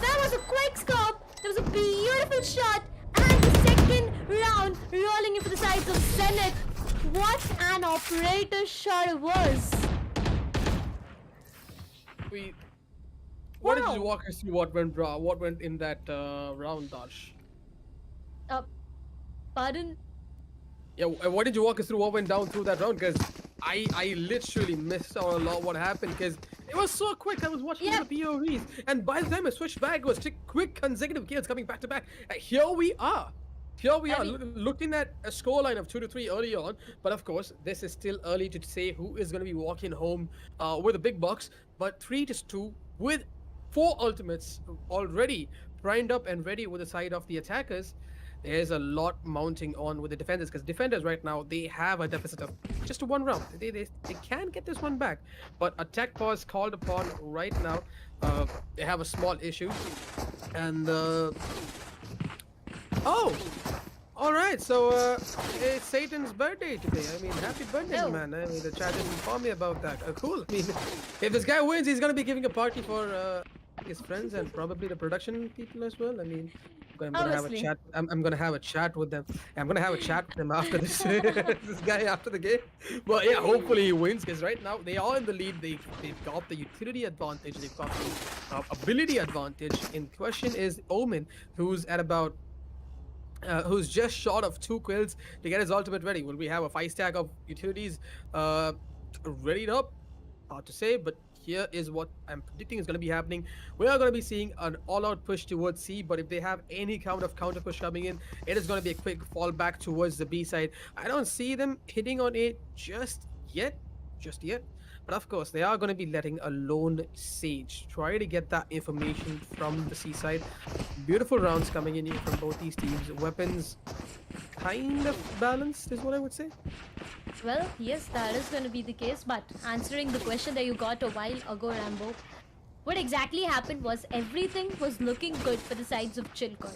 that was a quick scope. There was a beautiful shot, and the second round rolling in for the sides of Zenith. What an operator shot it was. Why did Wow. you walk us through what went in that round, Dash? Uh, pardon? Yeah, why did you walk us through what went down through that round? Because I literally missed out a lot what happened because it was so quick. I was watching Yeah. the POVs, and by the time I switched back, it was quick consecutive kills coming back to back. And here we are. Here we I are mean- looking at a scoreline of 2-3 early on, but of course this is still early to say who is going to be walking home with a big box. But 3-2 with 4 ultimates already primed up and ready with the side of the attackers. There's a lot mounting on with the defenders because defenders right now they have a deficit of just 1 round. They can get this one back, but attack pause called upon right now. They have a small issue, and oh, all right. So it's Satan's birthday today. I mean, happy birthday, Oh. man. I mean, the chat didn't inform me about that. Cool. I mean, if this guy wins, he's gonna be giving a party for his friends and probably the production people as well. I mean, I'm gonna have a Obviously. chat. I'm gonna have a chat with them. I'm gonna have a chat with them after this this guy after the game. But yeah, hopefully he wins because right now they are in the lead. They've got the utility advantage. They've got the ability advantage. In question is Omen, who's at about who's just short of 2 kills to get his ultimate ready. Will we have a 5 stack of utilities readied up? Hard to say, but here is what I'm predicting is going to be happening. We are going to be seeing an all-out push towards C, but if they have any kind of counter push coming in, it is going to be a quick fall back towards the B side. I don't see them hitting on A just yet. But of course, they are going to be letting a lone Sage try to get that information from the C side. Beautiful rounds coming in here from both these teams. Weapons kind of balanced is what I would say. Well, yes, that is going to be the case. But answering the question that you got a while ago, Rambo, what exactly happened was everything was looking good for the sides of Chilcot.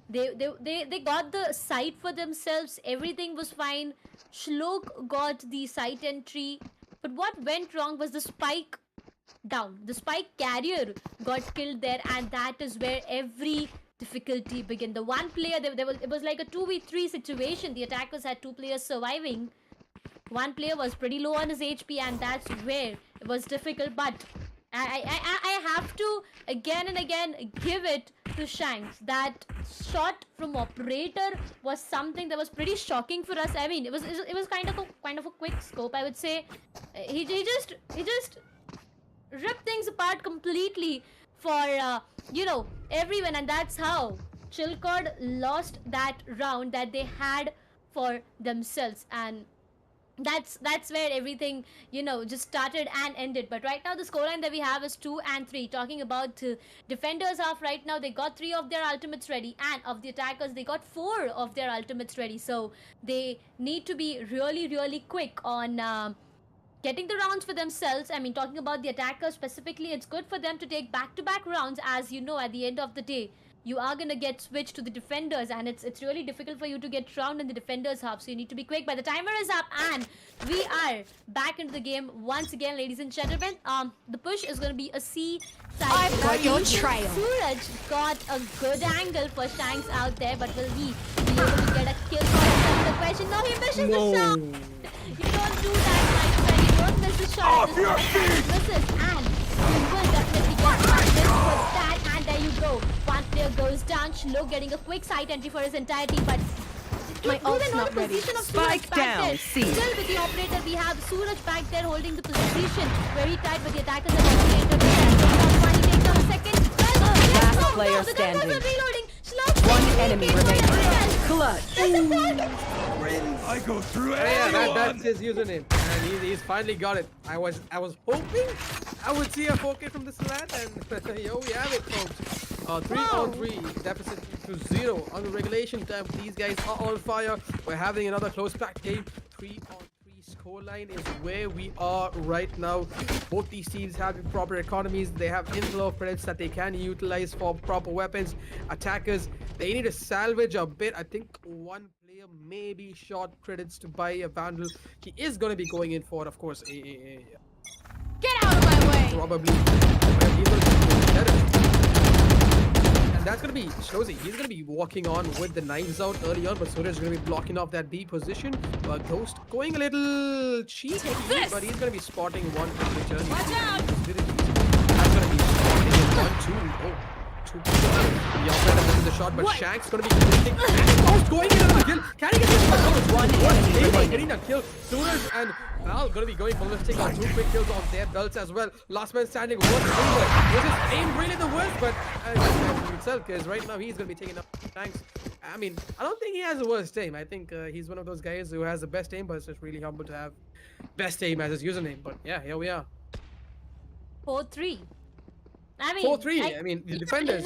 They got the site for themselves. Everything was fine. Shlok got the site entry. But what went wrong was the spike down. The spike carrier got killed there, and that is where every difficulty began. The one player, it was like a 2v3 situation. The attackers had 2 players surviving. One player was pretty low on his HP, and that's where it was difficult. But I have to again and again give it to Shanks. That shot from operator was something that was pretty shocking for us. I mean, it was kind of a quick scope, I would say. He just ripped things apart completely for everyone, and that's how Chilcod lost that round that they had for themselves. And that's where everything just started and ended. But right now the scoreline that we have is 2-3. Talking about defenders half, right now they got 3 of their ultimates ready, and of the attackers they got 4 of their ultimates ready. So they need to be really quick on getting the rounds for themselves. I mean, talking about the attackers specifically, it's good for them to take back-to-back rounds. As you know, at the end of the day, you are gonna get switched to the defenders, and it's really difficult for you to get round in the defenders half, so you need to be quick. But the timer is up, and we are back into the game once again, ladies and gentlemen. The push is gonna be a C side. I've got your trail. Suraj got a good angle for Shanks out there, but will he be able to get a kill for himself? The question, no, he misses the shot. You don't do that, my friend. You don't miss the shot. This misses, and you will definitely get this with that. And there you go. One player goes down. Shlo getting a quick side entry for his entire team, but My ult's even on not the ready. position of Spike Suraj back down, there. C. Still with the operator, we have Suraj back there holding the position very tight, but the attackers are already entered the side. One, he takes down a second. Last player the guys are standing. reloading. Shlo, One he enemy came for remaining. everyone. Clutch. There's a point. I go through Yeah, that's his username, and he's finally got it. I was hoping I would see a 4K from this lad, and yo, we have it, folks. 3-on-3 deficit to 0 on the regulation time. These guys are on fire. We're having another close pack game. 3-on-3 score. scoreline is where we are right now. Both these teams have proper economies. They have inflow of credits that they can utilize for proper weapons. Attackers, they need to salvage a bit. I think one player may be short credits to buy a Vandal. He is going to be going in for, of course, Get out of my way! probably. He's going to be better. And that's going to be Shlozy. He's going to be walking on with the knives out early on, but Suraj is going to be blocking off that B position. But Ghost going a little cheeky, but he's going to be spotting one from the journey. Watch out! That's going to be spotting in 1, 2. Oh. Two people. The operator misses the shot, but Shank's going to be hitting. Ghost going in on the kill. Can he get this one? Getting a kill. Suraj and Val going to be going ballistic on 2 quick kills on their belts as well. Last man standing. Was his aim really the worst? But himself, because right now he's going to be taking up tanks. I mean, I don't think he has the worst aim. I think he's one of those guys who has the best aim, but it's just really humble to have best aim as his username. But yeah, here we are. 4-3. I mean, 4-3. I mean, the defenders.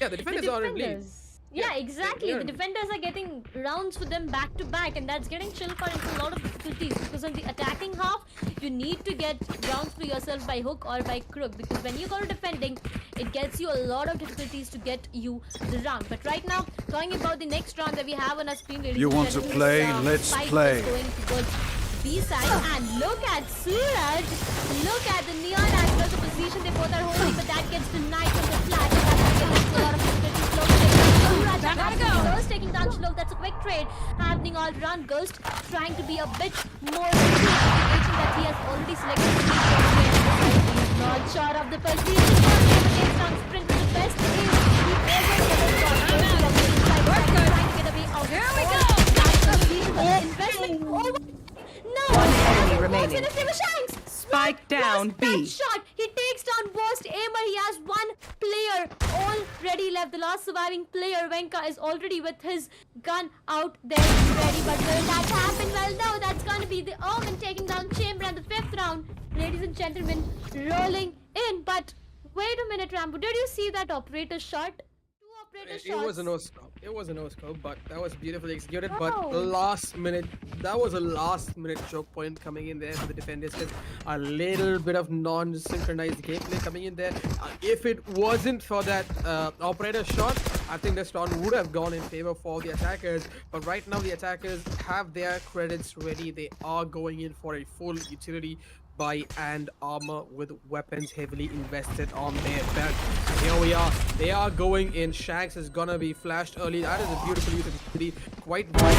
Yeah, the defenders are in lead. Yeah, exactly. they're The in lead. defenders are getting rounds for them back to back, and that's getting Chilcott into a lot of difficulties because on the attacking half, you need to get rounds for yourself by hook or by crook, because when you go to defending, it gets you a lot of difficulties to get you the round. But right now, talking about the next round that we have on our screen, ladies You and want to gentlemen, play? is, Let's Spike play. is going towards B side, and look at Suraj. Look at the neon as well, the position they both are holding, but that gets denied from the flash, and that's why they a lot of difficulties. Suraj Ghost taking down Shlok. That's a quick trade happening all around. Ghost trying to be a bit more situation that he has already selected. He's not sure of the position. Takes down sprint with the best aim he ever got. Trying to get away out. Here we go. Investment. Oh, no. One enemy remaining. What's in it? Shanks. Spike down That B. shot. He takes down worst aimer. He has one player already left. The last surviving player, Venka, is already with his gun out there ready. But will that happen? Well, no. That's going to be the Omen taking down Chamber in the 5th round. Ladies and gentlemen, rolling in. But wait a minute, Rambo. Did you see that operator shot? Two operator shots. It was a no scope. It was a no scope, but that was beautifully executed. Wow. But last minute, that was a last minute choke point coming in there for the defenders. With a little bit of non-synchronized gameplay coming in there. If it wasn't for that operator shot, I think this round would have gone in favor for the attackers. But right now, the attackers have their credits ready. They are going in for a full utility buy and armor with weapons heavily invested on their belt. Here we are. They are going in. Shanks is gonna be flashed early. That is a beautiful use of utility. Quite bright.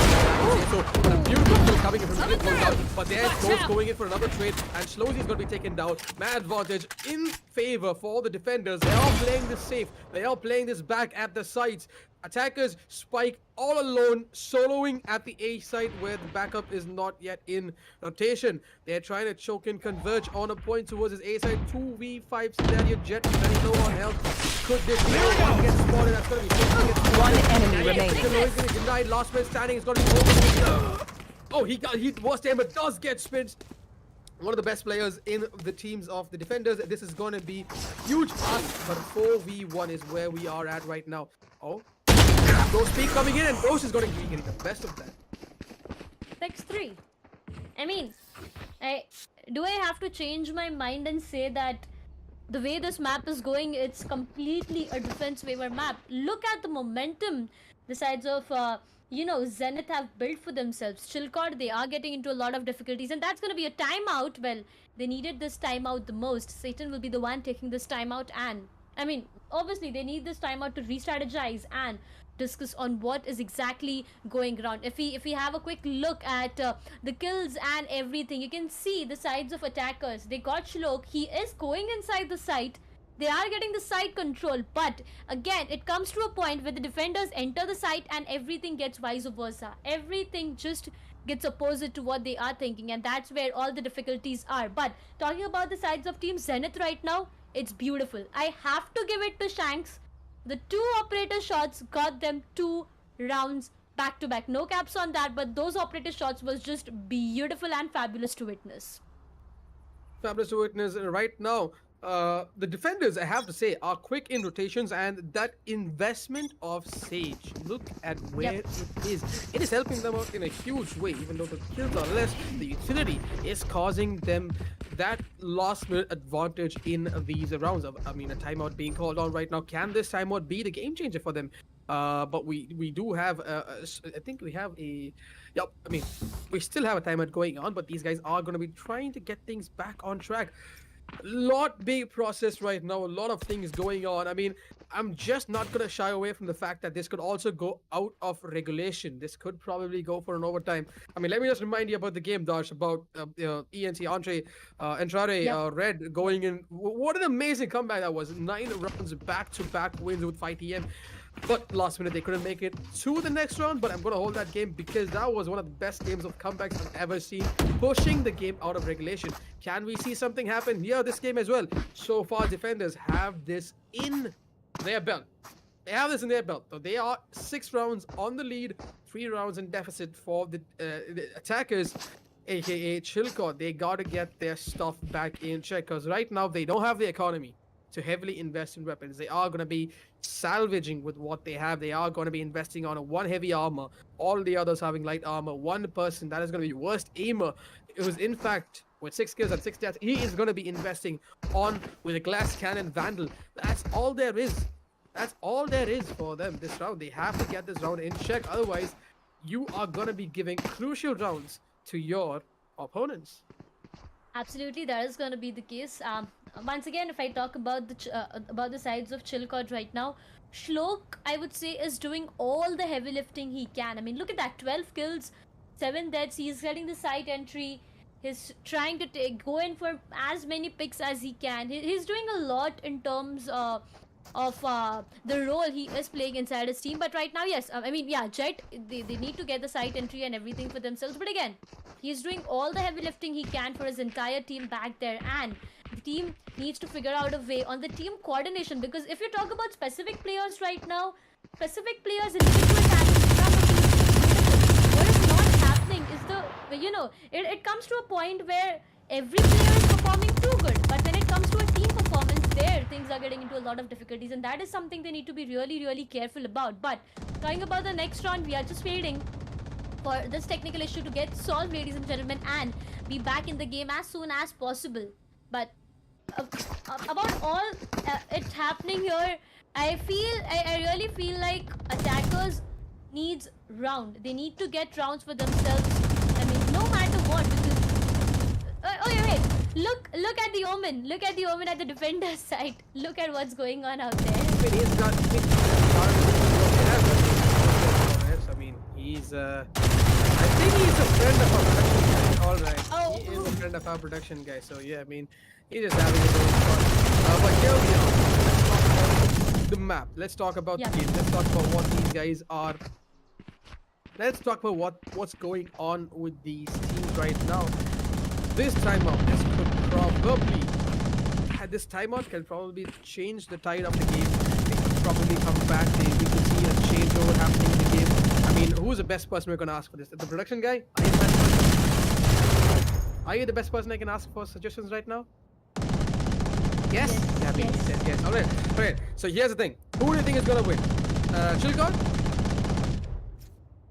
So a beautiful kill coming in from the out. But there's Ghost going in for another trade, and Slowly is gonna be taken down. Man advantage in favor for the defenders. They are playing this safe. They are playing this back at the sides. Attackers Spike all alone, soloing at the A side where the backup is not yet in rotation. They're trying to choke and converge on a point towards his A side. 2v5 scenario. Jet very low on health. Could this be one get spotted? That's gonna be One enemy remaining. He's gonna be denied. Last man standing is gonna be over. Oh, he was there, but does get spins. One of the best players in the teams of the defenders. This is going to be huge ask, but 4v1 is where we are at right now. Oh, Ghost Peak coming in, and Ghost is going to be getting the best of that. 6-3. I mean, do I have to change my mind and say that the way this map is going, it's completely a defense waiver map? Look at the momentum the sides of Zenith have built for themselves. Chilcott, they are getting into a lot of difficulties, and that's going to be a timeout. Well, they needed this timeout the most. Satan will be the one taking this timeout, and I mean, obviously they need this timeout to re-strategize and discuss on what is exactly going around. If we have a quick look at the kills and everything, you can see the sides of attackers. They got Shlok. He is going inside the site. They are getting the site control, but again, it comes to a point where the defenders enter the site and everything gets vice versa. Everything just gets opposite to what they are thinking, and that's where all the difficulties are. But talking about the sides of Team Zenith right now, it's beautiful. I have to give it to Shanks. The 2 operator shots got them 2 rounds back to back. No caps on that, but those operator shots was just beautiful and fabulous to witness. Fabulous to witness right now. The defenders, I have to say, are quick in rotations, and that investment of Sage, look at where Yep. it is. It is helping them out in a huge way. Even though the kills are less, the utility is causing them that last minute advantage in these rounds. I mean, a timeout being called on right now. Can this timeout be the game changer for them? But we do have, I think we have a, yeah, I mean, we still have a timeout going on, but these guys are going to be trying to get things back on track. Lot being processed right now, a lot of things going on. I mean, I'm just not gonna shy away from the fact that this could also go out of regulation. This could probably go for an overtime. I mean, let me just remind you about the game, Dash, about ENT Andre Andrade Yep. Red going in. What an amazing comeback that was! 9 rounds back-to-back wins with 5TM. But last minute they couldn't make it to the next round. But I'm gonna hold that game because that was one of the best games of comebacks I've ever seen, pushing the game out of regulation. Can we see something happen here this game as well? So far, defenders have this in their belt. They have this in their belt. So they are 6 rounds on the lead, 3 rounds in deficit for the attackers, aka Chilcot. They gotta get their stuff back in check because right now they don't have the economy to heavily invest in weapons. They are going to be salvaging with what they have. They are going to be investing on a one heavy armor, all the others having light armor. One person that is going to be worst aimer, it was in fact with 6 kills and 6 deaths, he is going to be investing on with a glass cannon Vandal. That's all there is. That's all there is for them this round. They have to get this round in check. Otherwise, you are going to be giving crucial rounds to your opponents. Absolutely, that is going to be the case. Once again, if I talk about the sides of Chilcot right now, Shlok, I would say, is doing all the heavy lifting he can. I mean, look at that, 12 kills, 7 deaths. He's getting the site entry. He's trying to go in for as many picks as he can. He's doing a lot in terms of the role he is playing inside his team. But right now, yes, I mean, yeah, Jet, they need to get the site entry and everything for themselves. But again, he's doing all the heavy lifting he can for his entire team back there, and the team needs to figure out a way on the team coordination, because if you talk about specific players right now, specific players individual talents, what is not happening is it comes to a point where every player is performing too good, but when it comes to a team performance, there things are getting into a lot of difficulties, and that is something they need to be really careful about. But talking about the next round, we are just waiting for this technical issue to get solved, ladies and gentlemen, and be back in the game as soon as possible. But about all it happening here, I really feel like attackers needs round. They need to get rounds for themselves. I mean, no matter what, because oh yeah, wait. Look at the Omen. Look at the Omen at the defender's side. Look at what's going on out there. I mean, I mean, he's I think he's a friend of our production guy. All right, Oh. he is a friend of our production guy. So yeah, I mean, he's just having his own fun. But here we are. Let's talk about the map. Let's talk about Yeah. the game. Let's talk about what these guys are. Let's talk about what's going on with these teams right now. This timeout, this timeout can probably change the tide of the game. They could probably come back. We could see a changeover happening in the game. I mean, who's the best person we're gonna ask for this? The production guy? Are you the best person I can ask for suggestions right now? Yes? Yes, Yeah, I mean, he yes. said yes. Alright. So here's the thing. Who do you think is gonna win? Chilcot?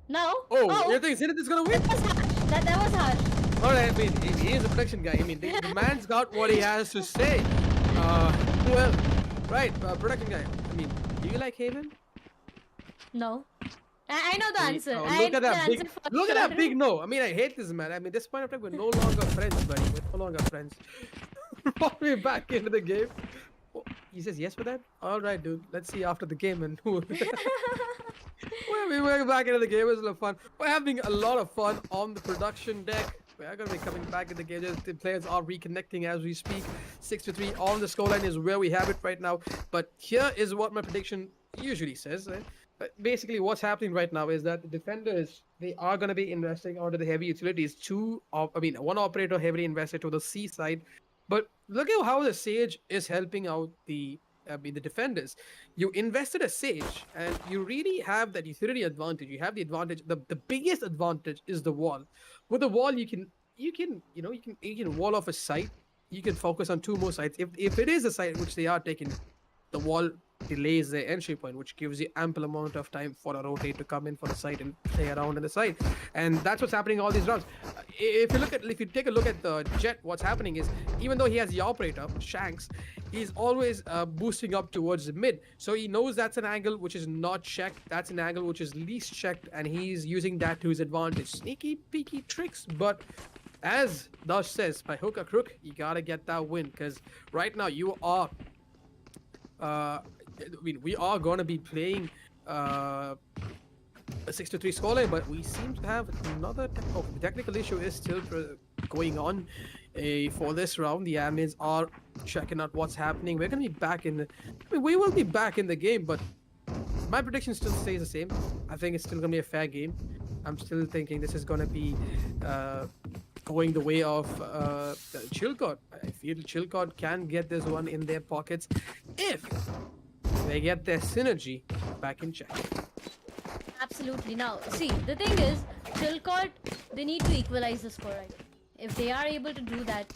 No. Oh, you think Zenith is gonna win? That was harsh. That was harsh. Alright, I mean, he is a production guy. I mean, the man's got what he has to say. Well, right, production guy. I mean, do you like Haven? No. I know the answer. Oh, I look at know that the big, answer for look at that sure. big no. I mean, I hate this man. I mean, this point of time, we're no longer friends, buddy. We're no longer friends. We're back into the game. Oh, he says yes for that? Alright, dude. Let's see after the game and who. We're back into the game. It was a lot of fun. We're having a lot of fun on the production deck. We are going to be coming back in the game. The players are reconnecting as we speak. 6-3 on the scoreline is where we have it right now. But here is what my prediction usually says. But basically, what's happening right now is that the defenders, they are going to be investing onto the heavy utilities. One operator heavily invested to the C side. But look at how the Sage is helping out the defenders. You invested a Sage, and you really have that utility advantage. You have the advantage. The biggest advantage is the wall. With the wall, you can wall off a site. you can focus on two more sides. If it is a side which they are taking, the wall delays the entry point, which gives you ample amount of time for a rotate to come in for the side and play around in the side, and that's what's happening all these rounds. If you take a look at the Jet, what's happening is, even though he has the operator Shanks, he's always boosting up towards the mid, so he knows that's an angle which is not checked, that's an angle which is least checked, and he's using that to his advantage. Sneaky peeky tricks, but as Dash says, by hook or crook, you gotta get that win, because right now you are we are going to be playing a 6-3 scoreline, but we seem to have another technical issue is still going on for this round. The admins are checking out what's happening. We're going to be back in we will be back in the game, but my prediction still stays the same. I think it's still going to be a fair game. I'm still thinking this is going to be going the way of Chilcott. I feel Chilcott can get this one in their pockets if they get their synergy back in check. Absolutely. Now, see, the thing is, Chilcott, they need to equalize the score, right? If they are able to do that,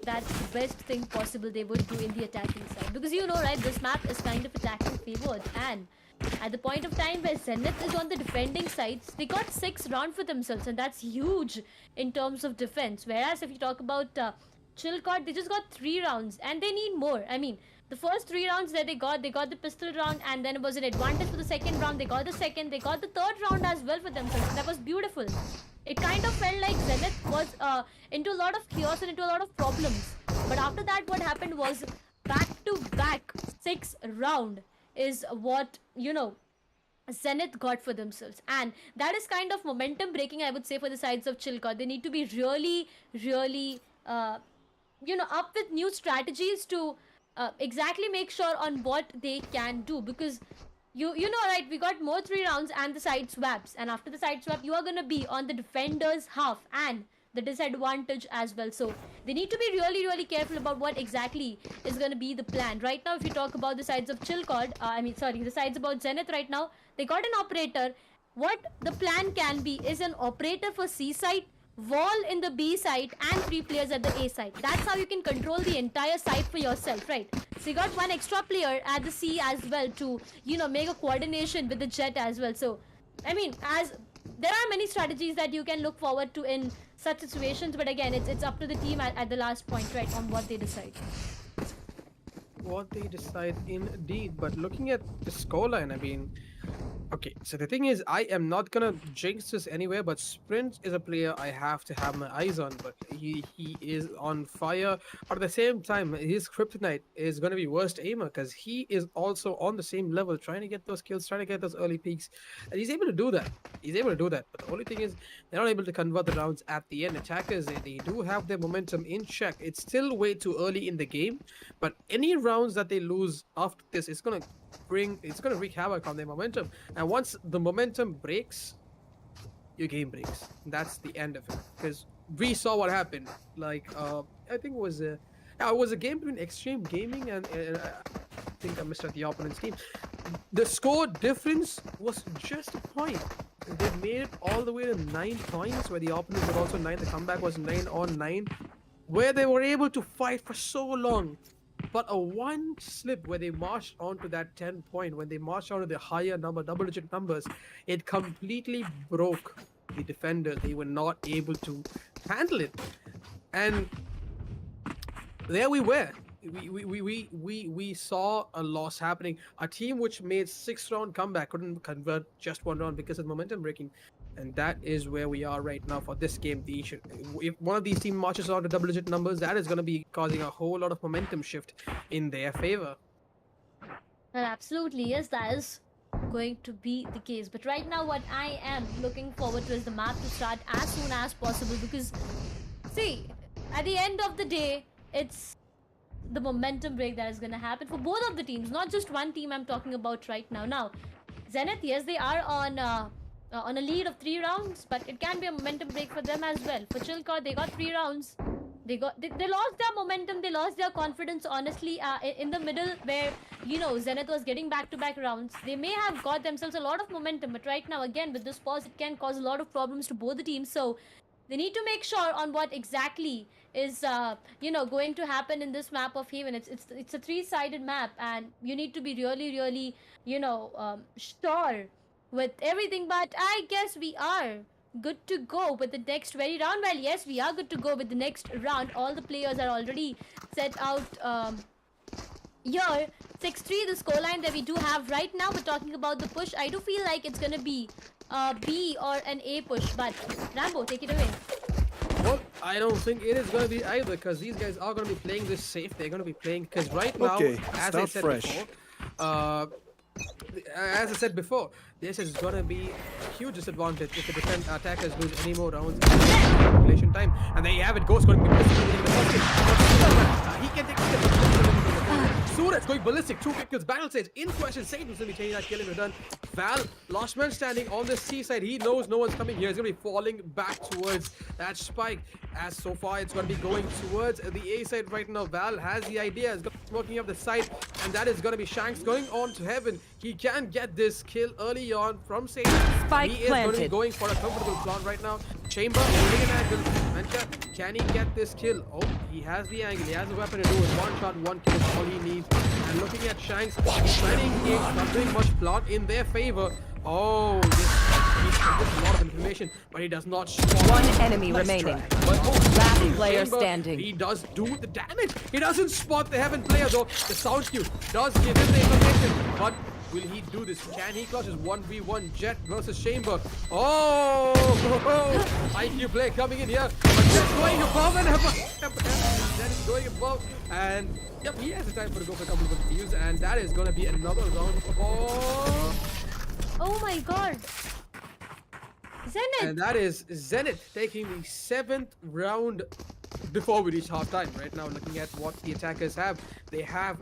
that's the best thing possible they would do in the attacking side. Because you know, right, this map is kind of attacking favored, and at the point of time where Zenith is on the defending sides, they got 6 rounds for themselves, and that's huge in terms of defense. Whereas if you talk about Chilcott, they just got 3 rounds, and they need more. I mean, the first 3 rounds that they got the pistol round, and then it was an advantage for the second round. They got the second, they got the third round as well for themselves. That was beautiful. It kind of felt like Zenith was into a lot of chaos and into a lot of problems. But after that, what happened was back-to-back 6 round is what, you know, Zenith got for themselves, and that is kind of momentum breaking, I would say, for the sides of Chilcott. They need to be really you know, up with new strategies to exactly make sure on what they can do, because you know, right, we got more 3 rounds and the side swaps, and after the side swap you are gonna be on the defender's half and the disadvantage as well. So they need to be really careful about what exactly is going to be the plan. Right now, if you talk about the sides of Chilcott, the sides about Zenith right now, they got an operator. What the plan can be is an operator for C side, wall in the B side, and 3 players at the A side. That's how you can control the entire side for yourself, right? So you got 1 extra player at the C as well to, you know, make a coordination with the Jet as well. So, I mean, as there are many strategies that you can look forward to in such situations, but again, it's up to the team at the last point, right, on what they decide. What they decide, indeed. But looking at the scoreline, I mean, okay, so the thing is, I am not gonna jinx this anywhere, but Sprint is a player I have to have my eyes on. But he is on fire. But at the same time, his kryptonite is gonna be worst aimer, because he is also on the same level, trying to get those kills, trying to get those early peaks, and he's able to do that. He's able to do that. But the only thing is, they're not able to convert the rounds at the end. Attackers, they do have their momentum in check. It's still way too early in the game, but any rounds that they lose after this, it's gonna wreak havoc on their momentum. And once the momentum breaks, your game breaks. That's the end of it. Because we saw what happened. Like I think it was a game between Extreme Gaming and I think I missed out the opponent's team. The score difference was just a point. They made it all the way to 9 points, where the opponents were also 9. The comeback was 9 on 9, where they were able to fight for so long. But a one slip where they marched onto that 10 point, when they marched onto the higher number, double-digit numbers, it completely broke the defenders. They were not able to handle it, and there we were. We saw a loss happening. A team which made 6-round comeback couldn't convert just 1 round because of momentum breaking. And that is where we are right now for this game. If one of these teams marches on to double-digit numbers, that is going to be causing a whole lot of momentum shift in their favor. Well, absolutely, yes, that is going to be the case. But right now, what I am looking forward to is the map to start as soon as possible. Because, see, at the end of the day, it's the momentum break that is going to happen for both of the teams. Not just one team I'm talking about right now. Now, Zenith, yes, they are on a lead of 3 rounds, but it can be a momentum break for them as well. For Chilcott, they got 3 rounds. They lost their momentum, they lost their confidence, honestly, in the middle, where, you know, Zenith was getting back-to-back rounds. They may have got themselves a lot of momentum, but right now, again, with this pause, it can cause a lot of problems to both the teams. So They need to make sure on what exactly is going to happen in this map of Haven. It's a three-sided map, and you need to be really sure with everything. But I guess we are good to go with the next very round. Well, yes, we are good to go with the next round. All the players are already set out here. 6-3 the scoreline that we do have right now. We're talking about the push. I do feel like it's gonna be a B or an A push, but Rambo, take it away. Well, I don't think it is going to be either, because these guys are going to be playing this safe. They're going to be playing, because right now, as I said before, this is going to be a huge disadvantage if the defense attackers lose any more rounds in population time. And there you have it. Ghost going to be ballistic in the first kill. He can take Suraj going ballistic, 2 quick kills, battle stage in question. Satan is going to be taking that kill in return. Val, last man standing on the C side. He knows no one's coming here. He's going to be falling back towards that spike. As so far, it's going to be going towards the A side right now. Val has the idea. He's smoking up the side, and that is going to be Shanks going on to Heaven. He can get this kill early on from Satan. Spike he is going to be going for a comfortable plant right now. Chamber holding an angle. Mencha, can he get this kill? Oh, he has the angle. He has a weapon to do it. One shot, one kill is all he needs. And looking at Shanks, he's trying to engage, not doing much plant in their favor. Oh, this is a lot of information, but he does not spot. One enemy remaining. But Last player Chamber, standing. he does do the damage. He doesn't spot the Heaven player though. The sound cue does give him the information, but will he do this? Can he clutch his 1v1 Jet versus Chamber? Oh, IQ play coming in here, but Jet's going above and Jet is going above, and yep, he has the time to go for a couple of views, and that is going to be another round Oh my god. Zenith! And that is Zenith taking the 7th round before we reach halftime. Right now, looking at what the attackers have, they have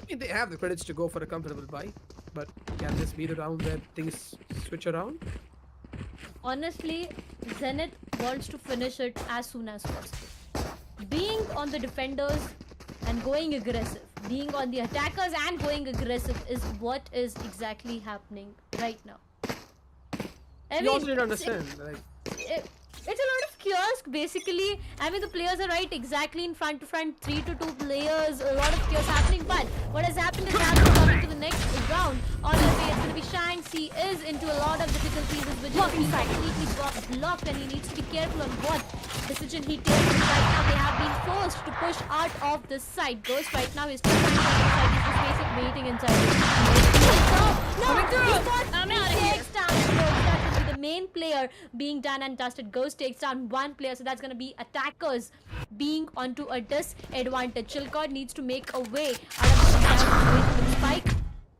the credits to go for a comfortable buy, but can this be the round where things switch around? Honestly, Zenith wants to finish it as soon as possible. Being on the defenders and going aggressive, being on the attackers and going aggressive is what is exactly happening right now. You also need to understand, it's a lot of kiosk basically. I mean, the players are right exactly in front to front, 3-2 players, a lot of kiosk happening. But what has happened is that we're coming to the next round. On the way, it's going to be Shanks. He is into a lot of difficulties. His vision is completely blocked, and he needs to be careful on what decision he takes. Right now, they have been forced to push out of the side. Ghost right now is still inside. He's just basic waiting inside. No, I'm out of here. The main player being done and dusted. Ghost takes down one player, so that's going to be attackers being onto a disadvantage. Chilcod needs to make a way out of the situation with Spike.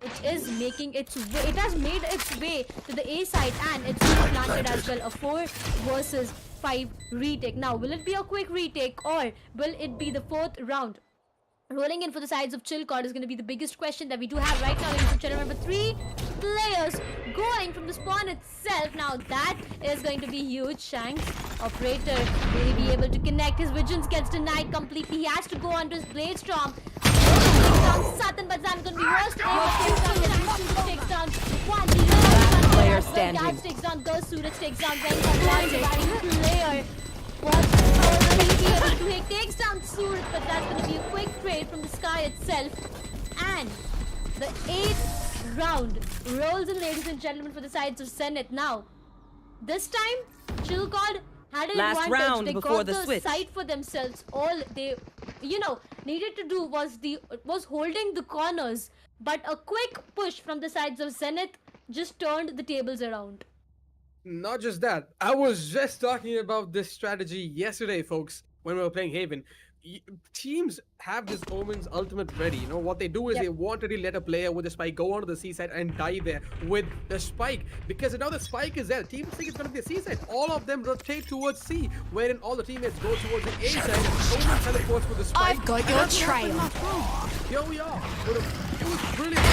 It is making its way. It has made its way to the A side, and it's being planted as well. A 4 versus 5 retake. Now, will it be a quick retake, or will it be the 4th round? Rolling in for the sides of Chilcod is going to be the biggest question that we do have right now. Ladies and gentlemen, number 3 players going from the spawn itself. Now that is going to be huge. Shanks, operator, will he be able to connect? His visions gets denied completely. He has to go onto his blade storm. Takes down Satan, but Zan's going to be worst. Takes down one. Last player standing. Guards takes down Ghost. Suraj takes down one player. What will he be able to do? He takes down Suraj, but that's going to be a quick trade from the sky itself. And the 8th round rolls in, ladies and gentlemen, for the sides of Zenith. Now, this time, Chilcod had an Last advantage. round They before got the the switch. site for themselves. All they, needed to do was holding the corners. But a quick push from the sides of Zenith just turned the tables around. Not just that. I was just talking about this strategy yesterday, folks, when we were playing Haven. Teams have this Omen's ultimate ready. You know, what they do is they want to really let a player with the spike go onto the C side and die there with the spike. Because now the spike is there. Teams think it's going to be a C side. All of them rotate towards C, wherein all the teammates go towards the A side. Omen teleports with the spike. I've got your trail. Here we are with a It was brilliant.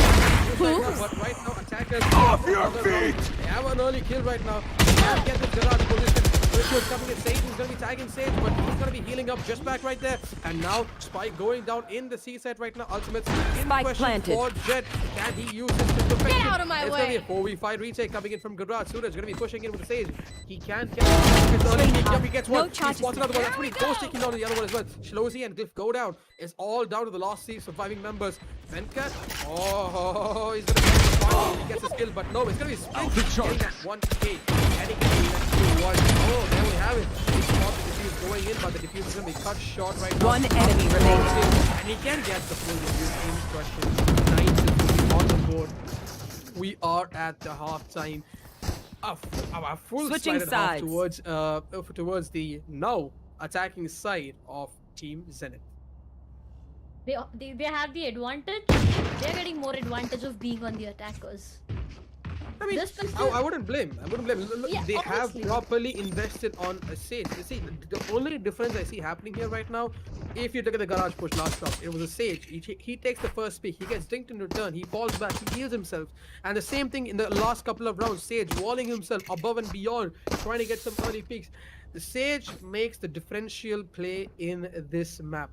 But right now, attackers Off your feet! They have an early kill right now. They can't get this garage position. Ritual's coming in. Sage is going to be tagging Sage, but he's going to be healing up just back right there. And now Spike going down in the C set right now. Ultimates in Spike question planted. for Jet. Can he use this to perfect Get it? out of my It's way. going to be a 4v5 retake coming in from Garage. Suraj going to be pushing in with the Sage. He can't get his early pick up. He gets one. He charges spots another one. That's There what we he goes go. taking down the other one as well. Shlozy and Glyph go down. It's all down to the last three surviving members. Venkat. Oh, he's going to get the final. He gets his kill, but no, it's going to be Spike getting that 1k. And he getting that 2-1. Oh, there we have it. He thought the defuse going in, but the defuse is going to be cut short right now. One enemy remaining. And he can get the full defuse in question. 9 on the board. We are at the halftime. A full Switching sided half sides. towards the now attacking side of Team Zenith. They have the advantage. They're getting more advantage of being on the attackers. I mean, This pistol- I wouldn't blame. Look, Yeah, they have obviously. properly invested on a Sage. You see, the only difference I see happening here right now, if you look at the garage push last round, it was a Sage. He takes the first pick. He gets dinked in return. He falls back. He heals himself. And the same thing in the last couple of rounds. Sage walling himself above and beyond, trying to get some early picks. The Sage makes the differential play in this map.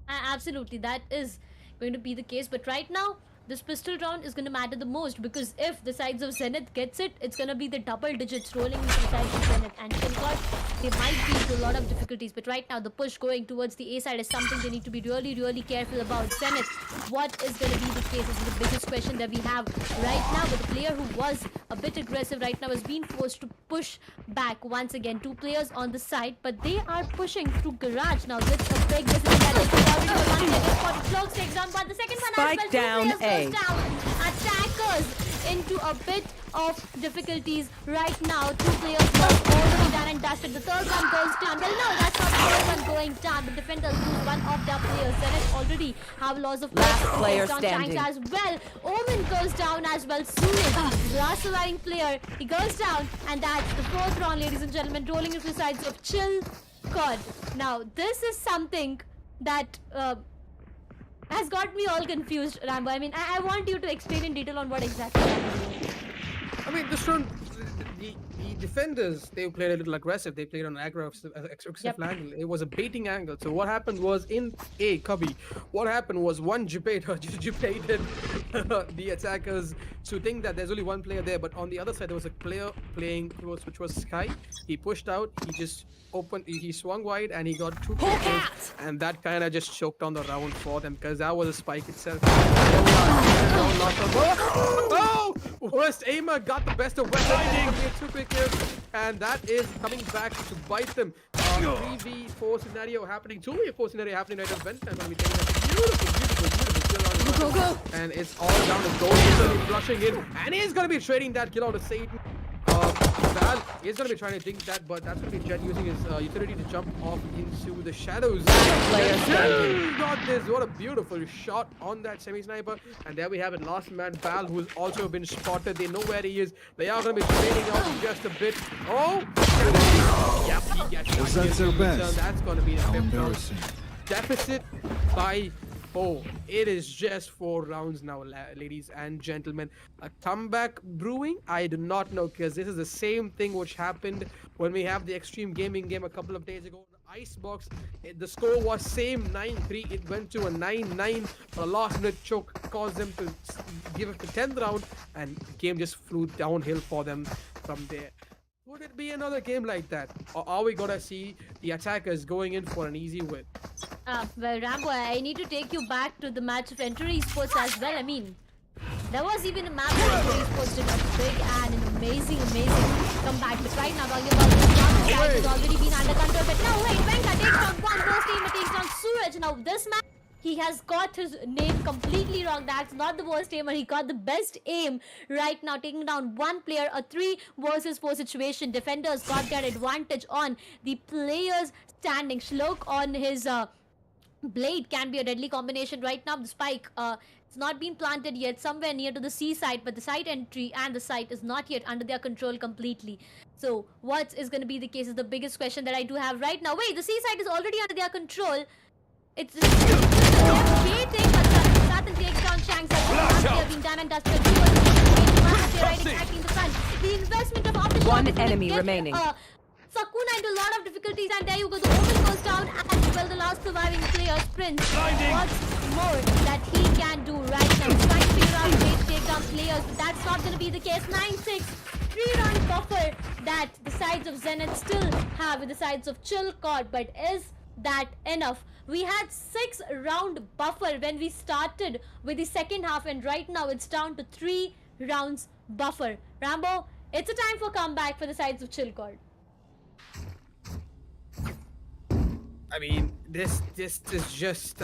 Absolutely, that is going to be the case. But right now, this pistol round is going to matter the most, because if the sides of Zenith gets it, it's going to be the double digits rolling into the sides of Zenith. And Shinkot, they might be into a lot of difficulties. But right now, the push going towards the A side is something they need to be really, really careful about. Zenith, what is going to be the case? This is the biggest question that we have right now. But the player who was a bit aggressive right now is being forced to push back once again. Two players on the side, but they are pushing through Garage. Now, it's a big decision that is already a one second spot. Cloak takes down, but the second one Spike as well. down Two players A. goes down. Attackers into a bit of difficulties right now. Two players lost, already done and dusted. The third one goes down. Well, no, that's not the third one going down. The defenders lose one of their players. Zenith already have loss of Last players. player Goes down standing. Shanks as well. Omen goes down as well. Suraj, last surviving player, he goes down, and that's the fourth round, ladies and gentlemen, rolling into the sides of Chill God. Now, this is something that has got me all confused, Rambo. I mean, I want you to explain in detail on what exactly happened. I mean, this round, the defenders, they played a little aggressive. They played on an aggressive Yep. angle. It was a baiting angle. So what happened was in A, Cubby, what happened was one debated the attackers to think that there's only one player there. But on the other side, there was a player playing, which was Sky. He pushed out. He just opened. He swung wide and he got two kills. And that kind of just choked on the round for them, because that was a spike itself. Oh! Worst aimer got the best of West. Two quick kills, and that is coming back to bite them. 3v4 scenario happening, 2v4 scenario happening right at Vent. I'm gonna be taking a beautiful kill on his Go. and it's all down to Gold. He's gonna be flushing in, and he's gonna be trading that kill out of Satan. Val is gonna be trying to dink that, but that's gonna be Jet using his utility to jump off into the shadows. Player standing. Got this. What a beautiful shot on that semi-sniper. And there we have it. Last man, Val, who's also been spotted. They know where he is. They are gonna be trading out just a bit. Oh! Yep, he gets Was one that kill their in return. best? That's gonna be the How fifth round. embarrassing. Deficit by 4. It is just 4 rounds now, ladies and gentlemen. A comeback brewing? I do not know, because this is the same thing which happened when we have the Extreme Gaming game a couple of days ago. Icebox, the score was same 9-3. It went to a 9-9. A last minute choke caused them to give it the 10th round, and game just flew downhill for them from there. Would it be another game like that? Or are we gonna see the attackers going in for an easy win? Well, Rambo, I need to take you back to the match of Enter Esports as well. I mean, there was even a match where Enter Esports did a big and an amazing comeback. But right now, talking about this round, the side has already been under control. But now, wait, Venka takes down one worst team, it takes down Suraj. Now, this match, he has got his name completely wrong. That's not the worst aimer. He got the best aim right now, taking down one player, a 3 versus 4 situation. Defenders got their advantage on the players standing. Shlok on his blade can be a deadly combination right now. The spike, it's not been planted yet, somewhere near to the seaside, but the site entry and the site is not yet under their control completely. So what is going to be the case is the biggest question that I do have right now. Wait, the seaside is already under their control. It's they're waiting, but that's and takes down Shanks. They have been done and dusted. Right exactly in the front. The investment of Aftershock One is gonna enemy get, remaining. Sakuna into a lot of difficulties, and there you go. The Omen goes down, and well, the last surviving player, Prince, what's more that he can do right now? He's trying to figure out ways to take down players, but that's not going to be the case. 9-6, 3-round buffer that the sides of Zenith still have with the sides of Chill Cod, but is that enough? We had 6-round buffer when we started with the second half, and right now it's down to 3 rounds buffer. Rambo, it's a time for comeback for the sides of Chill Cod. I mean, this is just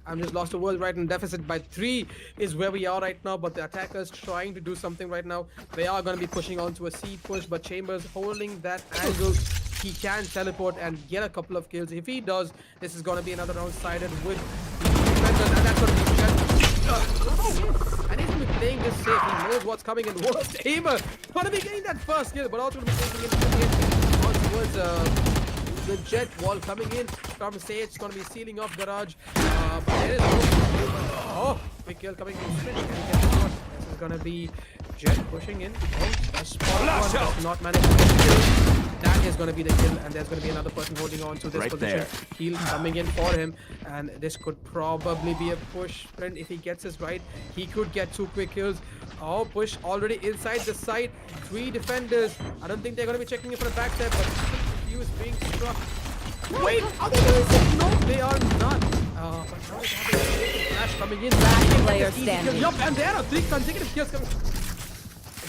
I'm just lost the world right in deficit by 3 is where we are right now, but the attackers trying to do something right now. They are going to be pushing onto a C push, but Chambers holding that angle. He can teleport and get a couple of kills. If he does, this is going to be another round sided with the defenders, and that's going to be and he's going to be playing this safe. He knows what's coming in. Worst aimer going to be getting that first kill, but also going to be taking it on towards the jet wall coming in from Sage. Going to be sealing off garage. But there is quick kill coming from Sprint. Can he get this one? This is going to be Jet pushing in. A spot one does not manage to get the kill. That is going to be the kill, and there's going to be another person holding on to this position. Heal coming in for him, and this could probably be a push. Sprint, if he gets this right, he could get 2 quick kills. Oh, push already inside the site. 3 defenders. I don't think they're going to be checking it for the backstab, but Fuse being struck. Wait, are they doing it? No, they are not. But now it's having a flash coming in. Last player standing. Yup, and there are 3 consecutive kills coming.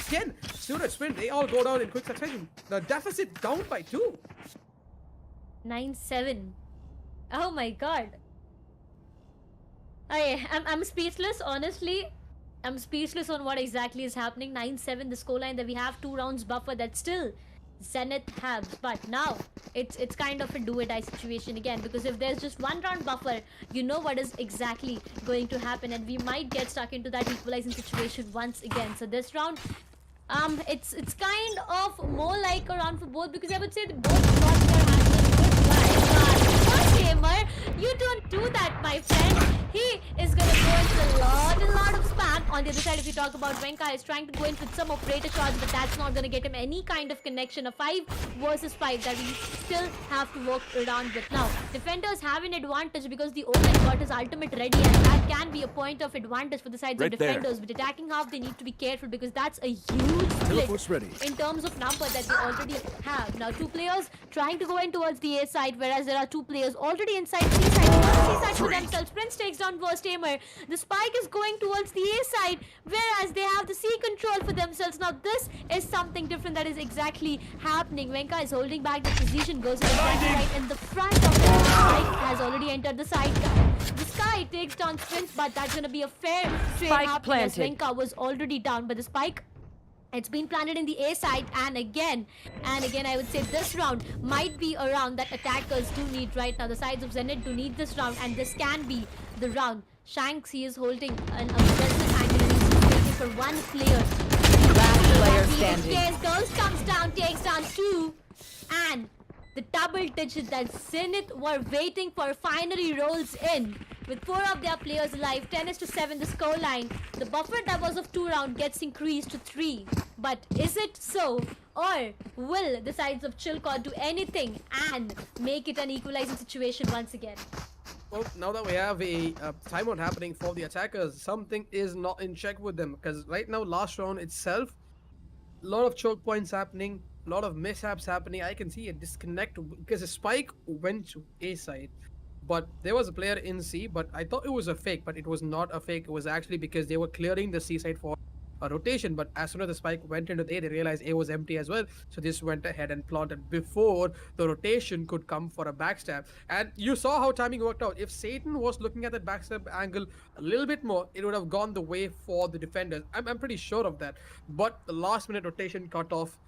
Again, Stuart, Sprint, they all go down in quick succession. The deficit down by 2. 9-7. Oh my god. I'm speechless, honestly. I'm speechless on what exactly is happening. 9-7, the scoreline that we have 2 rounds buffer that still Zenith has. But now it's kind of a do or die situation again, because if there's just 1 round buffer, you know what is exactly going to happen, and we might get stuck into that equalizing situation once again. So this round, it's kind of more like a round for both, because I would say that both shots were handled good, but gamer, you don't do that, my friend. He is gonna go into a lot of spam. On the other side, if you talk about Venka, is trying to go in with some operator shots, but that's not gonna get him any kind of connection. A 5 versus 5 that we still have to work around with. Now, defenders have an advantage because the Omen got his ultimate ready, and that can be a point of advantage for the sides of defenders. But attacking half, they need to be careful, because that's a huge split in terms of number that they already have. Now, 2 players trying to go in towards the A side, whereas there are 2 players already inside C side. C side for themselves. Prince takes down Worst Aimer. The spike is going towards the A side, whereas they have the C control for themselves. Now, this is something different that is exactly happening. Venka is holding back the position, goes right in the front of the spike, has already entered the side. The Sky takes down Prince, but that's going to be a fair trade happening, as Venka was already down. But the spike, it's been planted in the A side, and again, I would say this round might be a round that attackers do need right now. The sides of Zenith do need this round, and this can be the round. Shanks, he is holding an aggressive angle, and he's waiting for 1 player. Last player standing. Ghost comes down, takes down 2, and the double digit that Zenith were waiting for finally rolls in. With 4 of their players alive, 10-7 the scoreline. The buffer that was of 2 rounds gets increased to 3. But is it so? Or will the sides of Chilcot do anything and make it an equalizing situation once again? Well, now that we have a timeout happening for the attackers, something is not in check with them. Because right now, last round itself, a lot of choke points happening, a lot of mishaps happening. I can see a disconnect because the spike went to A side. But there was a player in C, but I thought it was a fake, but it was not a fake. It was actually because they were clearing the C side for a rotation, but as soon as the spike went into A, they realized A was empty as well. So this went ahead and planted before the rotation could come for a backstab. And you saw how timing worked out. If Satan was looking at that backstab angle a little bit more, it would have gone the way for the defenders. I'm pretty sure of that. But the last minute rotation cutoff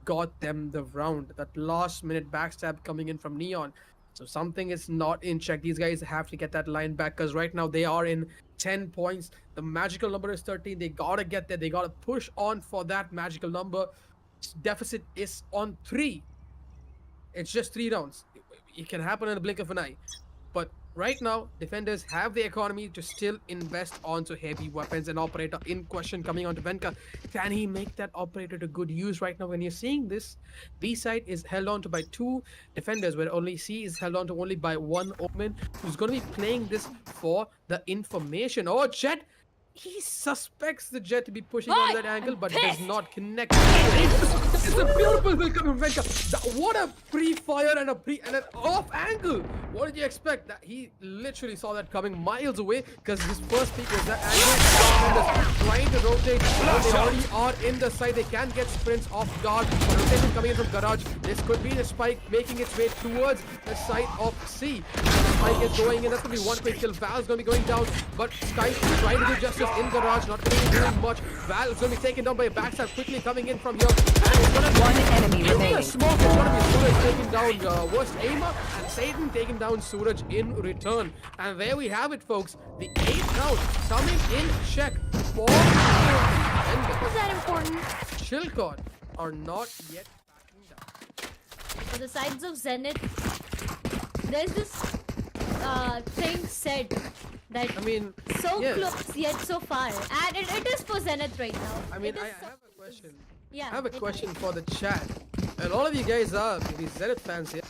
got them the round. That last minute backstab coming in from Neon. So something is not in check. These guys have to get that line back, because right now they are in 10 points. The magical number is 13. They gotta get there. They gotta push on for that magical number. Deficit is on 3. It's just 3 rounds. It can happen in a blink of an eye. But Right now, defenders have the economy to still invest onto heavy weapons. An operator in question coming onto Venka. Can he make that operator to good use right now? When you're seeing this, B side is held on to by two defenders, where only C is held on to only by one Omen, who's going to be playing this for the information. Oh, Jet! He suspects the Jet to be pushing on that angle, but does not connect. It's a beautiful welcome from Venka. What a pre-fire and an off angle. What did you expect? That he literally saw that coming miles away because his first peek was that angle. Trying to rotate. They already are in the side. They can get sprints off guard. Rotation coming in from Garage. This could be the spike making its way towards the side of C. The spike is going in. That's going to be one quick kill. Val's going to be going down, but Sky trying to do justice in Garage. Not going to be doing much. Val is going to be taken down by a backstab. Quickly coming in from here. One enemy remaining. Smoke is going to be Suraj taking down worst aimer, and Satan taking down Suraj in return. And there we have it, folks. The 8th round coming in check for Is that important? Chilcot are not yet backing down. For the sides of Zenith, there's this thing said that I mean, so yes. close yet so far, and it is for Zenith right now. I mean, It is I so- have a question. Yeah, I have a it- question for the chat. And all of you guys are maybe Zenith fans here.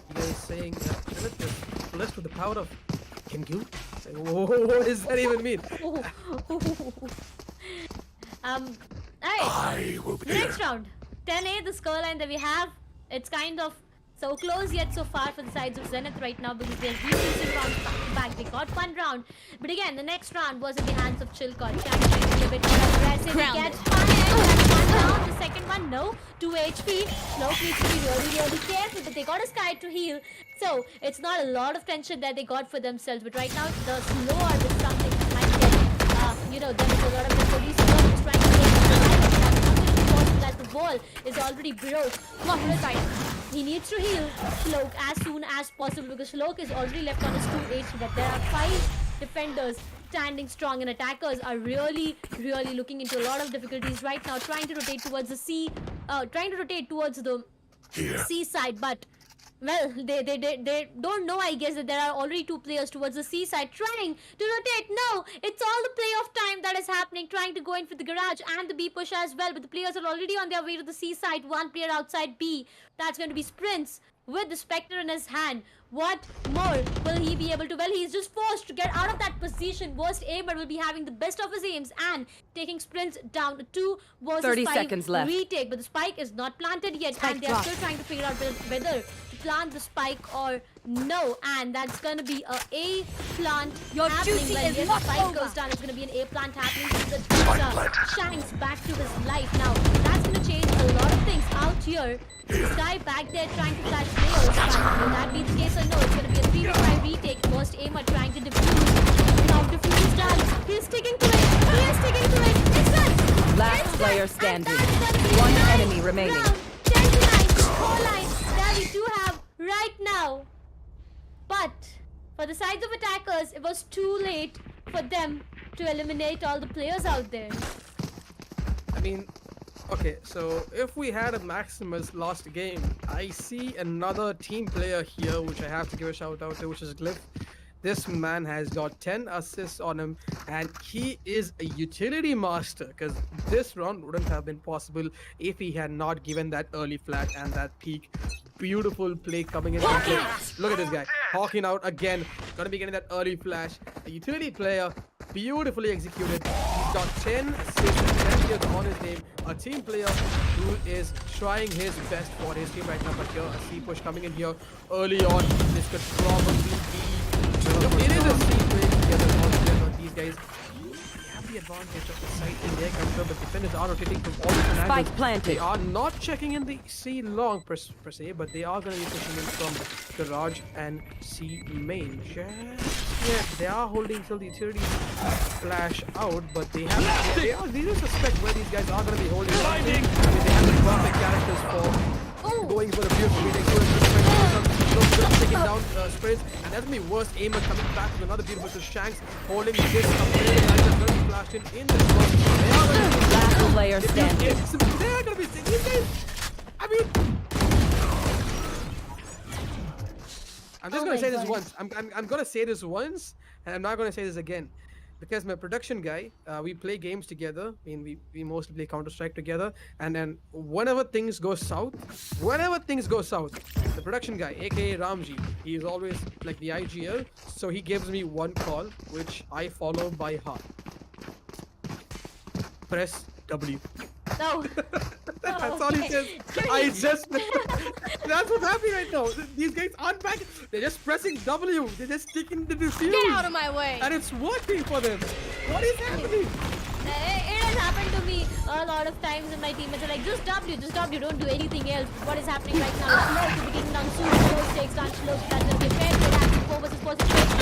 You guys saying Zenith is blessed with the power of Kengu? Like, what does that even mean? Alright. The next round, 10A, the scoreline that we have, it's kind of so close yet so far for the sides of Zenith right now because they're refusing rounds back. They got one round, but again, the next round was in the hands of Chilcot. Trying to be a bit more aggressive. He gets punished. That's one down. The second one, no. 2 HP. Slope needs to be really careful, but they got a Sky to heal. So, it's not a lot of tension that they got for themselves, but right now, the slow orb is something that might get, there is a lot of difficulties. Slope is trying to take the that the wall is already broke. Come on, right. He needs to heal Slok as soon as possible because Slok is already left on his 2 HP, but there are 5 defenders standing strong and attackers are really looking into a lot of difficulties right now, trying to rotate towards the C, C side, but well, they don't know, I guess, that there are already 2 players towards the C side trying to rotate. No, it's all the playoff time that is happening, trying to go in for the Garage and the B push as well, but the players are already on their way to the C side. 1 player outside B. That's going to be Sprints with the Spectre in his hand. What more will he be able to? Well, he's just forced to get out of that position. Worst aimer will be having the best of his aims and taking Sprints down to 2 versus 30 5 seconds left. retake. But the spike is not planted yet, and they're still trying to figure out whether to plant the spike or no. And that's gonna be a plant happening. Well, yes, the spike goes down. It's gonna be an A plant happening. The Shanks back to his life. Now that's gonna change a lot of things out here. This guy back there trying to flash players. Will that be the case or no? It's going to be a 3v5 retake. First aimer trying to defuse. Now defuse is done. He's sticking to it. He is sticking to it. It's done. Last It's player done. standing. And that's gonna be One a enemy remaining. Round 10 to 9 scoreline that we do have right now. But for the sides of attackers, it was too late for them to eliminate all the players out there. I mean, okay, so if we had a Maximus last game, I see another team player here, which I have to give a shout out to, which is Glyph. This man has got 10 assists on him, and he is a utility master, because this round wouldn't have been possible if he had not given that early flat and that peak. Beautiful play coming in. Look at this guy, hawking out again, gonna be getting that early flash. A utility player, beautifully executed. He's got 10 assists and 10 kills on his name. A team player who is trying his best for his team right now. But here, a C push coming in here early on. This could probably be. It is a C play together. But these guys have the advantage of the site in their counter, but defenders are rotating from all different angles. Spike planted. They are not checking in the C long per se, but they are going to be pushing in from Garage and C main. Yeah, they are holding till the utility flash out, but they do suspect where these gues are going to be holding. I mean, they have the perfect characters for going for the beautiful retake. Taking down Sprints, and that's gonna be worst aimer coming back with another beautiful to Shanks holding this up there. And just gonna be flashed in this one. They are gonna be Last player standing. They are gonna be these guys. I I'm just Oh gonna my say this God. once. I'm gonna say this once, and I'm not gonna say this again, because my production guy, we play games together. I mean, we mostly play Counter Strike together, and then whenever things go south, the production guy, aka Ramji, he is always like the IGL, so he gives me one call which I follow by heart. Press W. No. That's Oh, all he okay. says. Give I me- just. That's what's happening right now. These guys aren't back. They're just pressing W. They're just sticking the defuse. Get out of my way. And it's working for them. What is happening? It has happened to me a lot of times, and my teammates are like, just W, don't do anything else. What is happening right now? Slow to be taken down soon. Slow takes down slow. That's going to be a fair play. Action 4 versus 4 situation.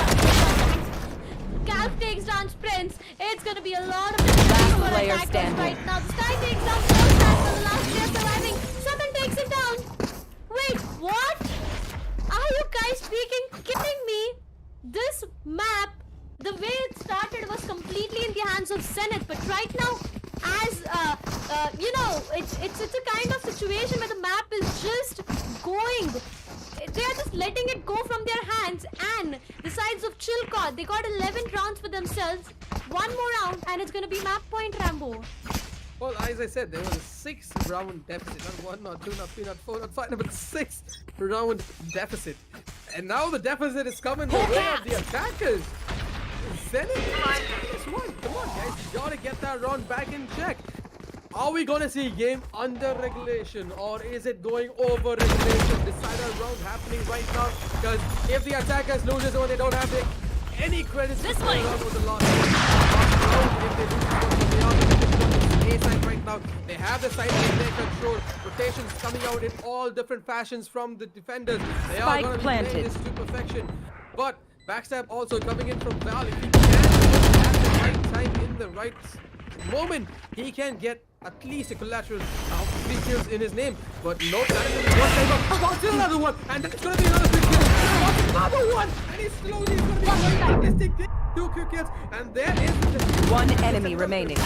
Calf takes down Sprints. It's going to be a lot of Last for player attackers standing. right now. The Sky takes down Slow Stack for the last player surviving. Southern takes him down. Wait, what? Are you guys freaking kidding me? This map, the way it started was completely in the hands of Zenith, but right now, as you know, it's a kind of situation where the map is just going. They are just letting it go from their hands, and the sides of Chilcot, they got 11 rounds for themselves. One more round, and it's gonna be map point, Rambo. Well, as I said, there was a 6-round deficit. Not 1, not 2, not 3, not 4, not 5, no, but 6-round deficit. And now the deficit is coming the way of the attackers. Zenith minus 1. Come on, guys. You gotta get that round back in check. Are we gonna see game under regulation, or is it going over regulation? Decider round happening right now, because if the attackers loses or they don't have any credit this way with the last round, if they lose this one, they are going to A side right now. They have the side in their control. Rotations coming out in all different fashions from the defenders. They are Spike going to be planted. playing this to perfection. But backstab also coming in from Val. If he can at the right time in the right moment, he can get at least a collateral of 3 kills in his name. But no, that is only one time. But still another one, and that's going to be another 3 kills. What's another one, and he's slowly going to be fantastic. 2 quick kills, and there is the One enemy remaining.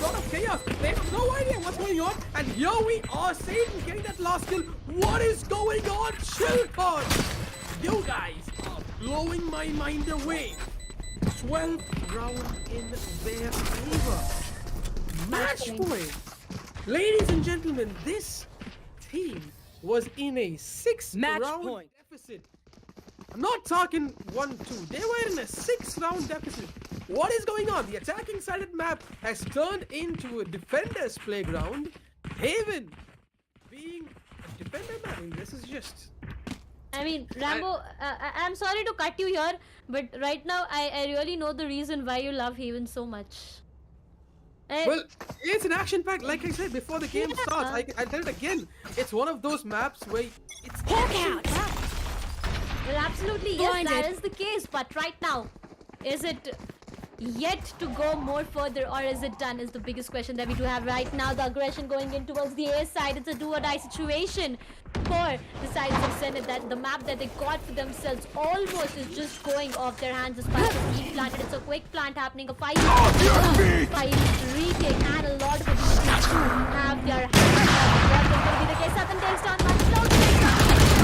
lot of chaos. They have no idea what's going on, and here we are, Satan getting that last kill. What is going on? Chilcon! You guys are blowing my mind away. 12th round in their favor. Match point. Ladies and gentlemen, this team was in a 6-round point. deficit. I'm not talking 1-2. They were in a 6-round deficit. What is going on? The attacking sided map has turned into a defender's playground. Haven being a defender map. I mean, this is just. I mean, Rambo, I'm sorry to cut you here, but right now I really know the reason why you love Haven so much. Well, it's an action pack. Like I said before the game starts, I'll tell it again. It's one of those maps where it's action packed. Well, absolutely, yes, that is the case. But right now, is it yet to go more further, or is it done? Is the biggest question that we do have right now. The aggression going in towards the A side. It's a do or die situation for the sides of Zenith. That the map that they got for themselves almost is just going off their hands. Despite the seed planted, it's a quick plant happening. A 5 retake, and a lot of abilities to have their hands up. That's going to be the case. Southern takes down one. Slow takes down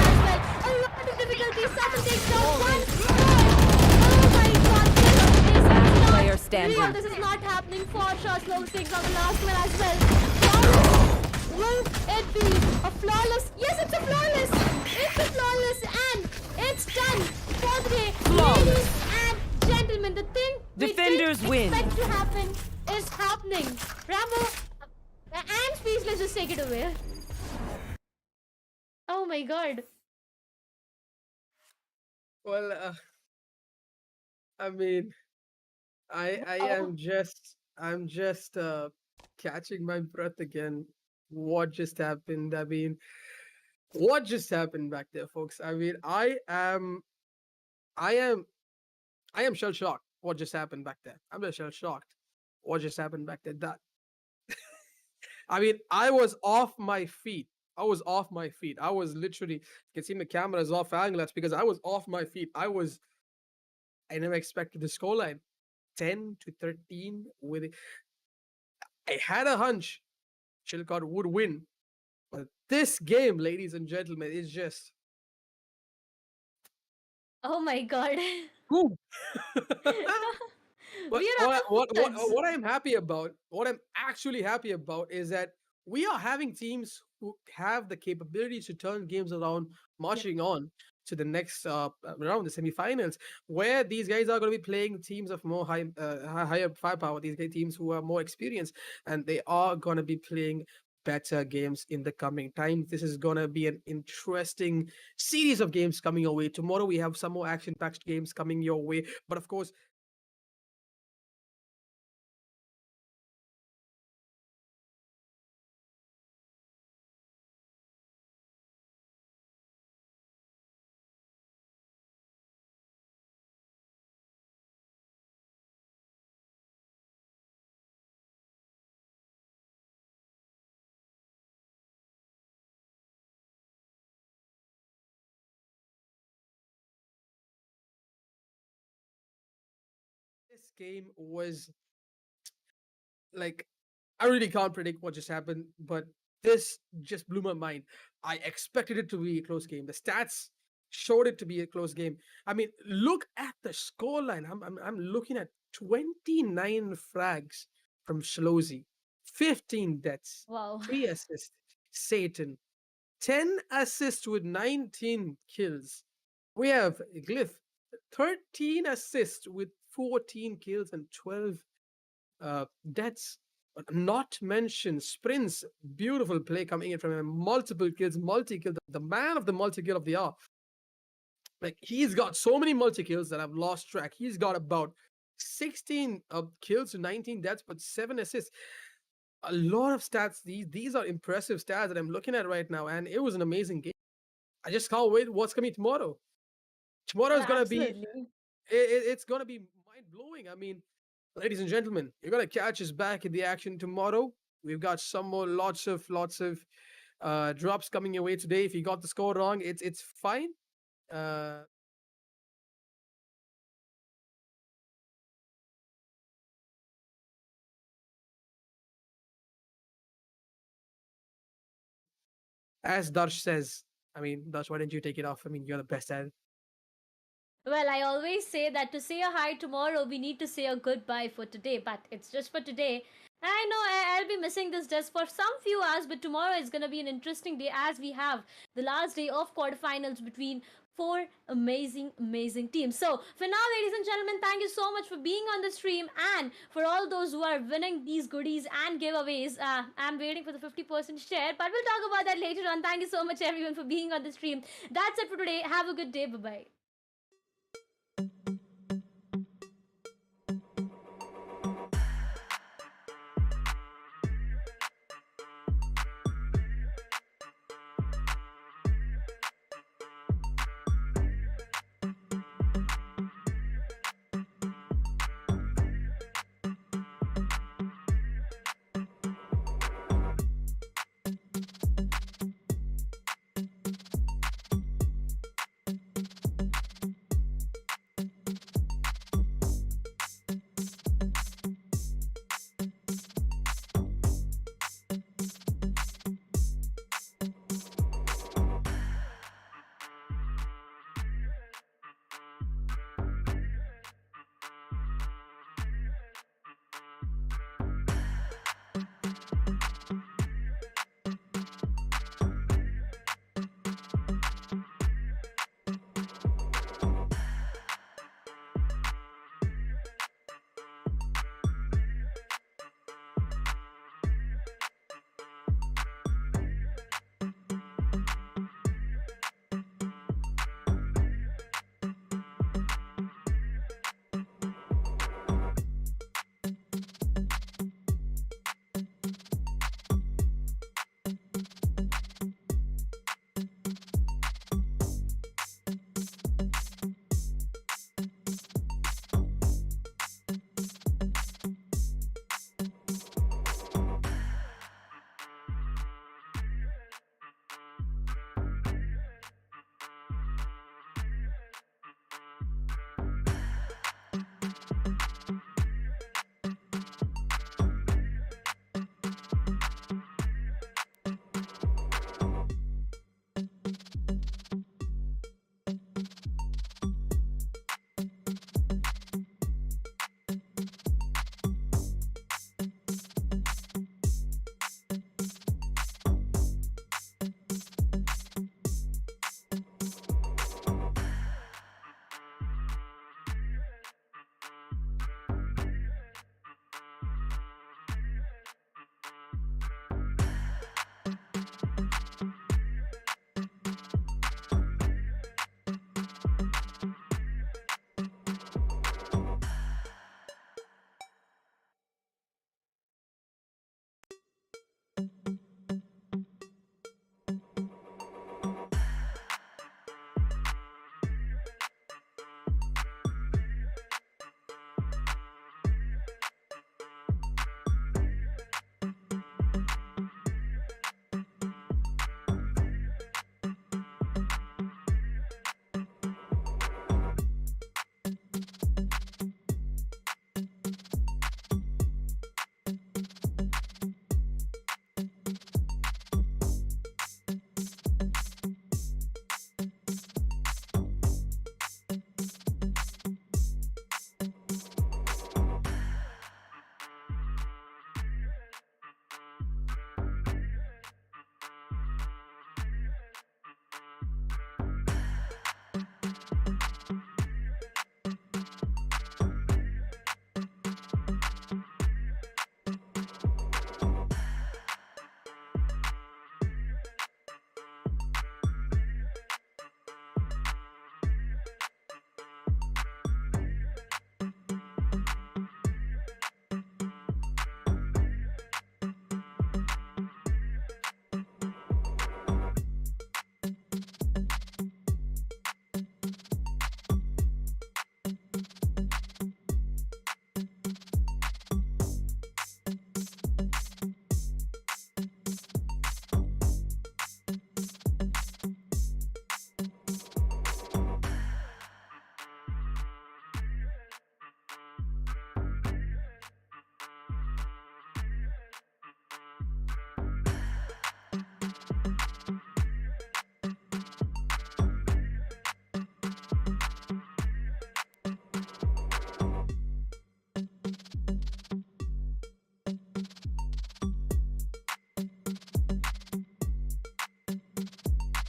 as well. A lot of difficulty. Southern takes down one. Oh my God! This is Last not player standing. real. This is not happening for sure. Slow takes on the last one as well. Will it be a flawless? Yes, it's a flawless. It's a flawless, and it's done for the day. Flawless. Ladies and gentlemen, the thing Defenders we win. didn't expect to happen is happening. Rambo, I'm speechless. Just take it away. Oh my God. Well, I mean, I'm just catching my breath again. What just happened? I mean, what just happened back there, folks? I mean, I am shell shocked. What just happened back there? I'm just shell shocked. What just happened back there? That I mean, I was off my feet. I was off my feet. I was literally, you can see my camera is off angle. That's because I was off my feet. I never expected the scoreline. 10-13 with it. I had a hunch Chilcott would win. But this game, ladies and gentlemen, is just Oh my god. Who? But We are out of words. what I'm happy about, what I'm actually happy about, is that we are having teams who have the capabilities to turn games around, Yep. marching on to the next round, the semifinals, where these guys are going to be playing teams of more higher firepower. These guys, teams who are more experienced, and they are going to be playing better games in the coming time. This is going to be an interesting series of games coming your way. Tomorrow we have some more action-packed games coming your way, but of course this game was like, I really can't predict what just happened, but this just blew my mind. I expected it to be a close game. The stats showed it to be a close game. I mean, look at the scoreline. I'm looking at 29 frags from Shlozy, 15 deaths, Wow. 3 assists. Satan, 10 assists with 19 kills. We have Glyph, 13 assists with 14 kills and 12 deaths. Not mention sprints, beautiful play coming in from him, multiple kills, multi kill, the man of the multi kill of the hour. Like, he's got so many multi kills that I've lost track. He's got about 16 kills to 19 deaths, but 7 assists. A lot of stats. These are impressive stats that I'm looking at right now, and it was an amazing game. I just can't wait what's coming tomorrow. Tomorrow is gonna be Absolutely. it's gonna be mind blowing. I mean, ladies and gentlemen, you're gonna catch us back in the action tomorrow. We've got some more lots of drops coming your way today. If you got the score wrong, it's fine. Uh, as Darsh says, I mean, Darsh, why didn't you take it off? I mean, you're the best at it. Well, I always say that to say a hi tomorrow, we need to say a goodbye for today, but it's just for today. I know I'll be missing this desk for some few hours, but tomorrow is going to be an interesting day as we have the last day of quarterfinals between four amazing teams. So, for now, ladies and gentlemen, thank you so much for being on the stream and for all those who are winning these goodies and giveaways. I'm waiting for the 50% share, but we'll talk about that later on. Thank you so much, everyone, for being on the stream. That's it for today. Have a good day. Bye bye.